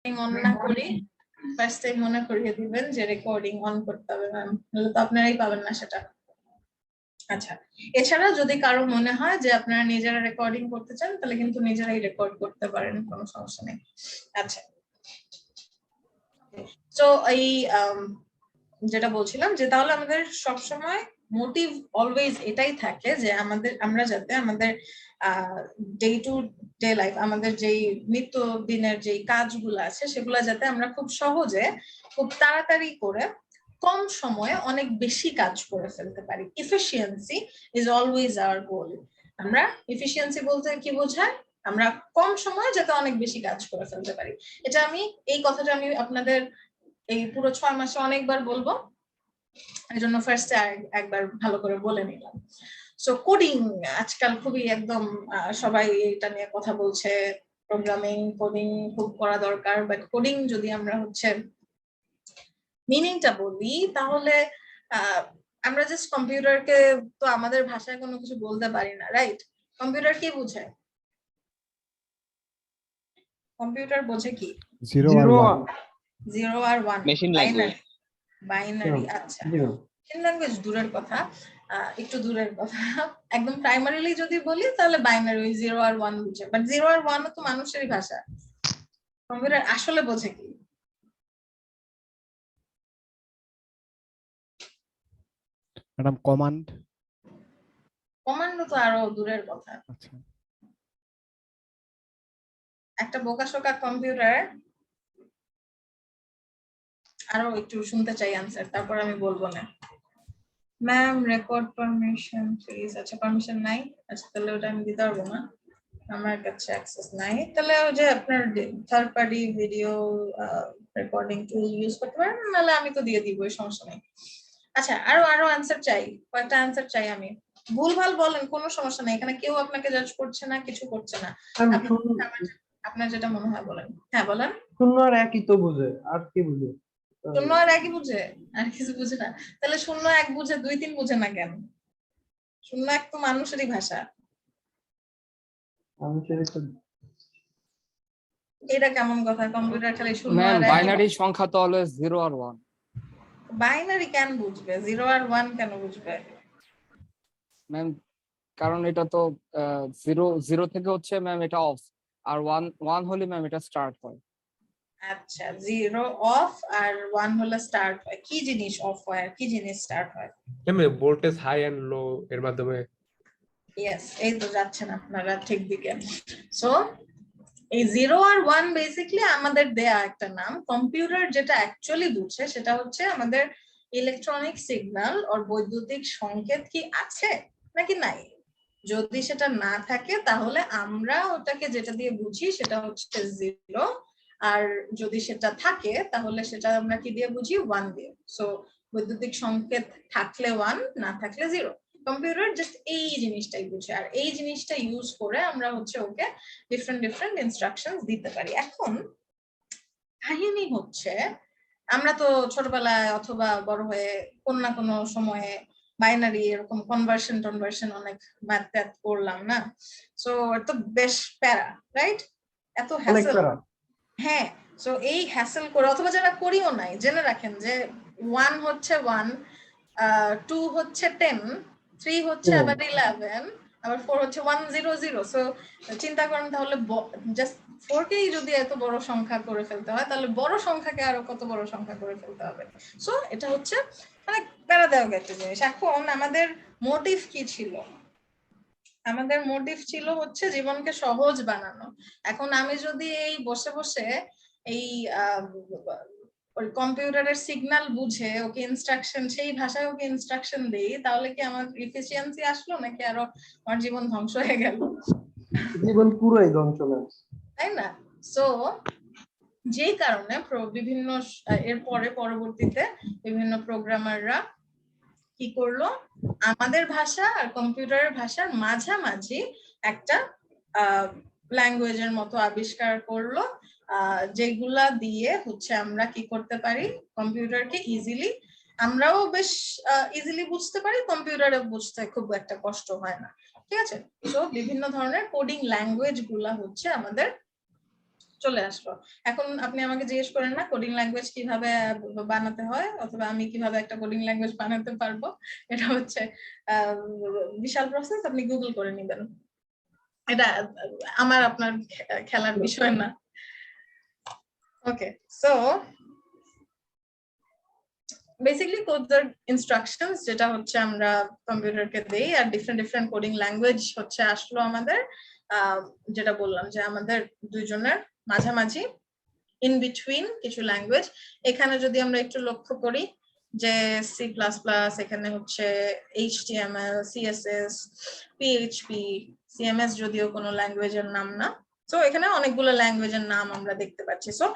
On না করি first time মনে করিয়ে দিবেন যে রেকর্ডিং অন করতে হবে ম্যাম, নাহলে তো আপনারাই পাবেন না সেটা। আচ্ছা, এছাড়া যদি কারো মনে হয় যে আপনারা নিজেরা রেকর্ডিং করতে চান তাহলে কিন্তু নিজেরাই রেকর্ড করতে পারেন, কোনো সমস্যা নেই। আচ্ছা, তো এই যেটা বলছিলাম যে তাহলে আমাদের সবসময় মোটিভ অলওয়েজ এটাই থাকে যে আমরা যাতে আমাদের ডে টু ডে লাইফ, আমাদের যেই নিত্য দিনের যেই কাজগুলো আছে সেগুলো যাতে আমরা খুব সহজে খুব তাড়াতাড়ি করে কম সময়ে অনেক বেশি কাজ করে ফেলতে পারি। এফিসিয়েন্সি ইজ অলওয়েজ আওয়ার গোল। আমরা এফিসিয়েন্সি বলতে কি বোঝায়? আমরা কম সময়ে যাতে অনেক বেশি কাজ করে ফেলতে পারি। এটা এই কথাটা আমি আপনাদের এই পুরো 6 মাসে অনেকবার বলবো, এই জন্য ফার্স্টে একবার ভালো করে বলে নিলাম। সো কোডিং আজকাল খুবই একদম সবাই এটা নিয়ে কথা বলছে, প্রোগ্রামিং কোডিং খুব করা দরকার। বাট কোডিং যদি আমরা মিনিংটা বলি তাহলে আমরা জাস্ট কম্পিউটারকে তো আমাদের ভাষায় কোনো কিছু বলতে পারি না, রাইট? কম্পিউটার কি বোঝে? কম্পিউটার বোঝে কি? 0 আর 1। 0 আর 1 মেশিন ল্যাঙ্গুয়েজ। বাইনারি। আচ্ছা, মেশিন ল্যাঙ্গুয়েজ দূরের কথা, একটু দূরের কথা। একদম প্রাইমারিলি যদি বলি তাহলে বাইনারি 0 আর 1 বুঝে। বাট 0 আর 1 তো মানুষেরই ভাষা। কম্পিউটার আসলে বোঝে কি? Madam command. কমান্ড তো আরো দূরের কথা। আচ্ছা, একটা বোকাশোকা কম্পিউটার, আরো একটু শুনতে চাই আনসার, তারপর আমি বলবো না। Ma'am record permission please. আচ্ছা, পারমিশন নাই। আচ্ছা, তাহলে ওটা আমি দিতে পারবো না, আমার কাছে অ্যাক্সেস নাই। তাহলে ওই যে আপনার থার্ড পার্টি ভিডিও রেকর্ডিং টুল ইউজ করতে পারেন, নাহলে আমি তো দিয়ে দিব, সমস্যা নেই। আচ্ছা, আরো আনসার চাই, কয়েকটা আনসার চাই আমি। ভুলভাল বলেন, কোনো সমস্যা নেই, এখানে কেউ আপনাকে জাজ করছে না, কিছু করছে না। আপনার যেটা মনে হয় বলেন। হ্যাঁ বলেন। শূন্য আর একই তো বুঝে, আর কি বুঝে? শূন্য আর একই বুঝে, আর কিছু বুঝে না? তাহলে 0 1 বুঝে, 2 3 বুঝে না কেন? 0 1 তো মানুষেরই ভাষা। এটা কেমন কথা? কম্পিউটার খালি 0 ম্যাম আর 1। বাইনারি সংখ্যা তো অলওয়েজ 0 আর 1। বাইনারি কেন বুঝবে? 0 আর 1 কেন বুঝবে? ম্যাম কারণ এটা তো 0 থেকে হচ্ছে ম্যাম এটা অফ, আর 1 হলে ম্যাম এটা স্টার্ট হয়। আচ্ছা, 0 অফ আর 1 হলো স্টার্ট হয়। কি জিনিস অফ হয় আর কি জিনিস স্টার্ট হয়? ভোল্টেজ হাই এন্ড লো এর মাধ্যমে। ইয়েস, এই তো যাচ্ছেন আপনারা ঠিক দিকে। সো এই 0 আর 1 বেসিক্যালি আমাদের দেয়া একটা নাম। কম্পিউটার যেটা অ্যাকচুয়ালি বুঝছে সেটা হচ্ছে আমাদের ইলেকট্রনিক সিগন্যাল ওর বৈদ্যুতিক সংকেত কি আছে নাকি নাই। যদি সেটা না থাকে তাহলে আমরা ওটাকে যেটা দিয়ে বুঝি সেটা হচ্ছে 0, আর যদি সেটা থাকে তাহলে সেটা আমরা কি দিয়ে বুঝি? 1 দিয়ে। সো বৈদ্যুতিক সংকেত থাকলে 1, না থাকলে 0। কম্পিউটার জাস্ট এই জিনিসটাই বুঝে, আর এই জিনিসটা ইউজ করে আমরা ওকে ডিফারেন্ট ইনস্ট্রাকশনস দিতে পারি। এখন কাহিনী হচ্ছে, আমরা তো ছোটবেলায় অথবা বড় হয়ে কোন না কোনো সময়ে বাইনারি এরকম কনভার্সন অনেক ম্যাথ করলাম না? সো তো বেশ প্যারা, রাইট? এত হ্যাসেল। হ্যাঁ, সো এই হ্যাসেল করে, অথবা যারা করিও নাই, জেনে রাখেন যে 1 হচ্ছে 1, 2 হচ্ছে 10, 3 হচ্ছে আবার 11, আবার 4 হচ্ছে 100। সো চিন্তা করেন তাহলে জাস্ট 4 কেই যদি এত বড় সংখ্যা করে ফেলতে হয় তাহলে বড় সংখ্যাকে আরো কত বড় সংখ্যা করে ফেলতে হবে। সো এটা হচ্ছে মানে প্যারা দেওয়া একটা জিনিস। এখন আমাদের মোটিভ কি ছিল? আমাদের মোটিভ ছিল হচ্ছে জীবনকে সহজ বানানো। এখন আমি যদি এই বসে বসে এই ওই কম্পিউটারের সিগন্যাল বুঝে ওকে ইনস্ট্রাকশন, সেই ভাষায় ওকে ইনস্ট্রাকশন দেই, তাহলে কি আমার এফিসিয়েন্সি আসলো নাকি আরো আমার জীবন ধ্বংস হয়ে গেল? জীবন পুরোই ধ্বংস হয়ে, তাই না? সো যেই কারণে বিভিন্ন এরপরে পরবর্তীতে বিভিন্ন প্রোগ্রামাররা কি করলো, আমাদের ভাষা আর কম্পিউটারের ভাষার মাঝামাঝি একটা ল্যাঙ্গুয়েজের মতো আবিষ্কার করলো, যেগুলা দিয়ে হচ্ছে আমরা কি করতে পারি, কম্পিউটারকে ইজিলি, আমরাও বেশ ইজিলি বুঝতে পারি, কম্পিউটারে বুঝতে খুব একটা কষ্ট হয় না। ঠিক আছে? তো বিভিন্ন ধরনের কোডিং ল্যাঙ্গুয়েজ গুলা হচ্ছে আমাদের চলে আসলো। এখন আপনি আমাকে জিজ্ঞেস করেন না কোডিং ল্যাঙ্গুয়েজ কিভাবে বানাতে হয় অথবা আমি কিভাবে একটা কোডিং ল্যাঙ্গুয়েজ বানাতে পারবো, এটা হচ্ছে বিশাল প্রসেস, আপনি গুগল করে নেবেন। এটা আমার আপনার খেলার বিষয় না। ওকে, সো বেসিক্যালি কোডের ইনস্ট্রাকশনস যেটা হচ্ছে আমরা কম্পিউটারকে দেই, আর ডিফারেন্ট কোডিং ল্যাঙ্গুয়েজ হচ্ছে আসলো আমাদের, যেটা বললাম যে আমাদের দুইজনের মাঝামাঝি ইন বিটুইন কিছু ল্যাঙ্গুয়েজ। এখানে যদি আমরা একটু লক্ষ্য করি যে সি প্লাস প্লাস, এখানে হচ্ছে HTML, CSS, PHP, CMS যদিও কোনো ল্যাঙ্গুয়েজের নাম না। তো এখানে অনেকগুলো ল্যাঙ্গুয়েজের নাম আমরা দেখতে পাচ্ছি। সো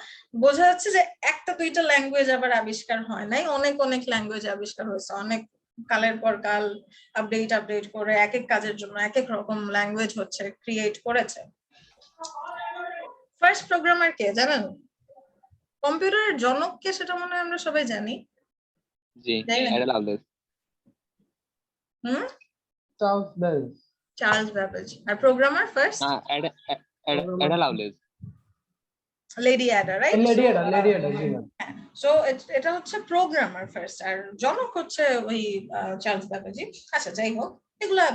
বোঝা যাচ্ছে যে একটা দুইটা ল্যাঙ্গুয়েজ আবার আবিষ্কার হয় নাই, অনেক ল্যাঙ্গুয়েজ আবিষ্কার হয়েছে, অনেক কালের পর কাল আপডেট করে এক এক কাজের জন্য এক এক রকম ল্যাঙ্গুয়েজ হচ্ছে ক্রিয়েট করেছে। ফার্স্ট প্রোগ্রামার কে জানেন? কম্পিউটারের জনক কে সেটা মনে হয় আমরা সবাই জানি। জি, জানি না? Ada Lovelace. চার্লস বেলস। Charles Babbage. আর প্রোগ্রামার ফার্স্ট না, Ada Lovelace. Lady Ada, right? Lady Ada ji না। সো এটা হচ্ছে প্রোগ্রামার ফার্স্ট, আর জনক হচ্ছে ওই চার্লস ব্যাবেজ। আচ্ছা, যাই হোক, এগুলা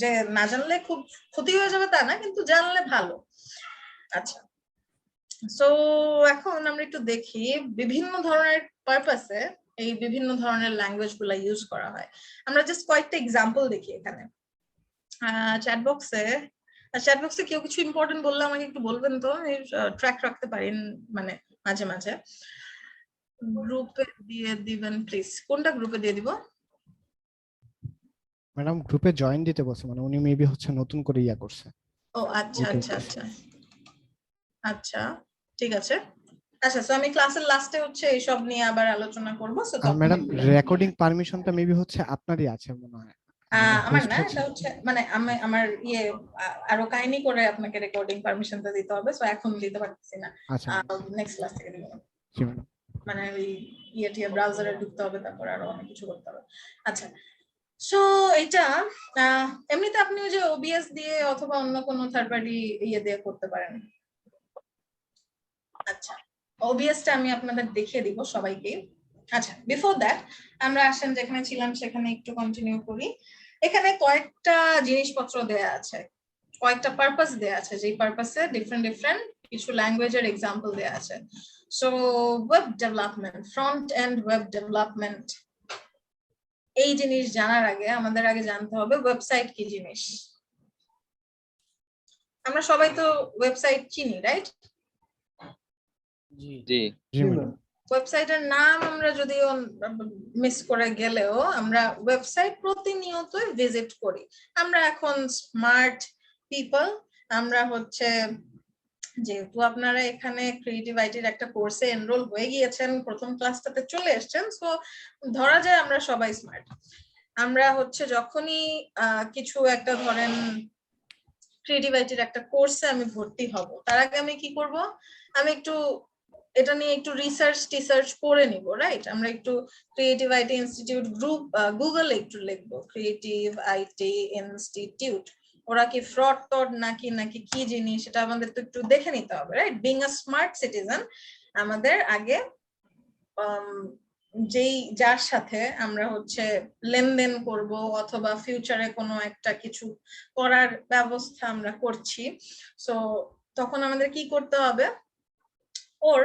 যে না জানলে খুব ক্ষতি হয়ে যাবে তা না, কিন্তু জানলে ভালো। আচ্ছা, সো এখন আমরা একটু দেখি বিভিন্ন ধরনের পারপাসে এই বিভিন্ন ধরনের ল্যাঙ্গুয়েজ গুলা ইউজ করা হয়। আমরা জাস্ট কয়েকটা এক্সাম্পল দেখি এখানে। চ্যাটবক্সে কেউ কিছু ইম্পর্টেন্ট বললে আমাকে একটু বলবেন তো, ট্র্যাক রাখতে পারেন মানে মাঝে মাঝে। গ্রুপে দিয়ে দিবেন প্লিজ। কোনটা গ্রুপে দিয়ে দিব? ম্যাডাম গ্রুপে জয়েন দিতে বলছে, মানে উনি মেবি হচ্ছে নতুন করে ইয়া করছে। ও আচ্ছা, ঠিক আছে। আচ্ছা, সো আমি ক্লাসের লাস্টে হচ্ছে এইসব নিয়ে আবার আলোচনা করব। সো আর ম্যাডাম রেকর্ডিং পারমিশনটা মেবি হচ্ছে আপনারই আছে মনে হয়। আমার না, এটা হচ্ছে মানে আমার আরো কাহিনী করে আপনাকে রেকর্ডিং পারমিশনটা দিতে হবে, সো এখন দিতে পারতেছি না। আচ্ছা নেক্সট ক্লাস থেকে দিব। জি ম্যাডাম। মানে ওই ব্রাউজারে ঢুকতে হবে, তারপর আরো অনেক কিছু করতে হবে। আচ্ছা, সো এটা এমনিতে আপনি ওই যে OBS দিয়ে অথবা অন্য কোনো থার্ড পার্টি দিয়ে করতে পারেন। আচ্ছা, OBS টা আমি আপনাদের দেখিয়ে দিব সবাইকে। আচ্ছা, বিফোর দ্যাট আমরা আসেন যেখানে ছিলাম সেখানে একটু কন্টিনিউ করি। এখানে কয়েকটা জিনিসপত্র দেয়া আছে, কয়েকটা পারপাস দেয়া আছে, যেই পারপাসে ডিফারেন্ট কিছু ল্যাঙ্গুয়েজের এক্সাম্পল দেয়া আছে। So web development, front end web development, এই জিনিস জানার আগে আমাদের আগে জানতে হবে ওয়েবসাইট কি জিনিস। আমরা সবাই তো ওয়েবসাইট চিনি, রাইট? জি, জি ম্যাডাম। ওয়েবসাইটের নাম আমরা যদিও মিস করে গেলেও আমরা ওয়েবসাইট প্রতিনিয়ত ভিজিট করি। আমরা এখন স্মার্ট পিপল, আমরা হচ্ছে যেহেতু আপনারা এখানে ক্রিয়েটিভ আইটির একটা কোর্সে এনরোল হয়ে গিয়েছেন, প্রথম ক্লাসটাতে চলে এসেছেন, সো ধরা যায় আমরা সবাই স্মার্ট। আমরা হচ্ছে যখনই কিছু একটা ধরেন ক্রিয়েটিভ আইটির একটা কোর্সে আমি ভর্তি হব, তার আগে আমি কি করব? আমি একটু এটা নিয়ে একটু রিসার্চ করে নিব, রাইট? আমরা একটু ক্রিয়েটিভ আইটি ইনস্টিটিউট গুগলে একটু লিখবো ক্রিয়েটিভ আইটি ইনস্টিটিউট, ওরা কি ফ্রড টড নাকি কি জিনিস, সেটা আমাদের তো একটু দেখে নিতে হবে, right? Being a smart citizen, আমাদের আগে যার সাথে আমরা হচ্ছে লেনদেন করব অথবা ফিউচারে কোনো একটা কিছু করার ব্যবস্থা আমরা করছি, সো তখন আমাদের কি করতে হবে? ওর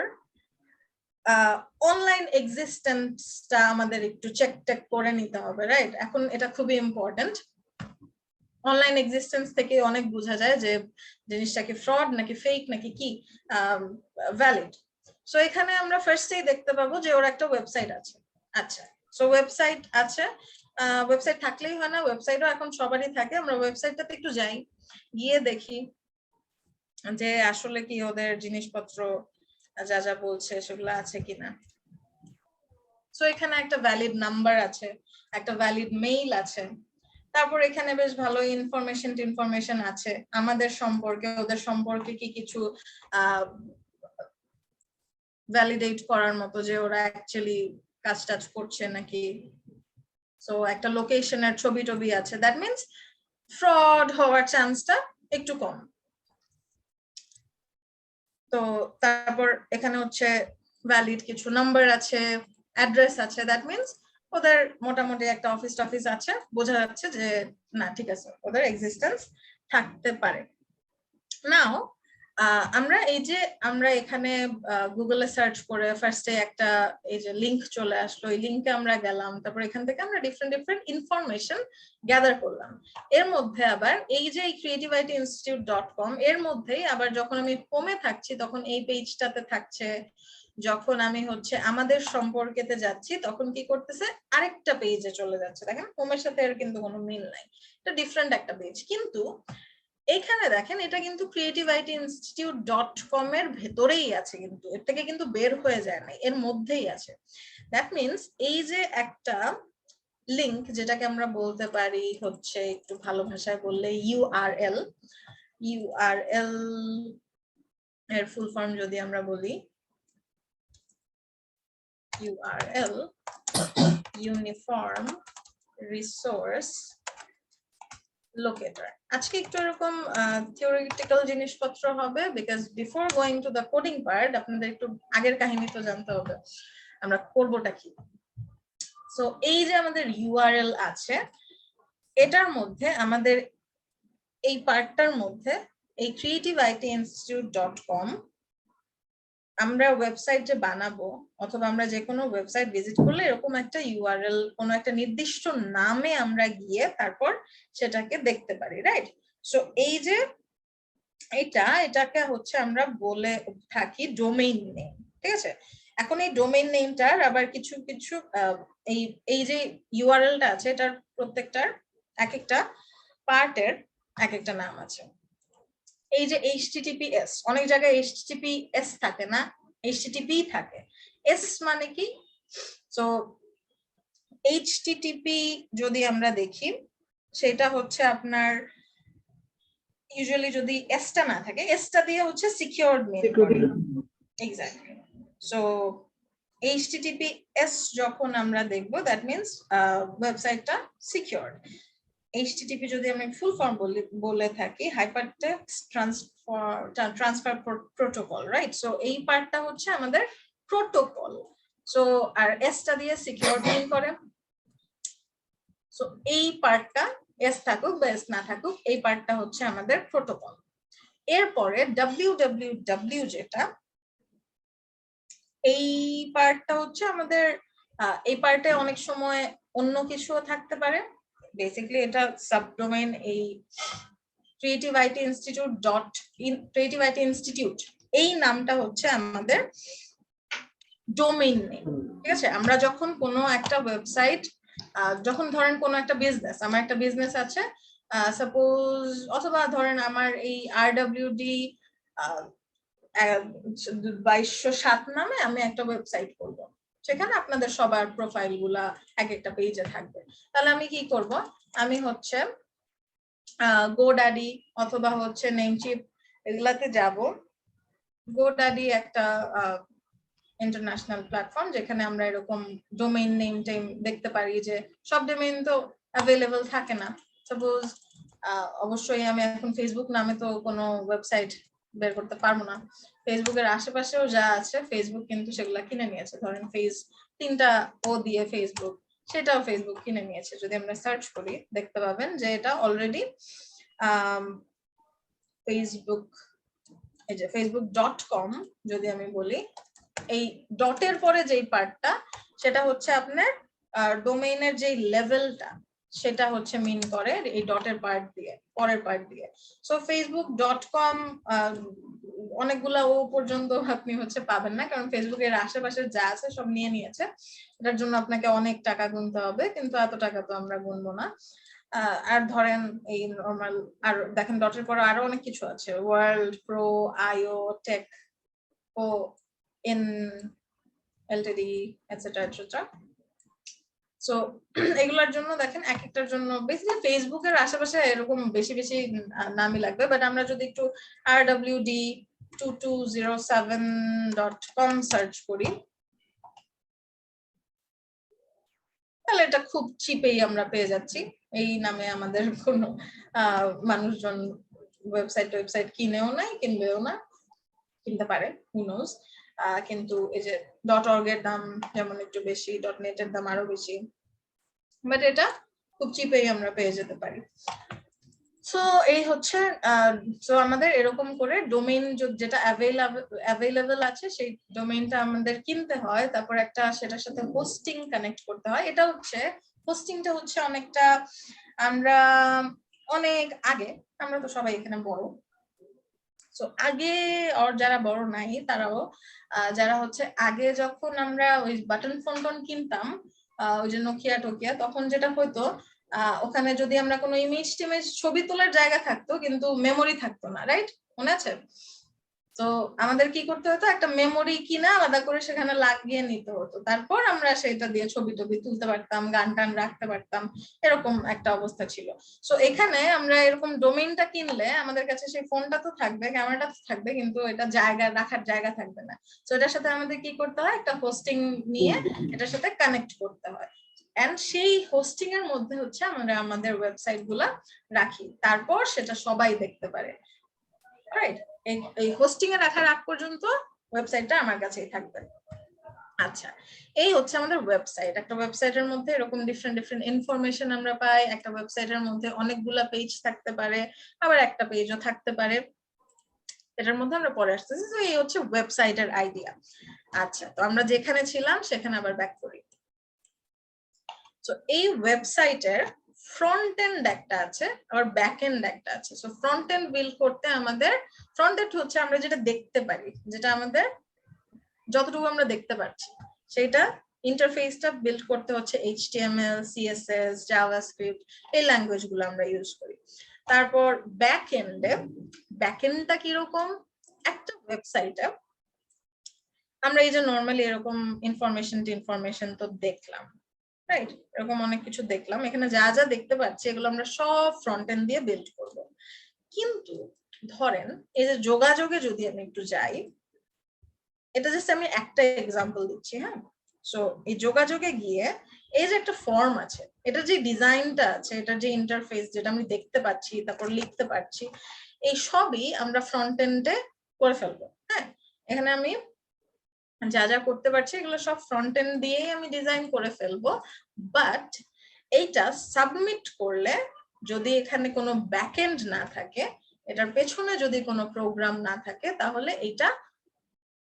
অনলাইন এক্সিস্টেন্সটা আমাদের একটু চেক করে নিতে হবে, রাইট? এখন এটা খুবই ইম্পর্টেন্ট। অনলাইন এক্সিস্টেন্স থেকে অনেক বোঝা যায় যে জিনিসটা কি ফ্রড নাকি ফেক নাকি কি ভ্যালিড। সো এখানে আমরা ফার্স্টেই দেখতে পাবো যে ওর একটা ওয়েবসাইট আছে। আচ্ছা, সো ওয়েবসাইট আছে, ওয়েবসাইট থাকলেই হয় না, ওয়েবসাইটও এখন সবারই থাকে। আমরা ওয়েবসাইটটাতে একটু যাই, গিয়ে দেখি যে আসলে কি ওদের জিনিসপত্র যা বলছে সেগুলো আছে কিনা। সো এখানে একটা ভ্যালিড নাম্বার আছে, একটা ভ্যালিড মেইল আছে, তারপর এখানে বেশ ভালো ইনফরমেশন আছে আমাদের সম্পর্কে, ওদের সম্পর্কে কি কিছু ভ্যালিডেট করার মতো যে ওরা অ্যাকচুয়ালি কাজ করছে নাকি। সো একটা লোকেশনের ছবি আছে, দ্যাট মিনস ফ্রড হওয়ার চান্সটা একটু কম। তো তারপর এখানে হচ্ছে ভ্যালিড কিছু নাম্বার আছে, অ্যাড্রেস আছে, দ্যাট মিনস ওদের মোটামুটি একটা অফিস টফিস আছে, বোঝা যাচ্ছে যে না ঠিক আছে ওদের এক্সিস্টেন্স থাকতে পারে। নাও আমরা এখানে গুগলে সার্চ করে ফার্স্টে একটা এই যে লিংক চলে আসলো, এই লিংকে আমরা গেলাম, তারপর এখান থেকে আমরা ডিফারেন্ট ইনফরমেশন গ্যাদার করলাম। এর মধ্যে আবার এই যে creativiteinstitute.com এর মধ্যেই আবার যখন আমি হোমে থাকছি তখন এই পেজটাতে থাকছে, যখন আমি হচ্ছে আমাদের সম্পর্কেতে যাচ্ছি তখন কি করতেছে আরেকটা পেজে চলে যাচ্ছে। দেখেন হোমের সাথে এর কিন্তু কোনো মিল নাই, এটা ডিফারেন্ট একটা পেজ। কিন্তু এখানে দেখেন এটা কিন্তু creativiteinstitute.com এর ভেতরেই আছে, কিন্তু এর থেকে কিন্তু বের হয়ে যায় না, এর মধ্যেই আছে। দ্যাট মিনস এই যে একটা লিংক যেটাকে আমরা বলতে পারি হচ্ছে একটু ভালো ভাষায় বললে ইউআরএল এর ফুল ফর্ম যদি আমরা বলি ইউআরএল ইউনিফর্ম রিসোর্স লোকেটর। আজকে একটু এরকম থিওরিটিক্যাল জিনিসপত্র হবে, because before going to the coding part আপনাদের একটু আগের কাহিনী তো জানতে হবে আমরা করবোটা কি। সো এই যে আমাদের ইউআরএল আছে, এটার মধ্যে আমাদের এই পার্টটার মধ্যে এই creativiteinstitute.com আমরা ওয়েবসাইট যে বানাবো অথবা আমরা যে কোনো ওয়েবসাইট ভিজিট করলে এরকম একটা ইউআরএল কোনো একটা নির্দিষ্ট নামে আমরা গিয়ে তারপর সেটাকে দেখতে পারি, রাইট? সো এই যে এটাকে হচ্ছে আমরা বলে থাকি ডোমেইন নেম, ঠিক আছে? এখন এই ডোমেইন নেমটার আবার কিছু কিছু এই যে ইউআরএলটা আছে এটার প্রত্যেকটার এক একটা পার্টের এক একটা নাম আছে। এই যে HTTPS, অনেক জায়গায় HTTPS থাকে না, HTTP থাকে। এস মানে কি? সো HTTP যদি আমরা দেখি সেটা হচ্ছে আপনার ইউজুয়ালি যদি এসটা না থাকে, এসটা দিয়ে হচ্ছে সিকিউরড মেইল করে। এক্স্যাক্টলি। সো HTTPS যখন আমরা দেখবো দ্যাট মিনস ওয়েবসাইটটা সিকিউরড। HTTP যদি আমি ফুল ফর্ম বলে থাকি hypertext transfer protocol, right? So এই পার্টটা হচ্ছে আমাদের প্রোটোকল। সো আর এসটা দিয়ে সিকিউর মিন করে। সো এই পার্টটা এস থাকুক বা এস না থাকুক এই পার্টটা হচ্ছে আমাদের প্রোটোকল। এরপরে www যেটা, এই পার্টটা হচ্ছে আমাদের এই পার্টে অনেক সময় অন্য কিছুও থাকতে পারে। বেসিক্যালি এটা সাবডোমেইন এই creativiteinstitute এই নামটা হচ্ছে আমাদের ডোমেইন নেম, ঠিক আছে? আমরা যখন কোনো একটা ওয়েবসাইট যখন ধরেন কোনো একটা বিজনেস, আমার একটা বিজনেস আছে সাপোজ, অথবা ধরেন আমার এই RWD 2207 নামে আমি একটা ওয়েবসাইট করব, সেখানে আপনাদের সবার প্রোফাইল গুলা এক একটা পেজে থাকবে। তাহলে আমি কি করব, আমি হচ্ছে গোডাডি অথবা হচ্ছে নেমচিপ এগুলাতে যাব। গোডাডি একটা ইন্টারন্যাশনাল প্ল্যাটফর্ম যেখানে আমরা এরকম ডোমেইন নেম টেম দেখতে পারি, যে সব ডোমেইন তো অ্যাভেলেবল থাকে না। সাপোজ অবশ্যই আমি এখন ফেসবুক নামে তো কোনো ওয়েবসাইট বের করতে পারবো না, ফেসবুকের আশেপাশেও যা আছে ফেসবুক কিন্তু সেগুলা কিনে নিয়েছে। ধরেন তিনটা ও দিয়ে ফেসবুক, সেটাও ফেসবুক কিনে নিয়েছে। যদি আমরা সার্চ করি দেখতে পাবেন যে এটা অলরেডি ফেসবুক, এই যে facebook.com যদি আমি বলি, এই ডটের পরে যেই পার্টটা সেটা হচ্ছে আপনার ডোমেইনের যে লেভেলটা সেটা হচ্ছে মিন করে এই ডটের পার্ট দিয়ে, পরের পার্ট দিয়ে। সো facebook.com অনেকগুলা ও পর্যন্ত আপনি হচ্ছে পাবেন না, কারণ ফেসবুকের আশেপাশে যা আছে সব নিয়ে নিয়েছে। এটার জন্য আপনাকে অনেক টাকা গুনতে হবে, কিন্তু এত টাকা তো আমরা গুনবো না। আর ধরেন এই নরমাল, আর দেখেন ডটের পরে আরো অনেক কিছু আছে, ওয়ার্ল্ড, প্রো, আইও, টেক, ও in LTD etcetera etcetera. So এগুলোর জন্য দেখেন এক একটার জন্য বেসিক্যালি ফেসবুকের আশেপাশে এরকম বেশি বেশি নামই লাগবে। বাট আমরা যদি একটু rwd2207.com সার্চ করি তাহলে এটা খুব চিপেই আমরা পেয়ে যাচ্ছি। এই নামে আমাদের কোনো মানুষজন ওয়েবসাইট কিনেও নাই, কিনবেও না। কিনতে পারে, হু নোজ। কিন্তু এই যে .org এর দাম যেমন একটু বেশি, .net এর দাম আরো বেশি, বাট এটা খুব চিপেই আমরা পেয়ে যেতে পারি। সো এই হচ্ছে সো আমাদের এরকম করে ডোমেইন যেটা অ্যাভেলেবল আছে সেই ডোমেইনটা আমাদের কিনতে হয়, তারপর একটা সেটার সাথে হোস্টিং কানেক্ট করতে হয়। এটা হচ্ছে হোস্টিংটা হচ্ছে অনেকটা আমরা অনেক আগে, আমরা তো সবাই এখানে বড়, সো আগে আর যারা বড় নাই তারাও যারা হচ্ছে আগে যখন আমরা ওই বাটন ফোন টোন কিনতাম, ওই যে নোকিয়া টোকিয়া, তখন যেটা হতো ওখানে যদি আমরা কোনো ইমেজ টিমেজ ছবি তোলার জায়গা থাকতো কিন্তু মেমোরি থাকতো না, রাইট? মনে আছে? তো আমাদের কি করতে হতো, একটা মেমোরি কিনা আলাদা করে সেখানে লাগিয়ে নিতে হতো, তারপর আমরা সেটা দিয়ে ছবি টবি তুলতে পারতাম, গান টান রাখতে পারতাম, এরকম একটা অবস্থা ছিল। সো এখানে আমরা এরকম ডোমেইনটা কিনলে আমাদের কাছে সেই ফোনটা তো থাকবে, ক্যামেরাটা তো থাকবে, কিন্তু এটা জায়গা রাখার জায়গা থাকবে না। সো এটার সাথে আমাদের কি করতে হয়, একটা হোস্টিং নিয়ে এটার সাথে কানেক্ট করতে হয়, এন্ড সেই হোস্টিং এর মধ্যে হচ্ছে আমরা আমাদের ওয়েবসাইট গুলা রাখি, তারপর সেটা সবাই দেখতে পারে, রাইট? এই হোস্টিং এ রাখার আগ পর্যন্ত ওয়েবসাইটটা আমার কাছেই থাকবে। আচ্ছা, এই হচ্ছে আমাদের ওয়েবসাইট। একটা ওয়েবসাইটের মধ্যে এরকম ডিফারেন্ট ইনফরমেশন আমরা পাই। একটা ওয়েবসাইটের মধ্যে অনেকগুলা পেজ থাকতে পারে, আবার একটা পেজও থাকতে পারে, এটার মধ্যে আমরা পরে আসতেছি। তো এই হচ্ছে ওয়েবসাইটের আইডিয়া। আচ্ছা, তো আমরা যেখানে ছিলাম সেখানে আবার ব্যাক করি। তো এই ওয়েবসাইটের ফ্রন্ট এন্ড একটা আছে, আবার ব্যাক এন্ড একটা আছে। সো ফ্রন্ট এন্ড বিল্ড করতে আমাদের, ফ্রন্ট এন্ড হচ্ছে আমরা যেটা দেখতে পারি, যেটা আমাদের যতটুকু আমরা দেখতে পাচ্ছি সেটা ইন্টারফেসটা বিল্ড করতে হচ্ছে HTML, CSS, জাভাস্ক্রিপ্ট, এই ল্যাঙ্গুয়েজ গুলো আমরা ইউজ করি। তারপর ব্যাক এন্ডটা কিরকম, একটা ওয়েবসাইটে আমরা এই যে নর্মালি এরকম ইনফরমেশন তো দেখলাম, রাইট? এরকম অনেক কিছু দেখলাম, এখানে যা যা দেখতে পাচ্ছি এগুলো আমরা সব ফ্রন্ট এন্ড দিয়ে বিল্ড করব। কিন্তু ধরেন এই যে যোগাযোগে যদি আমি একটু যাই, এটা জাস্ট আমি একটা এক্সাম্পল দিচ্ছি, হ্যাঁ? সো এই যোগাযোগে গিয়ে এই যে একটা ফর্ম আছে, এটা যে ডিজাইনটা আছে, এটা যে ইন্টারফেস যেটা আমি দেখতে পাচ্ছি, তারপর লিখতে পারছি, এই সবই আমরা ফ্রন্ট এন্ডে করে ফেলবো। হ্যাঁ, এখানে আমি যা যা করতে পারছি এগুলো সব ফ্রন্ট এন্ড দিয়েই আমি ডিজাইন করে ফেলবো, বাট এইটা সাবমিট করলে যদি এখানে কোনো ব্যাক এন্ড না থাকে, এটার পেছনে যদি কোনো প্রোগ্রাম না থাকে, তাহলে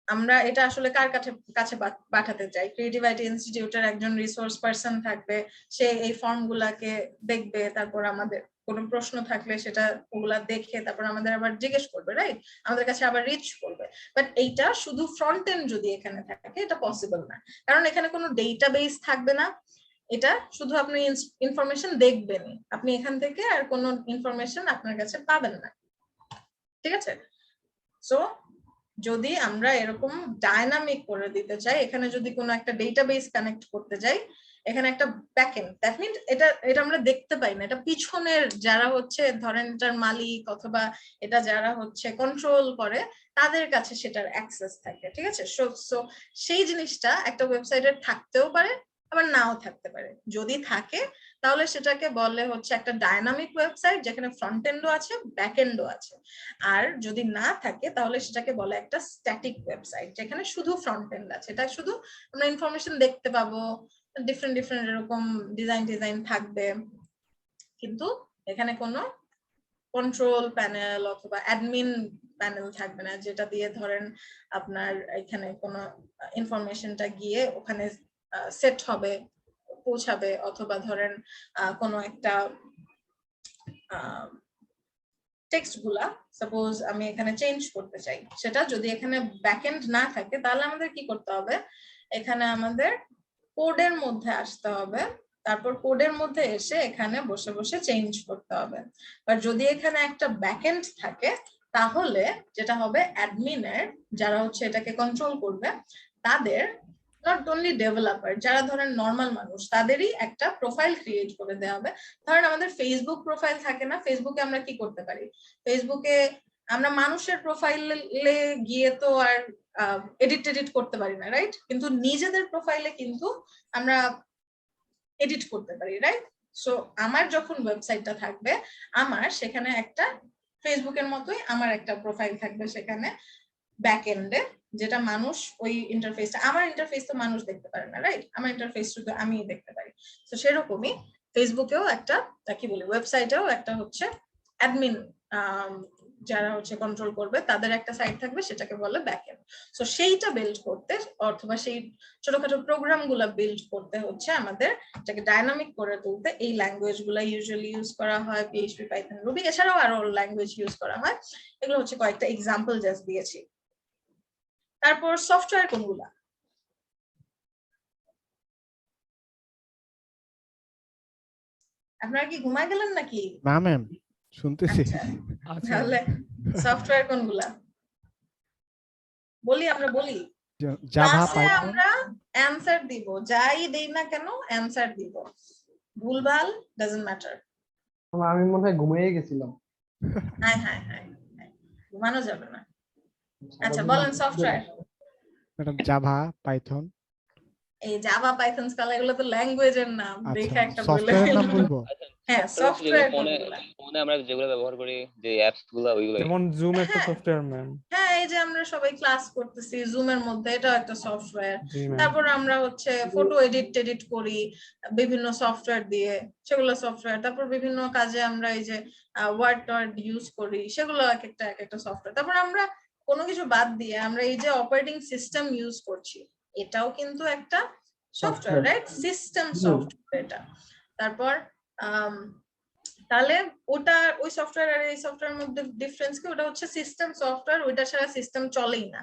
আমরা এটা আসলে কার কাছে পাঠাতে চাই? ক্রিয়েটিভ আইটি ইনস্টিটিউটের একজন রিসোর্স পারসন থাকবে, সে এই ফর্ম গুলাকে দেখবে, তারপর আমাদের কোনো প্রশ্ন থাকলে সেটা ওগুলা দেখে তারপর আমাদের আবার জিজ্ঞেস করবে, রাইট? আমাদের কাছে আবার রিচ করবে। বাট এইটা শুধু ফ্রন্ট এন্ড যদি এখানে থাকে এটা পসিবল না, কারণ এখানে কোনো ডেটাবেস থাকবে না, এটা শুধু আপনি ইনফরমেশন দেখবেনই, আপনি এখান থেকে আর কোনো ইনফরমেশন আপনার কাছে পাবেন না, ঠিক আছে? সো যদি আমরা এরকম ডায়নামিক করে দিতে চাই, এখানে যদি কোনো একটা ডেটাবেস কানেক্ট করতে যাই, এখানে একটা ব্যাকএন্ড, দ্যাট মিন্স এটা আমরা দেখতে পাই না, এটা পিছনের যারা হচ্ছে ধরেন এটার মালিক অথবা এটা যারা হচ্ছে কন্ট্রোল করে তাদের কাছে সেটার অ্যাক্সেস থাকে, ঠিক আছে? সো সেই জিনিসটা একটা ওয়েবসাইটে থাকতেও পারে আবার নাও থাকতে পারে। যদি থাকে তাহলে সেটাকে বলে হচ্ছে একটা ডায়নামিক ওয়েবসাইট যেখানে ফ্রন্ট এন্ডও আছে, ব্যাক এন্ডও আছে। আর যদি না থাকে তাহলে সেটাকে বলে একটা স্ট্যাটিক ওয়েবসাইট যেখানে শুধু ফ্রন্ট এন্ড আছে, এটা শুধু আমরা ইনফরমেশন দেখতে পাবো, ডিফারেন্ট এরকম ডিজাইন থাকবে, কিন্তু এখানে কোনো কন্ট্রোল প্যানেল অথবা অ্যাডমিন প্যানেল থাকবে না, যেটা দিয়ে ধরেন আপনার এখানে কোনো ইনফরমেশনটা গিয়ে ওখানে সেট হবে, পৌঁছাবে, অথবা ধরেন কোনো একটা টেক্সট গুলা সাপোজ আমি এখানে চেঞ্জ করতে চাই, সেটা যদি এখানে ব্যাকএন্ড না থাকে তাহলে আমাদের কি করতে হবে, এখানে আমাদের কোডের মধ্যে আসতে হবে, তারপর কোডের মধ্যে এসে এখানে বসে বসে চেঞ্জ করতে হবে। আর যদি এখানে একটা ব্যাকএন্ড থাকে তাহলে যেটা হবে, অ্যাডমিনের যারা হচ্ছে এটাকে কন্ট্রোল করবে তাদের, নট অনলি ডেভেলপার, যারা ধরেন নর্মাল মানুষ, তাদেরই একটা প্রোফাইল ক্রিয়েট করে দেওয়া হবে। ধরেন আমাদের ফেসবুক প্রোফাইল থাকে না, ফেসবুকে আমরা কি করতে পারি, ফেসবুকে আমরা মানুষের প্রোফাইলে গিয়ে তো আর এডিট করতে পারি না, রাইট? কিন্তু নিজেদের প্রোফাইলে কিন্তু আমরা এডিট করতে পারি, রাইট? সো আমার যখন ওয়েবসাইটটা থাকবে, আমার সেখানে একটা ফেসবুকের মতোই আমার একটা প্রোফাইল থাকবে, সেখানে ব্যাক এন্ডে, যেটা মানুষ ওই ইন্টারফেসটা, আমার ইন্টারফেস তো মানুষ দেখতে পারে না, রাইট? আমার ইন্টারফেস শুধু আমি দেখতে পারি। তো সেরকমই ফেসবুকেও একটা কি বলি, ওয়েবসাইটেও একটা হচ্ছে অ্যাডমিন যারা হচ্ছে কন্ট্রোল করবে তাদের একটা সাইট থাকবে, সেটাকে বলে ব্যাকএন্ড। সো সেইটা বিল্ড করতে অথবা সেই ছোটখাটো প্রোগ্রাম গুলা বিল্ড করতে হচ্ছে আমাদের এটাকে ডাইনামিক করে তুলতে এই ল্যাঙ্গুয়েজ গুলা ইউজুয়ালি ইউজ করা হয়, PHP, পাইথন, রুবি, এছাড়াও আরো ল্যাঙ্গুয়েজ ইউজ করা হয়। এগুলো হচ্ছে কয়েকটা এক্সাম্পল জাস্ট দিয়েছি। তারপর সফটওয়্যার কোনগুলা? আপনারা কি ঘুমায় গেলেন নাকি? না ম্যাম, শুনতেছি। আচ্ছা তাহলে সফটওয়্যার কোনগুলা বলি, আমরা বলি জাভা, ক্লাসে পাইথন, আমরা অ্যানসার দিব, যাই দেই না কেন অ্যানসার দিব, ভুলভাল ডাজন্ট ম্যাটার। আমি মনে হয় ঘুমিয়ে গেছিলাম। হ্যাঁ হ্যাঁ হ্যাঁ, ঘুমানো যাবে না। আচ্ছা বলেন সফটওয়্যার। Madam Java, Python. এই জাভা, পাইথন, স্কালা এগুলো তো ল্যাঙ্গুয়েজের নাম, দেখে আচ্ছা, একটা বলে সফটওয়্যারের নাম বলবো? হ্যাঁ সফটওয়্যার সফটওয়্যার ফোনে কোনগুলা? ফোনে আমরা যেগুলো ব্যবহার করি, যে অ্যাপস গুলো, ওইগুলো। যেমন জুম একটা হ্যাঁ। Software ma'am. হ্যাঁ, এই যে আমরা সবাই ক্লাস করতেছি জুমের মধ্যে, এটাও একটা সফটওয়্যার। জি ম্যাম। তারপর আমরা হচ্ছে ফটো এডিট করি বিভিন্ন সফটওয়্যার দিয়ে, সেগুলো সফটওয়্যার। তারপর বিভিন্ন কাজে আমরা এই যে ওয়ার্ড টওয়ার্ড ইউজ করি, সেগুলো এক একটা সফটওয়্যার। তারপর আমরা কোনো কিছু বাদ দিয়ে আমরা এই যে অপারেটিং সিস্টেম ইউজ করছি, এটাও কিন্তু একটা সফটওয়্যার, রাইট? সিস্টেম সফটওয়্যার এটা। তারপর তাহলে ওটা ওই সফটওয়্যার আর এই সফটওয়্যারের মধ্যে ডিফারেন্স কি? ওটা হচ্ছে সিস্টেম সফটওয়্যার, ওইটা ছাড়া সিস্টেম চলেই না।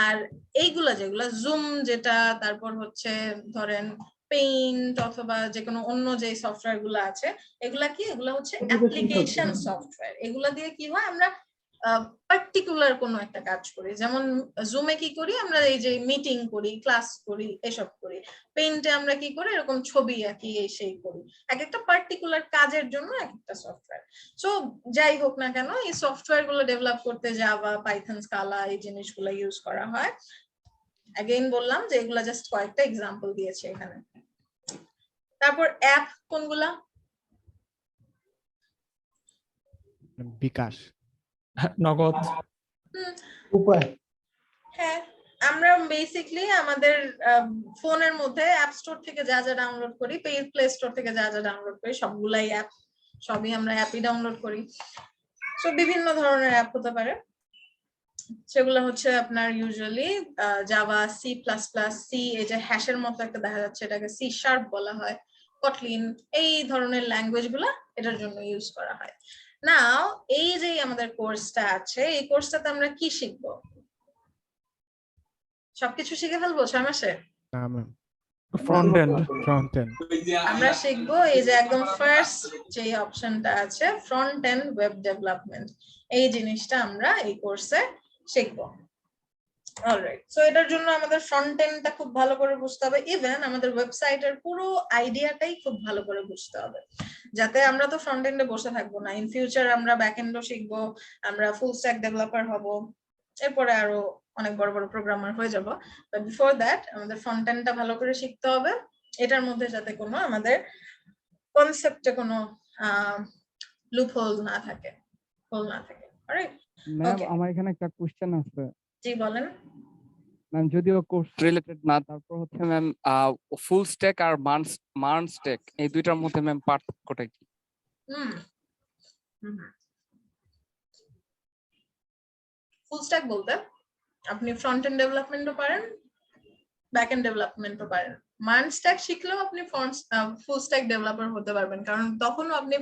আর এইগুলা যেগুলা জুম যেটা, তারপর হচ্ছে ধরেন পেইন্ট অথবা যে কোনো অন্য যে সফটওয়্যার গুলো আছে, এগুলা কি? এগুলা হচ্ছে অ্যাপ্লিকেশন সফটওয়্যার। এগুলা দিয়ে কি হয়, আমরা পার্টিকুলার কোনো একটা কাজ করি। যেমন জুমে কি করি আমরা, এই যে মিটিং করি, ক্লাস করি, এসব করি। পেইন্টে আমরা কি করি, এরকম ছবি আঁকি, এই সেই করি। এক একটা পার্টিকুলার কাজের জন্য এক একটা সফটওয়্যার। সো যাই হোক না কেন, এই সফটওয়্যার গুলো ডেভেলপ করতে জাভা, পাইথন, স্কালা এই জিনিসগুলো ইউজ করা হয়। অ্যাগেইন বললাম যে এগুলা জাস্ট কয়েকটা এক্সাম্পল দিয়েছি এখানে। তারপর অ্যাপ কোনগুলা? বিকাশ, নগদ। উপায়। হ্যাঁ, আমরা বেসিক্যালি আমাদের ফোনের মধ্যে অ্যাপ স্টোর থেকে যা যা ডাউনলোড করি, প্লে স্টোর থেকে যা যা ডাউনলোড করি, সবগুলাই অ্যাপ, সবই আমরা অ্যাপই ডাউনলোড করি। সো বিভিন্ন ধরনের অ্যাপ হতে পারে, সেগুলো হচ্ছে আপনার ইউজুয়ালি জাভা, C++, সি, এই যে হ্যাশের মতো একটা দেখা যাচ্ছে, এটাকে C# বলা হয়, কটলিন, এই ধরনের ল্যাঙ্গুয়েজ গুলা এটার জন্য ইউজ করা হয়। নাও এই যে আমাদের কোর্সটা আছে, এই কোর্সটাতে আমরা কি শিখবো? সবকিছু শিখে ফেলবো 6 মাসে? না ma'am, front end. Front end. আমরা শিখবো এই যে একদম ফার্স্ট যে অপশনটা আছে, ফ্রন্ট এন্ড ওয়েব ডেভেলপমেন্ট। এই জিনিসটা আমরা এই কোর্সে শিখবো। অলরাইট, সো এটার জন্য আমাদের ফ্রন্ট এন্ডটা খুব ভালো করে বুঝতে হবে, ইভেন আমাদের ওয়েবসাইটের পুরো আইডিয়াটাই খুব ভালো করে বুঝতে হবে, যাতে আমরা তো ফ্রন্ট এন্ডে বসে থাকবো না। ইন ফিউচার আমরা ব্যাক এন্ডও শিখবো, আমরা ফুল স্ট্যাক ডেভেলপার হব, এরপরে আরো অনেক বড় বড় প্রোগ্রামার হয়ে যাব। বাট বিফোর দ্যাট আমাদের ফ্রন্ট এন্ডটা ভালো করে শিখতে হবে, এটার মধ্যে যাতে কোনো আমাদের কনসেপ্টে কোনো লুপ হোল না থাকে, হোল না থাকে। Alright ma'am Okay. আমার এখানে একটা কোশ্চেন আছে জি বলেন। ম্যাম, যদিও কোর্স রিলেটেড না, তারপর হচ্ছে ম্যাম ফুল স্ট্যাক আর মার্ন স্ট্যাক এই দুইটার মধ্যে ম্যাম পার্থক্যটা কি? ফুল স্ট্যাক বলতে আপনি ফ্রন্ট এন্ড ডেভেলপমেন্টও পারেন, ব্যাক এন্ড ডেভেলপমেন্টও পারেন। মার্ন স্ট্যাক শিখলেও আপনি ফুল স্ট্যাক ডেভেলপার হতে পারবেন, কারণ তখনও আপনি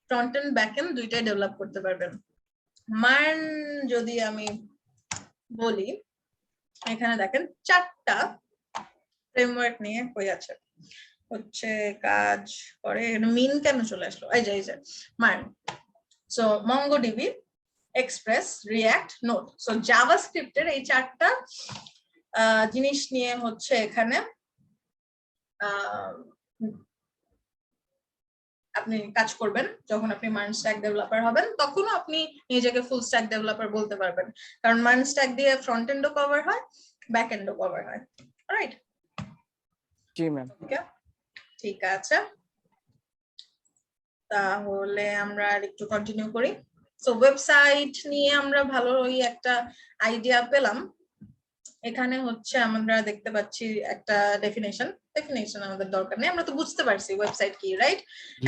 ফ্রন্ট এন্ড ব্যাক এন্ড দুইটাই ডেভেলপ করতে পারবেন। মার্ন যদি আমি বলি, এখানে দেখেন 4টা ফ্রেমওয়ার্ক নিয়ে কই আছে, হচ্ছে কাজ করে। মিন কেন চলে আসলো? এই যে MERN. So MongoDB, Express, React, Node. So জাভাস্ক্রিপ্টের এই 4টা জিনিস নিয়ে হচ্ছে এখানে আপনি কাজ করবেন। যখন আপনি মার্ন স্ট্যাক ডেভেলপার হবেন, তখনও আপনি নিজেকে ফুল স্ট্যাক ডেভেলপার বলতে পারবেন, কারণ মার্ন স্ট্যাক দিয়ে ফ্রন্ট এন্ডও কভার হয়, ব্যাক এন্ডও কভার হয়। রাইট? জি ম্যাম। ঠিক আছে, তাহলে আমরা আর একটু কন্টিনিউ করি। সো ওয়েবসাইট নিয়ে আমরা ভালোই একটা আইডিয়া পেলাম। এখানে হচ্ছে আমরা দেখতে পাচ্ছি একটা ডেফিনেশন আমাদের দরকার নেই, আমরা তো বুঝতে পারছি ওয়েবসাইট কি, রাইট?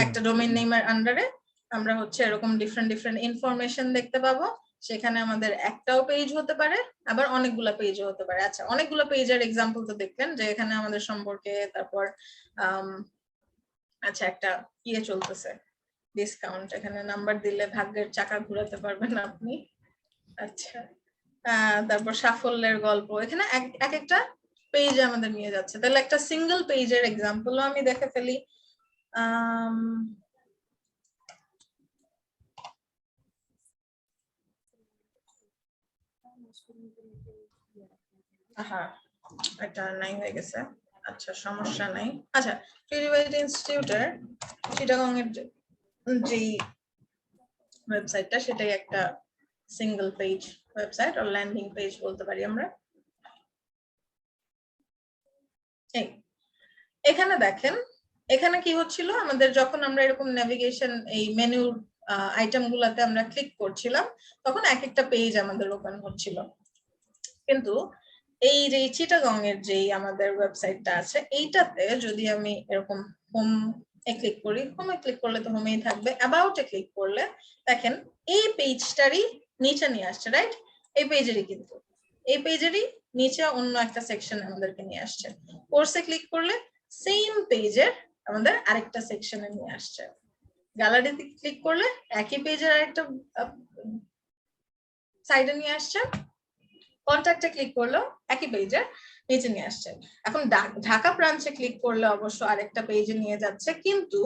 একটা ডোমেইন নেমের আন্ডারে আমরা হচ্ছে এরকম ডিফারেন্ট ইনফরমেশন দেখতে পাবো। সেখানে আমাদের একটাও পেজ হতে পারে, আবার অনেকগুলা পেজও হতে পারে। আচ্ছা, অনেকগুলো পেজের এক্সাম্পল তো দেখলেন যে এখানে আমাদের সম্পর্কে, তারপর আচ্ছা একটা ইয়ে চলতেছে, ডিসকাউন্ট, এখানে নাম্বার দিলে ভাগ্যের চাকা ঘোরাতে পারবেন আপনি। আচ্ছা, তারপর সাফল্যের গল্প, এখানে এক একটা পেজ আমাদের নিয়ে যাচ্ছে। তাহলে একটা সিঙ্গেল পেজের এক্সাম্পলও আমি দেখে ফেলি। হ্যাঁ, এটা নাই হয়ে গেছে, আচ্ছা সমস্যা নাই। আচ্ছা, ক্রিয়েটিভ ইনস্টিটিউটের চিটাগং এর যে ওয়েবসাইটটা, সেটাই একটা সিঙ্গেল পেজ ওয়েবসাইট আর ল্যান্ডিং পেজ বলতে পারি আমরা। এখানে দেখেন, এখানে কি হচ্ছিল আমাদের, যখন আমরা এরকম নেভিগেশন এই মেনুর আইটেম গুলাতে আমরা ক্লিক করছিলাম, তখন এক একটা পেজ আমাদের ওপেন হচ্ছিল। কিন্তু এই যে চিটাগং এর যে আমাদের ওয়েবসাইটটা আছে, এইটাতে যদি আমি এরকম হোম এ ক্লিক করি, হোমে ক্লিক করলে তো হোমেই থাকবে, অ্যাবাউট এ ক্লিক করলে দেখেন এই পেজটারই নিচে নিয়ে আসছে, রাইট? এই পেজেরই, কিন্তু এই পেজেরই নিচে অন্য একটা সেকশন আমাদেরকে নিয়ে আসছে। কোর্সে ক্লিক করলে সেম পেজের আমাদের আরেকটা সেকশনে নিয়ে আসছে। গ্যালারিতে ক্লিক করলে একই পেজের আরেকটা সাইডে নিয়ে আসছে। কন্ট্যাক্টে ক্লিক করলো একই পেজের নিচে নিয়ে আসছে। এখন ঢাকা ব্রাঞ্চে ক্লিক করলে অবশ্য আরেকটা পেজে নিয়ে যাচ্ছে, কিন্তু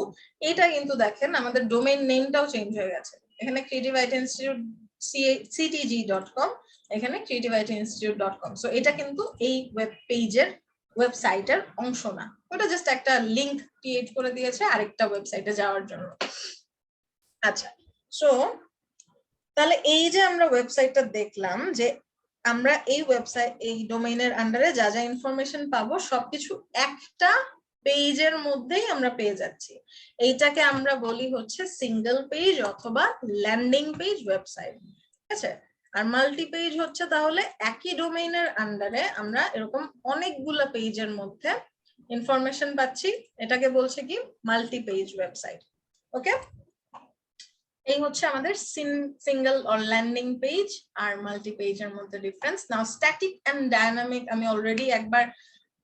এটা কিন্তু দেখেন আমাদের ডোমেইন নেমটাও চেঞ্জ হয়ে গেছে। এখানে ক্রিয়েটিভ আইটি ইনস্টিটিউট ctg.com, এখানে creativityinstitute.com। সো এটা কিন্তু এই ওয়েব পেজের ওয়েবসাইটের অংশ না, ওটা জাস্ট একটা লিংক ক্রিয়েট করে দিয়েছে আরেকটা ওয়েবসাইটে যাওয়ার জন্য। আচ্ছা, সো তাহলে এই যে আমরা ওয়েবসাইটটা দেখলাম, যে আমরা এই ওয়েবসাইট এই ডোমেইনের আন্ডারে যা যা ইনফরমেশন পাবো সবকিছু একটা পেজের মধ্যেই আমরা পেয়ে যাচ্ছি। এইটাকে আমরা বলি হচ্ছে সিঙ্গেল পেজ অথবা ল্যান্ডিং পেজ ওয়েবসাইট, ঠিক আছে? আর মাল্টি পেজ হচ্ছে তাহলে একই ডোমেইনের আন্ডারে আমরা এরকম অনেকগুলো পেজের মধ্যে ইনফরমেশন পাচ্ছি, এটাকে বলছে কি মাল্টি পেজ ওয়েবসাইট। ওকে, এই হচ্ছে আমাদের সিঙ্গেল অর ল্যান্ডিং পেজ আর মাল্টি পেজের মধ্যে difference. Now static and dynamic আমি অলরেডি একবার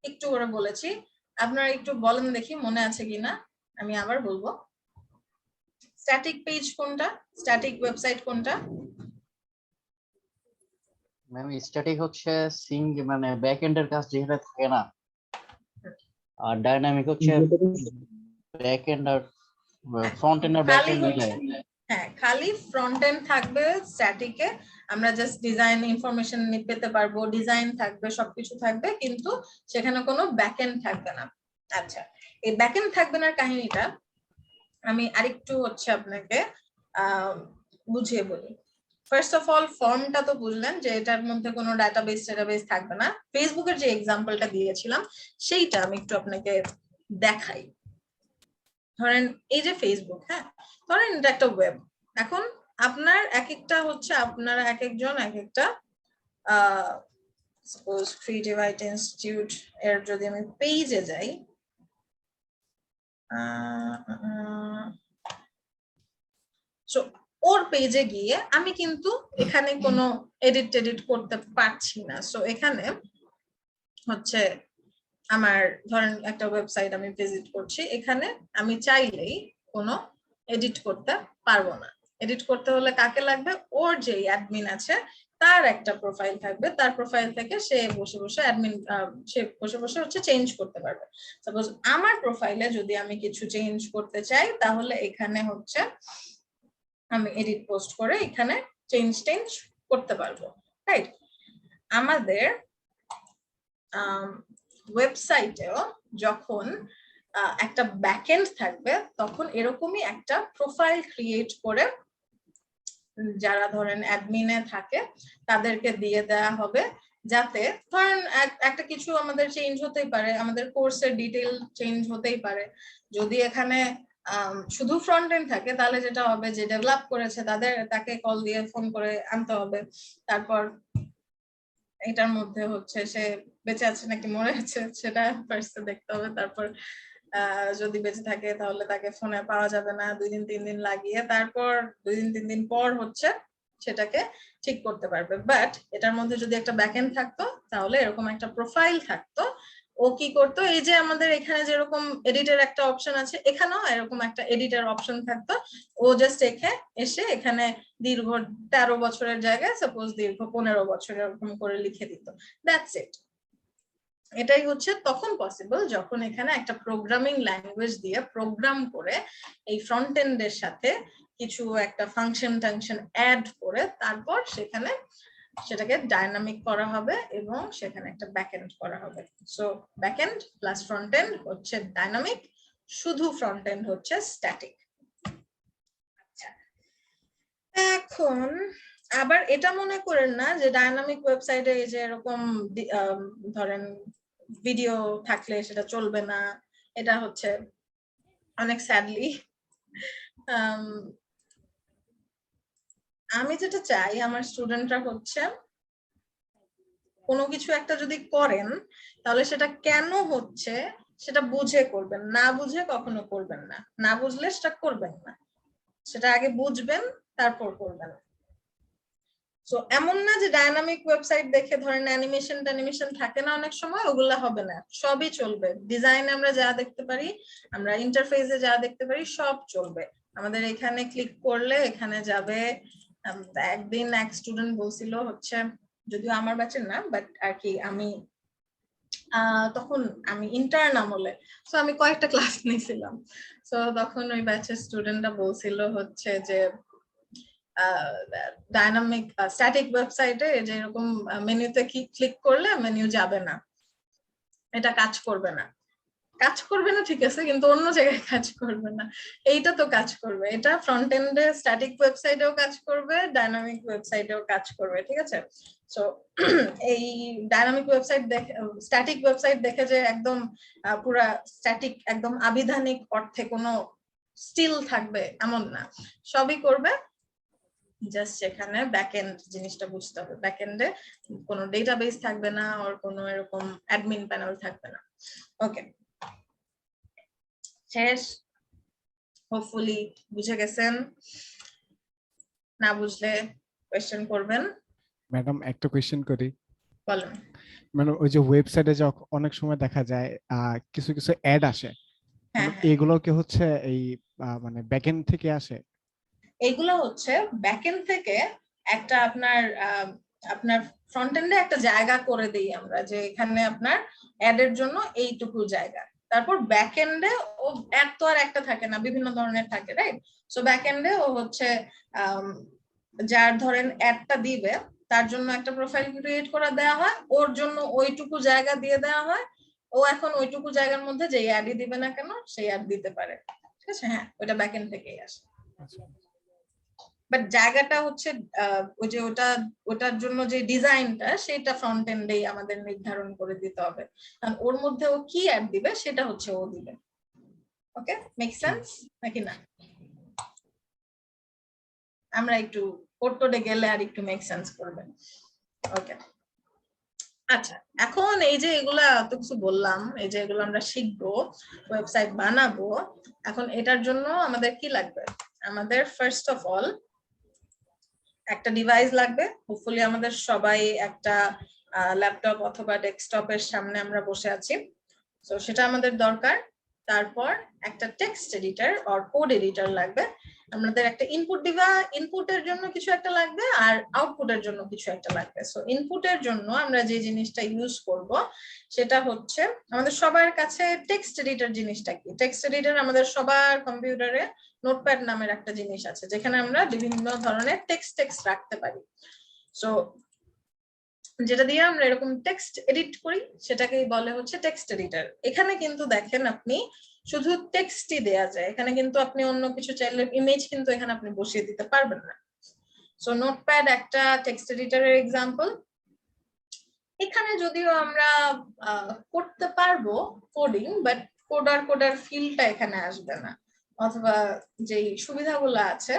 একটু করে বলেছি, আপনারা একটু বলেন দেখি মনে আছে কিনা। আমি আবার বলবো, স্ট্যাটিক পেজ কোনটা, স্ট্যাটিক ওয়েবসাইট কোনটা? ম্যাম স্ট্যাটিক হচ্ছে মানে ব্যাক এন্ডের কাজ যেখানে থাকে না, আর ডাইনামিক হচ্ছে ব্যাক এন্ড আর ফ্রন্ট এন্ড আর ব্যাক এন্ড মিলে। হ্যাঁ, খালি ফ্রন্ট এন্ড থাকবে স্ট্যাটিকে, আমরা জাস্ট ডিজাইন ইনফরমেশন পেতে পারবো, ডিজাইন থাকবে, সবকিছু থাকবে, কিন্তু সেখানে কোনো ব্যাক এন্ড থাকবে না। আচ্ছা, এই ব্যাক এন্ড থাকবে না কাহিনীটা আমি আরেকটু হচ্ছে আপনাকে বুঝিয়ে বলি। ফার্স্ট অফ অল, ফর্মটা তো বুঝলেন যে এটার মধ্যে কোনো ডাটাবেস থাকবে না। ফেসবুকের যে এক্সাম্পলটা দিয়েছিলাম সেইটা আমি একটু আপনাকে দেখাই। ধরেন এই যে ফেসবুক, হ্যাঁ, ধরেন এটা একটা ওয়েব। এখন আপনার এক একটা হচ্ছে, আপনারা এক একজন এক একটা সাপোজ ক্রিয়েটিভ আইটি ইনস্টিটিউট এর যদি আমি পেজে যাই, সো ওর পেজে গিয়ে আমি কিন্তু এখানে কোনো এডিট করতে পারছি না। সো এখানে হচ্ছে আমার ধরেন একটা ওয়েবসাইট আমি ভিজিট করছি, এখানে আমি চাইলেই কোনো এডিট করতে পারবো না। এডিট করতে হলে কাকে লাগবে? ওর যে অ্যাডমিন আছে তার একটা প্রোফাইল থাকবে, তার প্রোফাইল থেকে সে বসে বসে হচ্ছে চেঞ্জ করতে পারবে। সাপোজ আমার প্রোফাইলে যদি আমি কিছু চেঞ্জ করতে চাই, তাহলে এখানে হচ্ছে আমি এডিট পোস্ট করে এখানে চেঞ্জ করতে পারবো, রাইট? আমাদের ওয়েবসাইটেও যখন একটা ব্যাকএন্ড থাকবে, তখন এরকমই একটা প্রোফাইল ক্রিয়েট করে যারা ধরেন অ্যাডমিনে থাকে তাদেরকে দিয়ে দেওয়া হবে, যাতে ধরেন একটা কিছু আমাদের চেঞ্জ হতেই পারে, আমাদের কোর্সের ডিটেইল চেঞ্জ হতেই পারে। যদি এখানে শুধু ফ্রন্ট এন্ড থাকে তাহলে যেটা হবে যে ডেভেলপ করেছে তাকে কল দিয়ে ফোন করে আনতে হবে, তারপর এটার মধ্যে হচ্ছে সে বেঁচে আছে নাকি মরে আছে সেটা ফার্স্টে দেখতে হবে, তারপর যদি বেঁচে থাকে তাহলে তাকে ফোনে পাওয়া যাবে না 2 দিন 3 দিন লাগিয়ে, তারপর 2 দিন 3 দিন পর হচ্ছে সেটাকে ঠিক করতে পারবে। বাট এটার মধ্যে যদি একটা ব্যাকএন্ড থাকতো তাহলে এরকম একটা প্রোফাইল থাকতো, ও কি করতো, এই যে আমাদের এখানে যেরকম এডিটের একটা অপশন আছে এখানেও এরকম একটা এডিটের অপশন থাকতো, ও জাস্ট এসে এখানে দীর্ঘ 13 বছরের জায়গায় সাপোজ দীর্ঘ 15 বছর এরকম করে লিখে দিত, দ্যাটস ইট। এটাই হচ্ছে তখন পসিবল যখন এখানে একটা প্রোগ্রামিং ল্যাঙ্গুয়েজ দিয়ে প্রোগ্রাম করে এই ফ্রন্ট এন্ডের সাথে কিছু একটা ফাংশন অ্যাড করে তারপর সেটাকে ডাইনামিক করা হবে এবং সেখানে একটা ব্যাকএন্ড করা হবে। So backend plus front end হচ্ছে ডাইনামিক, শুধু ফ্রন্ট এন্ড হচ্ছে স্ট্যাটিক। আচ্ছা, এখন আবার এটা মনে করেন না যে ডাইনামিক ওয়েবসাইটে এই যে এরকম ধরেন ভিডিও থাকলে সেটা চলবে না, এটা হচ্ছে অনেক স্যাডলি। আমি যেটা চাই আমার স্টুডেন্টরা হচ্ছে কোনো কিছু একটা যদি করেন তাহলে সেটা কেন হচ্ছে সেটা বুঝে করবেন, না বুঝে কখনো করবেন না, না বুঝলে সেটা করবেন না, সেটা আগে বুঝবেন তারপর করবেন। সো এমন না যে ডাইনামিক ওয়েবসাইট দেখে ধরেন অ্যানিমেশন থাকে না অনেক সময়, ওগুলা হবে না, সবই চলবে। ডিজাইন আমরা যা দেখতে পারি, আমরা ইন্টারফেসে যা দেখতে পারি সব চলবে। আমাদের এখানে ক্লিক করলে এখানে যাবে। একদিন এক স্টুডেন্ট বলছিল হচ্ছে, যদিও আমার ব্যাচের না বাট আর কি, তখন আমি ইন্টার্ন আমলে, সো আমি কয়েকটা ক্লাস নিয়েছিলাম। সো তখন ওই ব্যাচের স্টুডেন্টরা বলছিল হচ্ছে যে ডাইনামিক স্ট্যাটিক ওয়েবসাইটে যেরকম মেনুতে ক্লিক করলে মেনু যাবে না, এটা কাজ করবে না ঠিক আছে, কিন্তু অন্য জায়গায় কাজ করবে না, এইটা তো কাজ করবে, এটা ফ্রন্ট এন্ডে স্ট্যাটিক ওয়েবসাইটেও কাজ করবে, ডাইনামিক ওয়েবসাইটেও কাজ করবে, ঠিক আছে। সো এই ডাইনামিক ওয়েবসাইট দেখে স্ট্যাটিক ওয়েবসাইট দেখে যে একদম পুরা স্ট্যাটিক একদম আবিধানিক অর্থে কোনো স্টিল থাকবে এমন না, সবই করবে, জাস্ট সেখানে ব্যাকএন্ড জিনিসটা বুঝতে হবে। ব্যাকএন্ডে কোনো ডেটাবেস থাকবে না, আর কোনো এরকম অ্যাডমিন প্যানেল থাকবে না। ওকে, শেষ, হোপফুলি বুঝে গেছেন, না বুঝলে কোয়েশ্চেন করবেন। ম্যাডাম একটা কোয়েশ্চেন করি। বলেন। মানে ওই যে ওয়েবসাইটে যে অনেক সময় দেখা যায় কিছু কিছু অ্যাড আসে, হ্যাঁ, এগুলো কি হচ্ছে এই মানে ব্যাকএন্ড থেকে আসে? এইগুলো হচ্ছে ব্যাকএন্ড থেকে একটা আপনার ফ্রন্ট এন্ডে একটা জায়গা করে দেই আমরা, যে এখানে আপনার অ্যাড এর জন্য এইটুকু জায়গা, তারপর ব্যাকএন্ডে ও অ্যাড তো আর একটা থাকে না, বিভিন্ন ধরনের থাকে, রাইট। সো ব্যাকএন্ডে ও হচ্ছে যার ধরেন অ্যাডটা দিবে তার জন্য একটা প্রোফাইল ক্রিয়েট করে দেওয়া হয়, ওর জন্য ওইটুকু জায়গা দিয়ে দেওয়া হয়, ও এখন ওইটুকু জায়গার মধ্যে যে অ্যাডই দিবে না কেন সেই অ্যাড দিতে পারে, ঠিক আছে। হ্যাঁ, ওটা ব্যাকএন্ড থেকেই আসে, বাট জায়গাটা হচ্ছে ওই যে ওটার জন্য যে ডিজাইনটা সেটা ফ্রন্ট এন্ডেই আমাদের নির্ধারণ করে দিতে হবে, কারণ ওর মধ্যে ও কি অ্যাড দিবে সেটা হচ্ছে ও দিবে। ওকে, মেক সেন্স নাকি না? আমরা একটু কোর্টে গেলে আর একটু মেক সেন্স করবে। ওকে, আচ্ছা, এখন এই যে এগুলা এত কিছু বললাম, এই যে এগুলো আমরা শিখবো, ওয়েবসাইট বানাবো, এখন এটার জন্য আমাদের কি লাগবে? আমাদের ফার্স্ট অফ অল একটা ডিভাইস লাগবে। হোপফুলি আমাদের সবাই একটা ল্যাপটপ অথবা ডেস্কটপের সামনে আমরা বসে আছি, তো সেটা আমাদের দরকার। তারপর একটা text editor or code editor লাগবে, আমাদের একটা ইনপুটের জন্য কিছু একটা লাগবে আর আউটপুটের জন্য কিছু একটা লাগবে। সো ইনপুটের জন্য আমরা যে জিনিসটা ইউজ করব সেটা হচ্ছে, আমাদের সবার কাছে টেক্সট এডিটর জিনিসটা কি? টেক্সট এডিটর আমাদের সবার কম্পিউটারে নোটপ্যাড নামের একটা জিনিস আছে, যেখানে আমরা বিভিন্ন ধরনের টেক্সট রাখতে পারি। সো যেটা দিয়ে আমরা এরকম টেক্সট এডিট করি সেটাকেই বলে হচ্ছে টেক্সট এডিটর। এখানে কিন্তু দেখেন আপনি শুধু টেক্সটই দেয়া যায়, এখানে কিন্তু আপনি অন্য কিছু চাইলে ইমেজ কিন্তু এখানে আপনি বসিয়ে দিতে পারবেন না। সো নোটপ্যাড একটা টেক্সট এডিটরের এক্সাম্পল। এখানে যদিও আমরা করতে পারবো কোডিং, বাট কোডার ফিলটা এখানে আসবে না। অথবা যেই সুবিধাগুলো আছে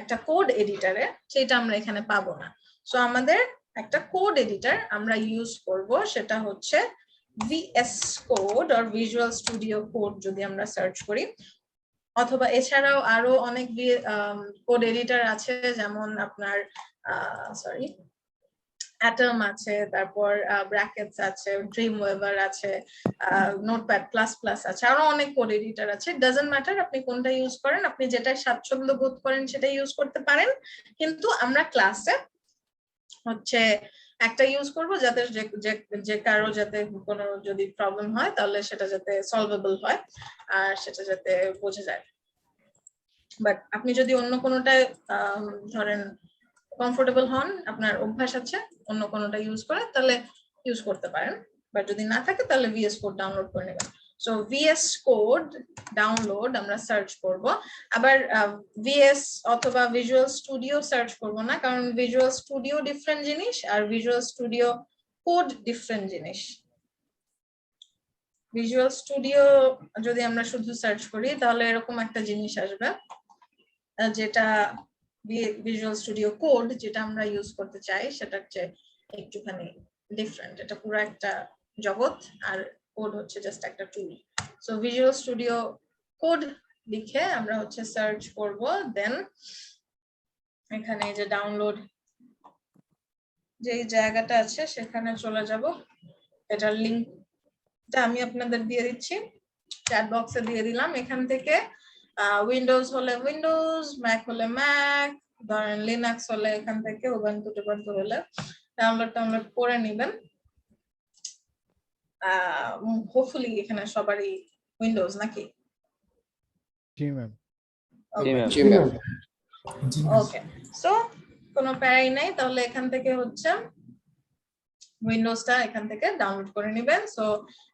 একটা কোড এডিটরে, সেটা আমরা এখানে পাবো না। সো আমাদের একটা কোড এডিটর আমরা ইউজ করব, সেটা হচ্ছে VS code or visual studio code যদি আমরা সার্চ করি। অথবা এছাড়াও আরো অনেক কোড এডিটর আছে, যেমন আপনার সরি অ্যাটম আছে, তারপর ব্র্যাকেটস আছে, ড্রিমওয়েভার আছে, নোটপ্যাড প্লাস প্লাস আছে, আরো অনেক কোড এডিটর আছে। ডাজন্ট ম্যাটার আপনি কোনটা ইউজ করেন, আপনি যেটা স্বাচ্ছন্দ্য বোধ করেন সেটা ইউজ করতে পারেন। কিন্তু আমরা ক্লাসে হচ্ছে একটা ইউজ করব যাতে যে কারো যাতে কোনো যদি প্রবলেম হয় তাহলে সেটা যাতে সলভেবল হয় আর সেটা যাতে বোঝা যায়। বাট আপনি যদি অন্য কোনোটায় ধরেন কমফোর্টেবল হন, আপনার অভ্যাস আছে অন্য কোনোটা ইউজ করে, তাহলে ইউজ করতে পারেন। বাট যদি না থাকে তাহলে VS কোড ডাউনলোড করে নেবেন। সো VS কোড ডাউনলোড আমরা সার্চ করব। আবার VS অথবা ভিজুয়াল স্টুডিও সার্চ করব না, কারণ ভিজুয়াল স্টুডিও ডিফারেন্ট জিনিস আর ভিজুয়াল স্টুডিও কোড ডিফারেন্ট জিনিস। ভিজুয়াল স্টুডিও যদি আমরা শুধু সার্চ করি তাহলে এরকম একটা জিনিস আসবে, যেটা ভিজুয়াল স্টুডিও কোড যেটা আমরা ইউজ করতে চাই সেটা হচ্ছে একটুখানি ডিফারেন্ট। এটা পুরো একটা জগৎ আর কোড হচ্ছে জাস্ট একটা টুল। সো ভিজুয়াল স্টুডিও কোড লিখে আমরা হচ্ছে সার্চ করব, দেন এখানে যে ডাউনলোড যে জায়গাটা আছে সেখানে চলে যাব। এটার লিংকটা আমি আপনাদের দিয়ে দিচ্ছি, চ্যাট বক্সে দিয়ে দিলাম। এখান থেকে উইন্ডোজ হলে উইন্ডোজ, ম্যাক হলে ম্যাক, ধরেন লিনাক্স হলে এখান থেকে উবুন্টু টুবুন্টু হলে ডাউনলোড করে নেবেন। হোপফুলি এখানে সবারই উইন্ডোজ নাকি? জি ম্যাম। ওকে, সো কোনো প্যারাই নাই, তাহলে এখান থেকে হচ্ছে উইন্ডোজটা এখান থেকে ডাউনলোড করে নেবেন। সো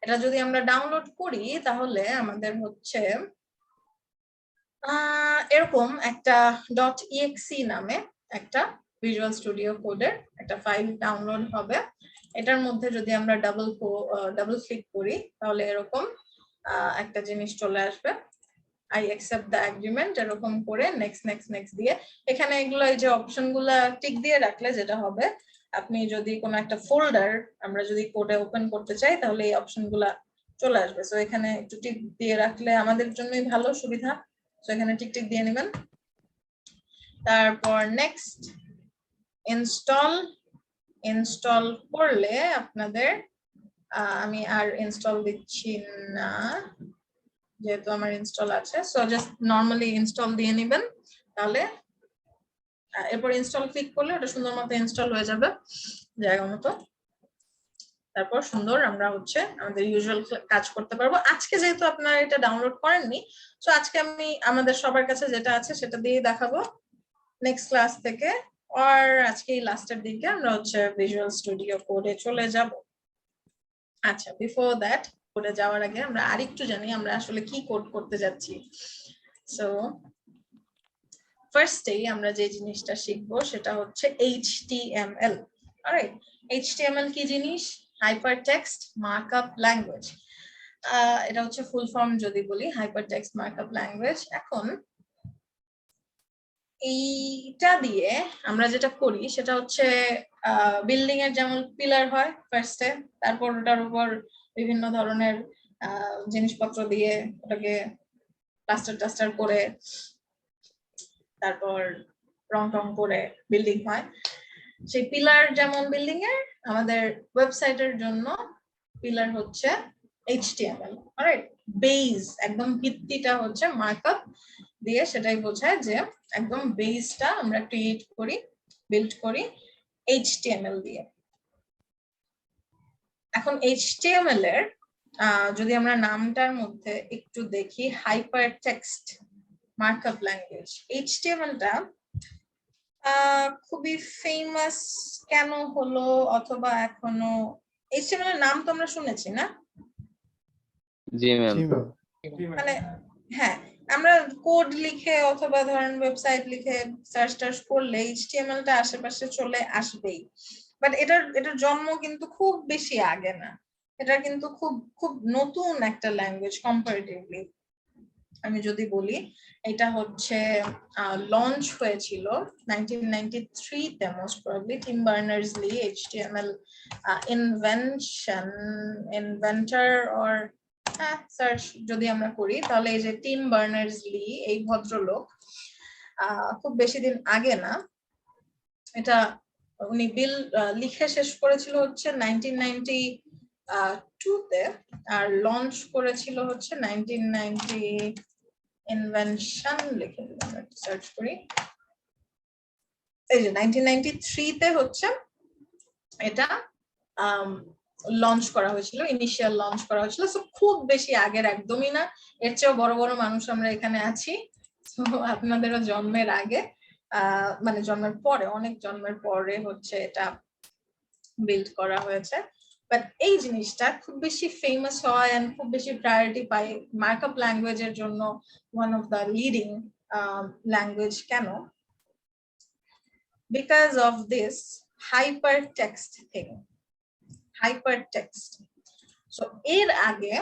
এটা যদি আমরা ডাউনলোড করি তাহলে আমাদের হচ্ছে এরকম একটা .exe নামে একটা ভিজুয়াল স্টুডিও কোডের একটা ফাইল ডাউনলোড হবে। এটার মধ্যে যদি আমরা ডাবল ক্লিক করি তাহলে এরকম একটা জিনিস চলে আসবে, I accept the agreement, এরকম করে নেক্সট নেক্সট নেক্সট দিয়ে এখানে এগুলো এই যে অপশনগুলো টিক দিয়ে রাখলে যেটা হবে, আপনি যদি কোনো একটা ফোল্ডার আমরা যদি কোডে ওপেন করতে চাই তাহলে এই অপশনগুলো চলে আসবে। সো এখানে একটু টিক দিয়ে রাখলে আমাদের জন্যই ভালো সুবিধা। সো এখানে টিক টিক দিয়ে নেবেন। তারপর নেক্সট ইনস্টল করলে আপনাদের আমি আর ইনস্টল দিচ্ছি না যেহেতু আমার ইনস্টল আছে। সো জাস্ট নরমালি ইনস্টল দিয়ে নেবেন, তাহলে এরপর ইনস্টল ক্লিক করলে ওটা সুন্দর মতো ইনস্টল হয়ে যাবে জায়গা মতো। তারপর সুন্দর আমরা হচ্ছে আমাদের ইউজুয়াল কাজ করতে পারবো। আজকে যেহেতু আপনারা এটা ডাউনলোড করেননি, সো আজকে আমি আমাদের সবার কাছে যেটা আছে সেটা দিয়ে দেখাবো। নেক্সট ক্লাস থেকে আর আজকে এই লাস্টের দিকে আমরা হচ্ছে ভিজুয়াল স্টুডিও কোডে চলে যাব। আচ্ছা, বিফোর দ্যাট কোডে যাওয়ার আগে আমরা আরেকটু জানি আমরা আসলে কি কোড করতে যাচ্ছি। সো ফার্স্টেই আমরা যে জিনিসটা শিখবো সেটা হচ্ছে HTML। অলরাইট, HTML কি জিনিস? Hypertext markup language. এটা হচ্ছে ফুল ফর্ম যদি বলি, হাইপারটেক্সট মার্কআপ ল্যাঙ্গুয়েজ। এখন এইটা দিয়ে আমরা যেটা করি সেটা হচ্ছে বিল্ডিং এর যেমন পিলার হয় ফার্স্টে, তারপর ওটার উপর বিভিন্ন ধরনের জিনিসপত্র দিয়ে ওটাকে প্লাস্টার করে তারপর রং টং করে বিল্ডিং হয়। সেই পিলার যেমন বিল্ডিং এর, আমাদের ওয়েবসাইটের জন্য পিলার হচ্ছে HTML। অলরাইট, বেস একদম ভিত্তিটা হচ্ছে মার্কআপ দিয়ে, সেটাই বোঝায় যে একদম বেসটা আমরা ক্রিয়েট করি, বিল্ড করি HTML দিয়ে। এখন HTML এর যদি আমরা নামটার মধ্যে একটু দেখি, হাইপারটেক্সট মার্কআপ ল্যাঙ্গুয়েজ। HTML টা খুবই ফেমাস কেন হলো, অথবা এখনো HTML এর নাম তো আমরা শুনেছি না? জি ম্যাম। মানে হ্যাঁ, আমরা কোড লিখে অথবা ধরেন ওয়েবসাইট লিখে সার্চ টার্চ করলে HTML টা আশেপাশে চলে আসবেই। বাট এটার জন্ম কিন্তু খুব বেশি আগে না, এটা কিন্তু খুব নতুন একটা ল্যাঙ্গুয়েজ কম্পারেটিভলি। আমি যদি বলি এটা হচ্ছে লঞ্চ হয়েছিল 1993 তে most probably team Berners-Lee HTML inventor or search যদি আমরা করি তাহলে এই যে টিম বার্নার্স-লি এই ভদ্রলোক খুব বেশি দিন আগে না, এটা উনি বিল লিখে শেষ করেছিল হচ্ছে 1992 তে, আর লঞ্চ করেছিল হচ্ছে 1990 ইনভেনশন লিখে দিলাম, সার্চ করি, এই যে 1993 তে হচ্ছে এটা লঞ্চ করা হয়েছিল, ইনিশিয়াল লঞ্চ করা হয়েছিল। সো খুব বেশি আগের একদমই না, এর চেয়েও বড় বড় মানুষ আমরা এখানে আছি। তো আপনাদেরও জন্মের আগে, মানে জন্মের পরে, অনেক জন্মের পরে হচ্ছে এটা বিল্ড করা হয়েছে। বাট এই জিনিসটা খুব বেশি ফেমাস হয় এন্ড খুব বেশি প্রায়োরিটি পায় মার্কআপ ল্যাঙ্গুয়েজের জন্য, one of the leading language. কেন? Because of this hypertext thing, hypertext. So এর আগে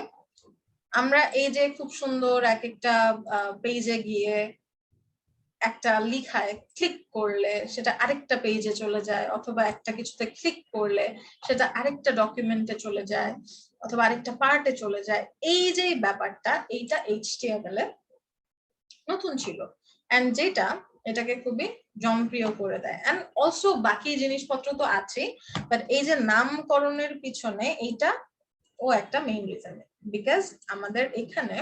আমরা এই যে খুব সুন্দর এক একটা পেজে গিয়ে একটা লেখায় ক্লিক করলে সেটা আরেকটা পেজে চলে যায়, অথবা একটা কিছুতে ক্লিক করলে সেটা আরেকটা ডকুমেন্টে চলে যায়, অথবা আরেকটা পার্টে চলে যায়। এই যে ব্যাপারটা, এইটা HTML এ নতুন ছিল, এন্ড যেটা এটাকে খুবই জনপ্রিয় করে দেয়। এন্ড অলসো বাকি জিনিসপত্র তো আছে, বাট এই যে নামকরণের পিছনে এইটা ও একটা মেইন রিজন। বিকজ আমাদের এখানে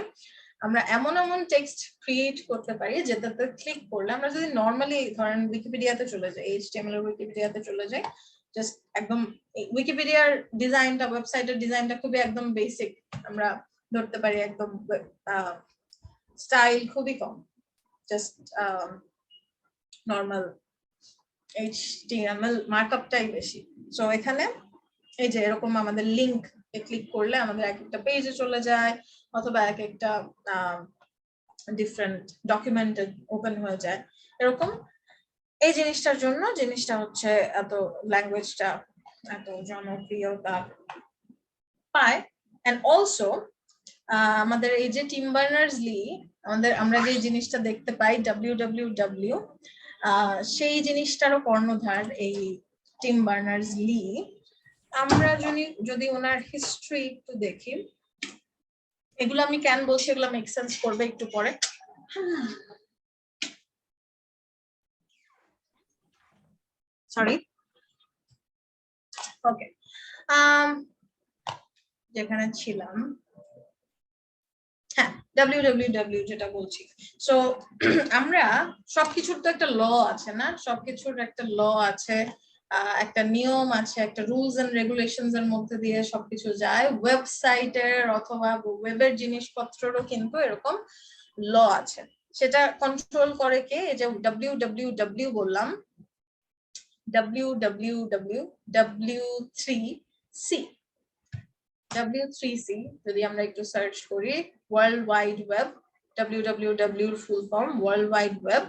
আমরা এমন এমন টেক্সট ক্রিয়েট করতে পারি যেটাতে ক্লিক করলে, আমরা যদি নর্মালি ধরেন উইকিপিডিয়াতে চলে যাই, HTML এর উইকিপিডিয়াতে চলে যাই, জাস্ট একদম উইকিপিডিয়ার ডিজাইনটা, ওয়েবসাইটের ডিজাইনটা খুবই একদম বেসিক আমরা ধরতে পারি, একদম স্টাইল খুবই কম, জাস্ট নর্মাল HTML মার্কআপটাই বেশি। সো এখানে এই যে এরকম আমাদের লিংক এ ক্লিক করলে আমাদের এক একটা পেজে চলে যায়, অথবা এক একটা ডিফারেন্ট ডকুমেন্ট ওপেন হয়ে যায়, এরকম। এই জিনিসটার জন্য জিনিসটা হচ্ছে এত ল্যাঙ্গুয়েজটা এত জনপ্রিয়তা পায়। এন্ড অলসো আমাদের এই যে টিম বার্নার্স-লি, আমরা যে জিনিসটা দেখতে পাই www, সেই জিনিসটারও কর্ণধার এই টিম বার্নার্স-লি। আমরা যদি ওনার হিস্ট্রি একটু দেখি, এগুলো আমি কেন বলছি এগুলো মেক সেন্স করবে একটু পরে। সরি, ওকে, যেখানে ছিলাম, হ্যাঁ, www যেটা বলছি। সো আমরা সবকিছুর তো একটা ল আছে না, সবকিছুর একটা ল আছে, একটা নিয়ম আছে, একটা রুলস এন্ড রেগুলেশনস এর মধ্যে দিয়ে সবকিছু যায়। ওয়েবসাইটের অথবা ওয়েবের জিনিসপত্রেরও কিন্তু এরকম ল আছে, সেটা কন্ট্রোল করে কে? এই যে www বললাম, www W3C, W3C যদি আমরা একটু সার্চ করি, ওয়ার্ল্ড ওয়াইড ওয়েব, www এর full form world wide web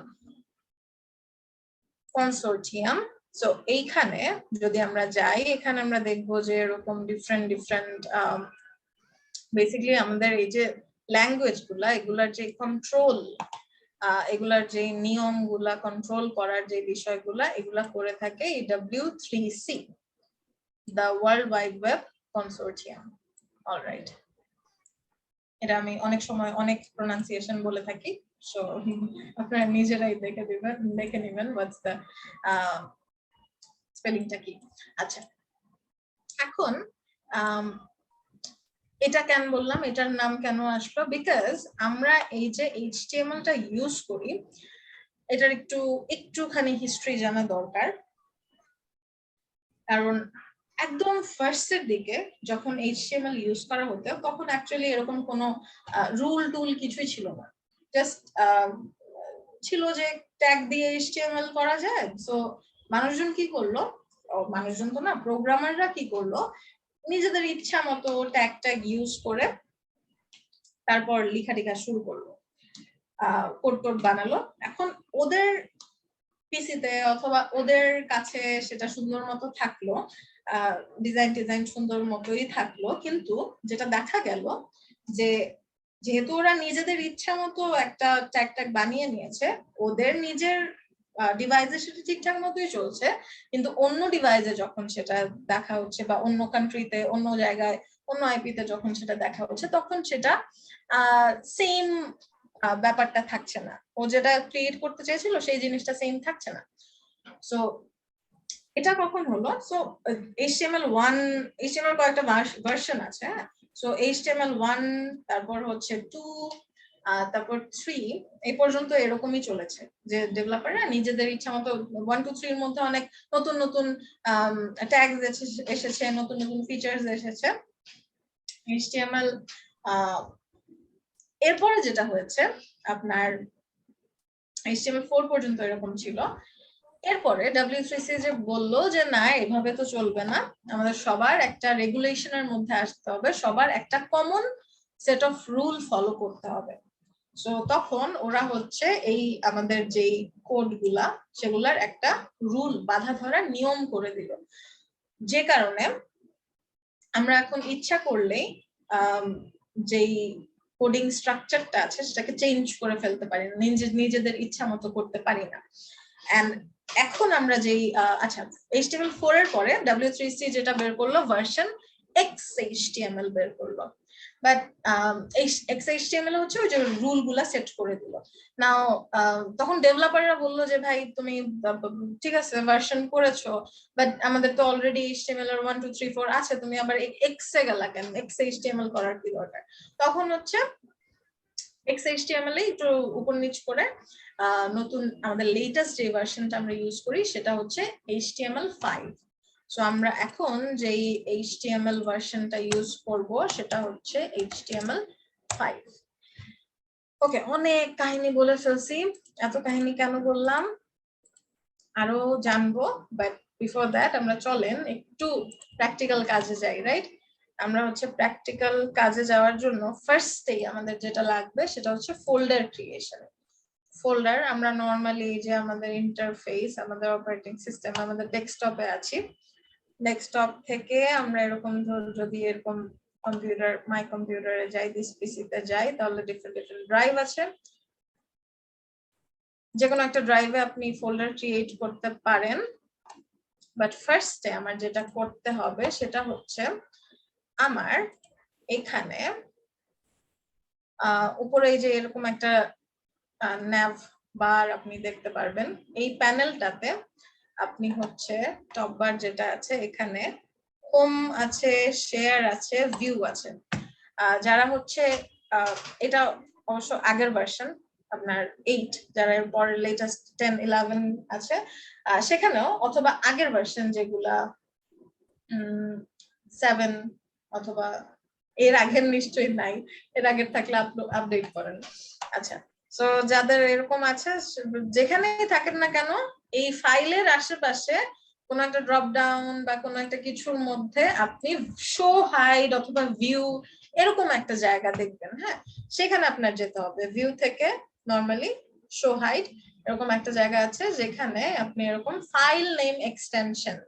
consortium. So এইখানে যদি আমরা যাই, এখানে আমরা দেখবো যে এরকম ডিফারেন্ট বেসিক্যালি আমাদের এই যে ল্যাঙ্গুয়েজ গুলা, এগুলার যে কন্ট্রোল, এগুলার যে নিয়মগুলা, কন্ট্রোল করার যে বিষয়গুলা, এগুলা করে থাকে এই W3C, the World Wide Web Consortium. Alright, এটা আমি অনেক সময় অনেক প্রোনাউন্সিয়েশন বলে থাকি, সো আপনারা নিজেরাই দেখে নেবেন হোয়াটস দ্য স্পেলিংটা কি। আচ্ছা, এখন এটা কেন বললাম, এটার নাম কেন আসলো? বিকজ আমরা এই যে HTML টা ইউজ করি, এটার একটুখানি হিস্ট্রি জানা দরকার। কারণ একদম ফার্স্টের দিকে যখন HTML ইউজ করা হতো, তখন অ্যাকচুয়ালি এরকম কোনো রুল টুল কিছুই ছিল না, জাস্ট ছিল যে ট্যাগ দিয়ে HTML করা যায়। সো মানুষজন কি করলো, মানুষজন তো না, প্রোগ্রামাররা কি করলো, নিজেদের ইচ্ছা মতো ট্যাগ ইউজ করে তারপর লেখা শুরু করলো, কোড বানালো। এখন ওদের পিসিতে অথবা ওদের কাছে সেটা সুন্দর মতো থাকলো, ডিজাইন সুন্দর মতোই থাকলো, কিন্তু যেটা দেখা গেল যে যেহেতু ওরা নিজেদের ইচ্ছা মতো একটা ট্যাগ ট্যাগ বানিয়ে নিয়েছে, ওদের নিজের ডিভাইসে সেটা ঠিকঠাক মতোই চলছে, কিন্তু অন্য ডিভাইসে যখন সেটা দেখা হচ্ছে বা অন্য কান্ট্রিতে, অন্য জায়গায়, অন্য আইপিতে যখন সেটা দেখা হচ্ছে, তখন সেটা সেম ব্যাপারটা থাকছে না। ও যেটা ক্রিয়েট করতে চাইছিল সেই জিনিসটা সেম থাকছে না। সো এটা কখন হলো? সো HTML কয়েকটা ভার্সন আছে, হ্যাঁ। সো HTML1, তারপর হচ্ছে 2, তারপর 3, এই পর্যন্ত এরকমই চলেছে যে ডেভেলপাররা নিজেদের ইচ্ছা মতো 1 2 3 এর মধ্যে অনেক নতুন নতুন ট্যাগস এসেছে, নতুন নতুন ফিচার্স এসেছে। HTML এরপরে যেটা হয়েছে আপনার HTML4 পর্যন্ত এরকম ছিল। এরপরে W3C যে বললো যে না, এভাবে তো চলবে না, আমাদের সবার একটা রেগুলেশনের মধ্যে আসতে হবে, সবার একটা common set of rule follow করতে হবে। সো তখন ওরা হচ্ছে এই আমাদের যেই কোড গুলা, সেগুলার একটা রুল, বাঁধা ধরা নিয়ম করে দিল, যে কারণে আমরা এখন ইচ্ছা করলেই যেই কোডিং স্ট্রাকচারটা আছে সেটাকে চেঞ্জ করে ফেলতে পারি না, নিজেদের ইচ্ছা মতো করতে পারি না। এন্ড এখন আমরা যেই আচ্ছা, HTML4 এর পরে W3C যেটা বের করলো ভার্সন XHTML বের করলো, বাট XHTML হচ্ছে ওই যে রুল গুলা সেট করে দিল। নাও তখন ডেভেলপাররা বললো যে ভাই তুমি ঠিক আছে ভার্সন করেছো, বাট আমাদের তো অলরেডি HTML এর 1 2 3 4 আছে, তুমি আবার X এ গেলা কেন? XHTML করার কি দরকার? তখন হচ্ছে XHTML এ একটু উপর নিচ করে নতুন আমাদের লেটেস্ট যে ভার্সনটা আমরা ইউজ করি সেটা হচ্ছে HTML5। সো আমরা এখন যেই HTML ভার্সনটা ইউজ করব সেটা হচ্ছে HTML5। ওকে, অনেক কাহিনী বলে ফেলছি। এত কাহিনী কেন বললাম আরো জানবো, বাট বিফোর দ্যাট আমরা চলেন একটু প্র্যাকটিক্যাল কাজে যাই, রাইট? আমরা হচ্ছে প্র্যাকটিক্যাল কাজে যাওয়ার জন্য ফার্স্টেই আমাদের যেটা লাগবে সেটা হচ্ছে ফোল্ডার ক্রিয়েশন। ফোল্ডার আমরা নরমালি যে আমাদের ইন্টারফেস, আমাদের অপারেটিং সিস্টেম, আমাদের ডেস্কটপে আছি, ডেস্কটপ থেকে আমরা এরকম যদি এরকম কম্পিউটার, মাই কম্পিউটারে যাই, দিস পিসিতে যাই, তাহলে ডিফারেন্ট ডিফারেন্ট ড্রাইভ আছে। যে কোনো একটা ড্রাইভে আপনি ফোল্ডার ক্রিয়েট করতে পারেন, বাট ফার্স্টে আমার যেটা করতে হবে সেটা হচ্ছে আমার এখানে উপরে এই যে এরকম একটা ন্যাভ বার আপনি দেখতে পারবেন, এই প্যানেলটাতে আপনি হচ্ছে টপ বার যেটা আছে, এখানে হোম আছে, শেয়ার আছে, ভিউ আছে। যারা হচ্ছে এটা অবশ্য আগের ভার্সন আপনার 8, যারা এর পরে লেটেস্ট 10 11 আছে সেখানেও, অথবা আগের ভার্সন যেগুলা 7 অথবা এর আগের নিশ্চয়ই নাই, এর আগের থাকলে আপডেট করেন। আচ্ছা, সো যাদের এরকম আছে, যেখানেই থাকেন না কেন, এই ফাইলের আশেপাশে কোন একটা ড্রপ ডাউন বা কোন একটা কিছুর মধ্যে আপনি শো হাইড অথবা ভিউ এরকম একটা জায়গা দেখবেন, হ্যাঁ। সেখানে আপনার যেতে হবে, ভিউ থেকে নরমালি শো হাইড এরকম একটা জায়গা আছে, যেখানে আপনি এরকম ফাইল নেম এক্সটেনশন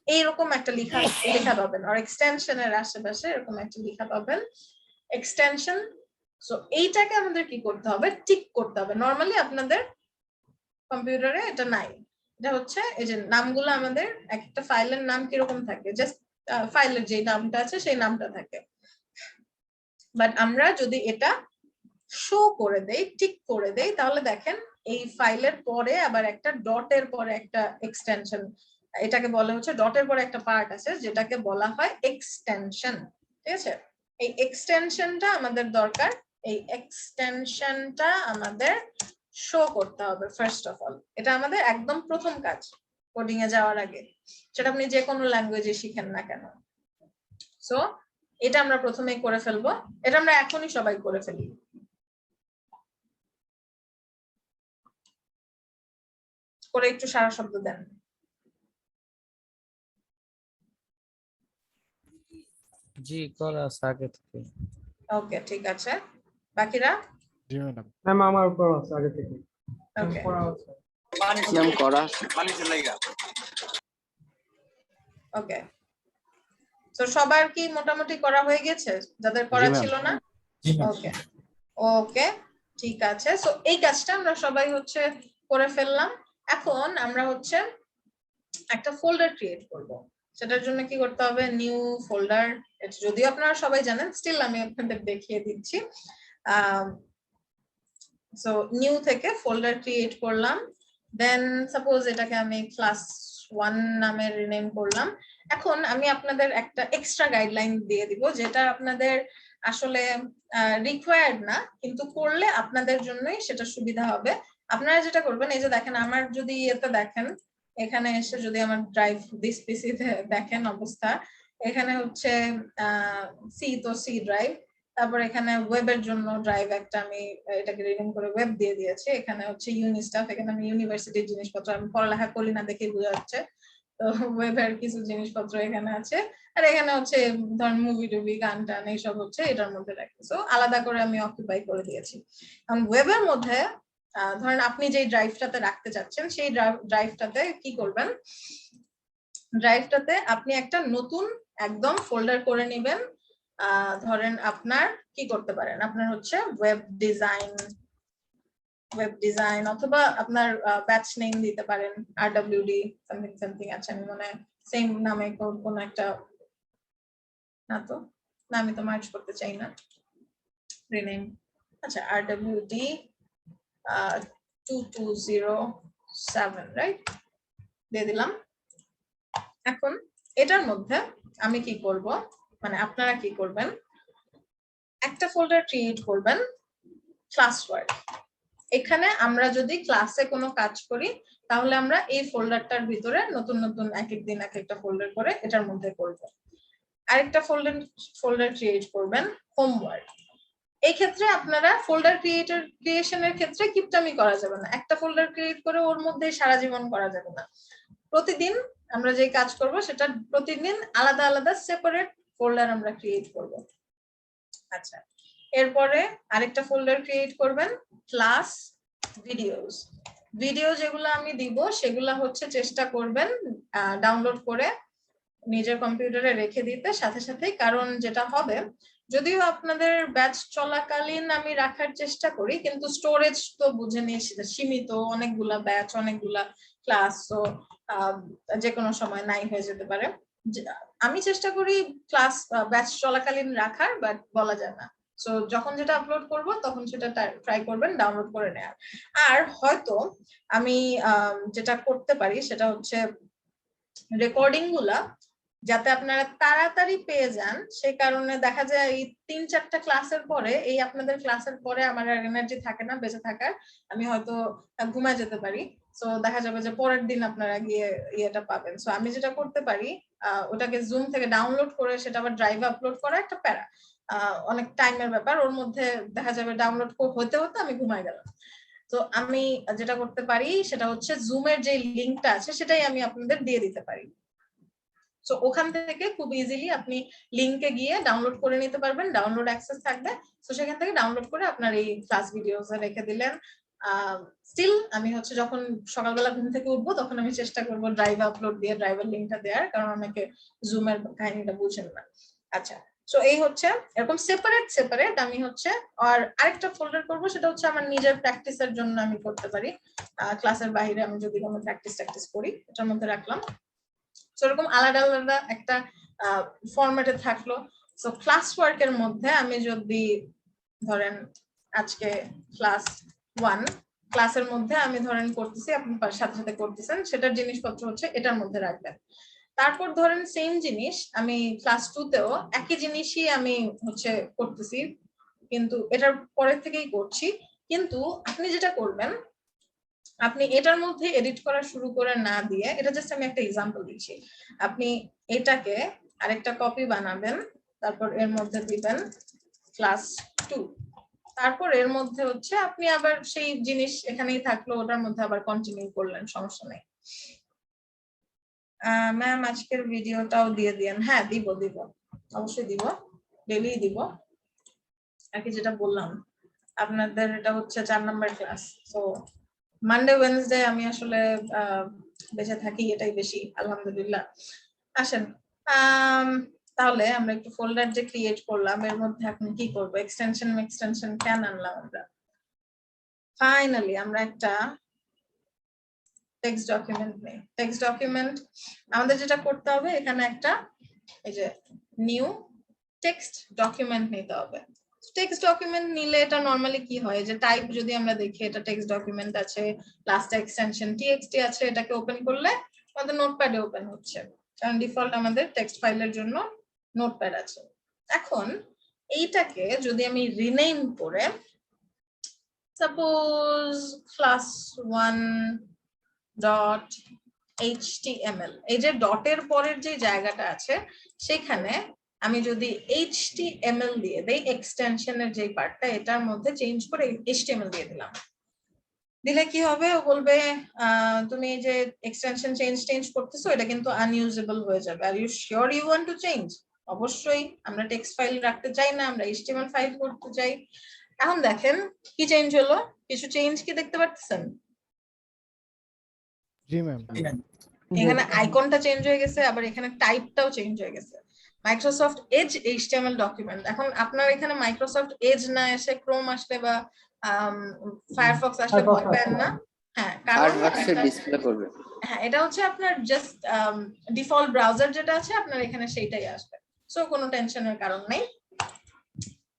এইরকম একটা লেখা পাবেন, আর এক্সটেনশনের আশেপাশে এরকম একটা লেখা পাবেন এক্সটেনশন। সো এইটাকে আমাদের কি করতে হবে? টিক করতে হবে। নরমালি আপনাদের কম্পিউটারে এটা নাই, এটা হচ্ছে এই যে নামগুলো আমাদের একটা ফাইলের নাম কিরকম থাকে, জাস্ট ফাইলের যে নামটা আছে সেই নামটা থাকে, বাট আমরা যদি এটা শো করে দেই, টিক করে দেই, তাহলে দেখেন এই ফাইলের পরে আবার একটা ডটের পরে একটা এক্সটেনশন, এটাকে বলা হচ্ছে ডটের পরে একটা পার্ট আছে যেটাকে বলা হয় এক্সটেনশন, ঠিক আছে? এই এক্সটেনশনটা আমাদের দরকার, এই এক্সটেনশনটা আমাদের শো করতে হবে ফার্স্ট অফ অল। এটা আমাদের একদম প্রথম কাজ কোডিং এ যাওয়ার আগে, সেটা আপনি যে কোনো ল্যাঙ্গুয়েজে শিখেন না কেন। সো এটা আমরা প্রথমেই করে ফেলবো, এটা আমরা এখনই সবাই করে ফেলি। করে একটু সারা শব্দ দেন। জি করা আছে আগে থেকে। ওকে, ঠিক আছে। বাকিরা? জি ম্যাডাম। ম্যাম আমার উপর আছে আগে থেকে ওকে, পড়া আছে। ম্যাম করা ওকে। তো সবার কি মোটামুটি করা হয়ে গেছে, যাদের করা জি, ম্যাম। ছিল না? জি ম্যাম। ওকে, ওকে, ঠিক আছে। সো এই কাজটা আমরা সবাই হচ্ছে করে ফেললাম। এখন আমরা হচ্ছে একটা ফোল্ডার ক্রিয়েট করব। সেটার জন্য কি করতে হবে, নিউ ফোল্ডার। যদিও আপনারা সবাই জানেন, স্টিল আমি আপনাদের দেখিয়ে দিচ্ছি। সো নিউ থেকে ফোল্ডার ক্রিয়েট করলাম, দেন সাপোজ এটাকে আমি ক্লাস 1 নামে রিনেম করলাম। এখন আমি আপনাদের একটা এক্সট্রা গাইডলাইন দিয়ে দিব, যেটা আপনাদের আসলে রিকোয়ার্ড না, কিন্তু করলে আপনাদের জন্যই সেটা সুবিধা হবে। আপনারা যেটা করবেন, এই যে দেখেন, আমার যদি এতে দেখেন, এখানে এসে যদি আমার ড্রাইভ দিস পিসি দেখেন অবস্থা, এখানে হচ্ছে সি ড্রাইভ, তারপর এখানে ওয়েবের জন্য ড্রাইভ একটা আমি এটাকে রিনেম করে ওয়েব দিয়ে দিয়েছি। এখানে হচ্ছে ইউনি স্টাফ, এখানে আমি ইউনিভার্সিটির জিনিসপত্র, আমি পড়ালেখা করি না দেখে বোঝা যাচ্ছে, তো ওয়েবের কিছু জিনিসপত্র এখানে আছে। আর এখানে হচ্ছে ধরেন মুভি টুভি গান টান এইসব হচ্ছে এটার মধ্যে রাখি। সো আলাদা করে আমি অকুপাই করে দিয়েছি। কারণ ওয়েবের মধ্যে ধরেন আপনি যেই ড্রাইভটাতে রাখতে চাচ্ছেন, সেই ড্রাইভটাতে কি করবেন, ড্রাইভটাতে আপনি একটা নতুন একদম ফোল্ডার করে নেবেন। ধরেন আপনার কি করতে পারেন, আপনার হচ্ছে ওয়েব ডিজাইন অথবা আপনার ব্যাচ নেম দিতে পারেন, আরডব্লিউডি সামথিং সামথিং আছে, আমি মনে সেম নামে কোন একটা, না তো না, আমি তো মার্চ করতে চাই না, রিনেম, আচ্ছা আরডব্লিউডি 2207, রাইট, দিয়ে দিলাম। এখন এটার মধ্যে আমি কি করব, মানে আপনারা কি করবেন, একটা ফোল্ডার ক্রিয়েট করবেন ক্লাস ওয়ার্ক। এখানে আমরা যদি ক্লাসে কোনো কাজ করি, তাহলে আমরা এই ফোল্ডারটার ভিতরে নতুন নতুন এক এক দিন এক একটা ফোল্ডার করে এটার মধ্যে করব। আরেকটা ফোল্ডার ক্রিয়েট করবেন হোমওয়ার্ক। এই ক্ষেত্রে আপনারা ফোল্ডার ক্রিয়েশনের ক্ষেত্রে কিপটামি করা যাবে না, একটা ফোল্ডার ক্রিয়েট করে ওর মধ্যে সারা জীবন করা যাবে না। প্রতিদিন আমরা যে কাজ করব সেটা প্রতিদিন আলাদা আলাদা সেপারেট ফোল্ডার আমরা ক্রিয়েট করব। আচ্ছা, এরপরে আরেকটা ফোল্ডার ক্রিয়েট করবেন ক্লাস ভিডিওস। ভিডিও যেগুলো আমি দিব সেগুলো হচ্ছে চেষ্টা করবেন ডাউনলোড করে নিজের কম্পিউটারে রেখে দিতে সাথে সাথে, কারণ যেটা হবে, যদিও আপনাদের ব্যাচ চলাকালীন আমি রাখার চেষ্টা করি, কিন্তু স্টোরেজ তো বুঝে নিয়ে সীমিত, অনেকগুলা ব্যাচ অনেকগুলা ক্লাস, তো যে কোনো সময় নাই হয়ে যেতে পারে। আমি চেষ্টা করি ক্লাস ব্যাচ চলাকালীন রাখার, বাট বলা যায় না। সো যখন যেটা আপলোড করব তখন সেটা ট্রাই করবেন ডাউনলোড করে নেওয়ার। আর হয়তো আমি যেটা করতে পারি সেটা হচ্ছে রেকর্ডিং গুলা যাতে আপনারা তাড়াতাড়ি পেয়ে যান, সেই কারণে দেখা যায় এই 3-4টা ক্লাসের পরে, এই আপনাদের ক্লাসের পরে আমার আর এনার্জি থাকে না বেঁচে থাকার, আমি হয়তো ঘুমায় যেতে পারি। সো দেখা যাবে যে পরের দিন আপনারা গিয়ে ইয়েটা পাবেন। সো আমি যেটা করতে পারি, ওটাকে জুম থেকে ডাউনলোড করে সেটা আবার ড্রাইভে আপলোড করা একটা প্যারা, অনেক টাইমের ব্যাপার, ওর মধ্যে দেখা যাবে ডাউনলোড হতে হতে আমি ঘুমায় গেলাম। তো আমি যেটা করতে পারি সেটা হচ্ছে জুমের যে লিঙ্কটা আছে সেটাই আমি আপনাদের দিয়ে দিতে পারি। সো ওখান থেকে খুব ইজিলি আপনি লিংকে গিয়ে ডাউনলোড করে নিতে পারবেন, ডাউনলোড অ্যাক্সেস থাকবে। সো সেখান থেকে ডাউনলোড করে আপনার এই ক্লাস ভিডিওস রেখে দিলেন। স্টিল আমি হচ্ছে যখন সকালবেলা ঘুম থেকে উঠবো তখন আমি চেষ্টা করবো ড্রাইভ আপলোড দিয়ে ড্রাইভের লিঙ্কটা দেওয়ার, কারণ অনেকে জুমের কাহিনীটা বুঝেন না। আচ্ছা, সো এই হচ্ছে এরকম সেপারেট আমি হচ্ছে আর আরেকটা ফোল্ডার করব, সেটা হচ্ছে আমার নিজের প্র্যাকটিসের জন্য আমি করতে পারি। ক্লাসের বাইরে আমি যদি কোনো প্র্যাকটিস করি এটার মধ্যে রাখলাম। সেরকম আলাদা আলাদা একটা ফরম্যাটে থাকলো। সো ক্লাস ওয়ার্কের মধ্যে আমি যদি ধরেন আজকে ক্লাস 1 ক্লাসের মধ্যে আমি ধরেন করতেছি, আপনি সাথে সাথে করতেছেন, সেটার জিনিসপত্র হচ্ছে এটার মধ্যে রাখবেন। তারপর ধরেন সেম জিনিস আমি ক্লাস 2তেও একই জিনিসই আমি হচ্ছে করতেছি, কিন্তু এটার পরের থেকেই করছি। কিন্তু আপনি যেটা করবেন, আপনি এটার মধ্যে এডিট করা শুরু করে না দিয়ে, এটা জাস্ট আমি একটা এক্সাম্পল দিচ্ছি, আপনি এটাকে আরেকটা কপি বানাবেন, তারপর এর মধ্যে দিবেন ক্লাস 2, তারপর এর মধ্যে হচ্ছে আপনি আবার সেই জিনিস এখানেই থাকলো, ওটার মধ্যে আবার কন্টিনিউ করলেন, সমস্যা নেই। ম্যাম আজকের ভিডিওটাও দিয়ে দিয়েন। হ্যাঁ দিব অবশ্যই দিব, ডেইলি দিব। আর কি যেটা বললাম আপনাদের, এটা হচ্ছে 4 নাম্বার ক্লাস। তো মানডে ওয়েডনেসডে আমি আসলে বেঁচে থাকি, এটাই বেশি, আলহামদুলিল্লাহ। আসেন, তাহলে আমরা একটু ফোল্ডার যে ক্রিয়েট করলাম এর মধ্যে এখন কি করব, এক্সটেনশন কেন আনলাম আমরা, ফাইনালি আমরা একটা টেক্সট ডকুমেন্ট নেই। টেক্সট ডকুমেন্ট আমাদের যেটা করতে হবে, এখানে একটা এই যে নিউ টেক্সট ডকুমেন্ট নিতে হবে। টেক্সট ডকুমেন্ট নিলে এটা নরমালি কি হয়, যে টাইপ যদি আমরা দেখি এটা টেক্সট ডকুমেন্ট আছে, লাস্ট এক্সটেনশন txt আছে, এটাকে ওপেন করলে আমাদের নোটপ্যাডে ওপেন হচ্ছে, কারণ ডিফল্ট আমাদের টেক্সট ফাইলের জন্য নোটপ্যাড আছে। এখন এইটাকে যদি আমি রিনেম করে সাপোজ class1.html, এই যে ডটের পরের যে জায়গাটা আছে সেখানে আমি যদি html দিয়ে দেই, এক্সটেনশনের যে পার্টটা, এটার মধ্যে চেঞ্জ করে html দিয়ে দিলাম, দিলে কি হবে, ও বলবে তুমি এই যে এক্সটেনশন চেঞ্জ করতেছো এটা কিন্তু আনইউজেবল হয়ে যাবে। Are you sure you want to change? অবশ্যই, আমরা টেক্সট ফাইল রাখতে চাই না, আমরা html ফাইল করতে চাই। এখন দেখেন কি চেঞ্জ হলো, কিছু চেঞ্জ কি দেখতে পাচ্ছেন? জি ম্যাম। এখানে আইকনটা চেঞ্জ হয়ে গেছে, আবার এখানে টাইপটাও চেঞ্জ হয়ে গেছে। Microsoft Edge HTML document. এখন আপনার এখানে মাইক্রোসফট এজ না এসে ক্রোম আসলে বা ফায়ারফক্স আসলে ভয় পান না। হ্যাঁ, কারণ ডিসপ্লে করবে। হ্যাঁ, এটা হচ্ছে আপনার জাস্ট ডিফল্ট ব্রাউজার যেটা আছে আপনার এখানে সেইটাই আসবে, সো কোনো টেনশনের কারণ নেই।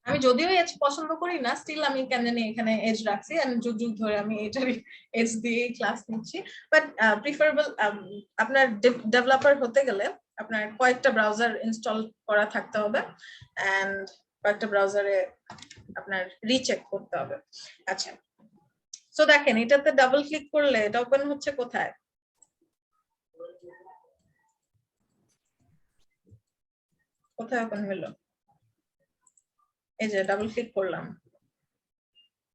আমি যদিও এজ পছন্দ করি না, স্টিল আমি কেন জানি এখানে এজ রাখছি, এন্ড যুগ যুগ ধরে আমি এটারই এজ দিয়ে ক্লাস নিচ্ছি। বাট প্রিফারেবল, আপনার ডেভেলপার হতে গেলে আপনার কয়েকটা ব্রাউজার ইনস্টল করা থাকতে হবে, এন্ড কয়েকটা ব্রাউজারে আপনার রিচেক করতে হবে। আচ্ছা, সো দেখেন এটাতে ডাবল ক্লিক করলে এটা ওপেন হচ্ছে কোথায়? কোথায় ওপেন হলো? এই যে ডাবল ক্লিক করলাম,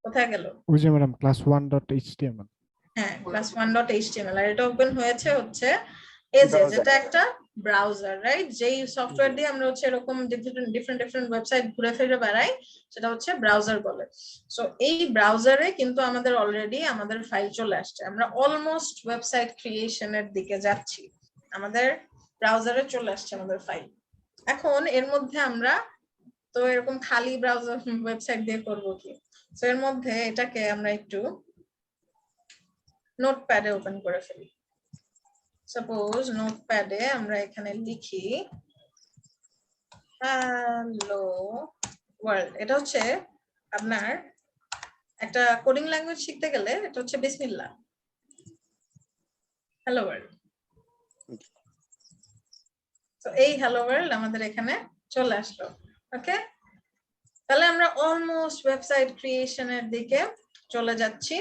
কোথায় গেল? ওই যে ম্যাডাম class1.html। হ্যাঁ, class1.html, আর এটা ওপেন হয়েছে হচ্ছে এজে, যেটা একটা ব্রাউজার, রাইট? যেই সফটওয়্যার দিয়ে আমরা হচ্ছে এরকম ডিফারেন্ট ওয়েবসাইট ঘুরে ফিরে বেড়াই, সেটা হচ্ছে ব্রাউজার বলে। সো এই ব্রাউজারে কিন্তু আমাদের অলরেডি আমাদের ফাইল চলে আসছে, আমরা অলমোস্ট ওয়েবসাইট ক্রিয়েশনের দিকে যাচ্ছি, আমাদের ব্রাউজারে চলে আসছে আমাদের ফাইল। এখন এর মধ্যে আমরা তো এরকম খালি ব্রাউজার ওয়েবসাইট দিয়ে করবো কি, সো এর মধ্যে এটাকে আমরা একটু নোটপ্যাডে ওপেন করে ফেলি। সাপোজ নোটপ্যাডে আমরা এখানে লিখি হ্যালো ওয়ার্ল্ড। এটা হচ্ছে আপনার একটা কোডিং ল্যাঙ্গুয়েজ শিখতে গেলে এটা হচ্ছে বিসমিল্লাহ, হ্যালো ওয়ার্ল্ড। তো এই হ্যালো ওয়ার্ল্ড আমাদের এখানে চলে আসলো। ওকে, তাহলে আমরা অলমোস্ট ওয়েবসাইট ক্রিয়েশনের দিকে চলে যাচ্ছি।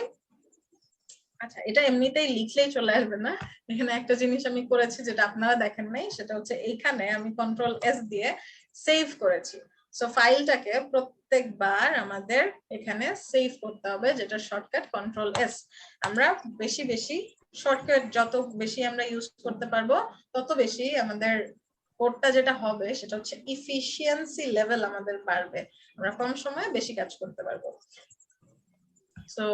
আচ্ছা, এটা এমনিতেই লিখলেই চলে আসবে না, এখানে একটা জিনিস আমি করেছি যেটা আপনারা দেখেন নাই, সেটা হচ্ছে এইখানে আমি Ctrl+S দিয়ে সেভ করেছি। সো ফাইলটাকে প্রত্যেকবার আমাদের এখানে সেভ করতে হবে, যেটা শর্টকাট Ctrl+S। আমরা বেশি শর্টকাট যত বেশি আমরা ইউজ করতে পারবো তত বেশি আমাদের কোডটা যেটা হবে সেটা হচ্ছে এফিশিয়েন্সি লেভেল আমাদের বাড়বে, আমরা কম সময়ে বেশি কাজ করতে পারবো। সো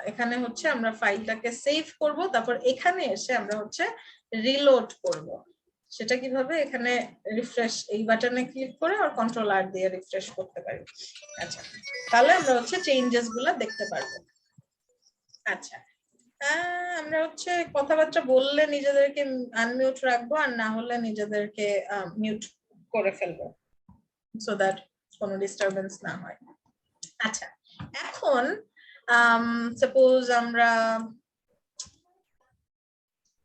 এখানে হচ্ছে আমরা ফাইলটাকে সেভ করব, তারপর এখানে এসে আমরা হচ্ছে রিলোড করব। সেটা কিভাবে, এখানে রিফ্রেশ এই বাটনে ক্লিক করে আর Ctrl+R দিয়ে রিফ্রেশ করতে পারি। আচ্ছা, তাহলে আমরা হচ্ছে চেঞ্জেস গুলো দেখতে পারবো। আচ্ছা, আমরা হচ্ছে কথাবার্তা বললে নিজেদেরকে আনমিউট রাখবো, আর না হলে নিজেদেরকে মিউট করে ফেলবো, সো দ্যাট কোনো ডিস্টারবেন্স না হয়। আচ্ছা, এখন সাপোজ আমরা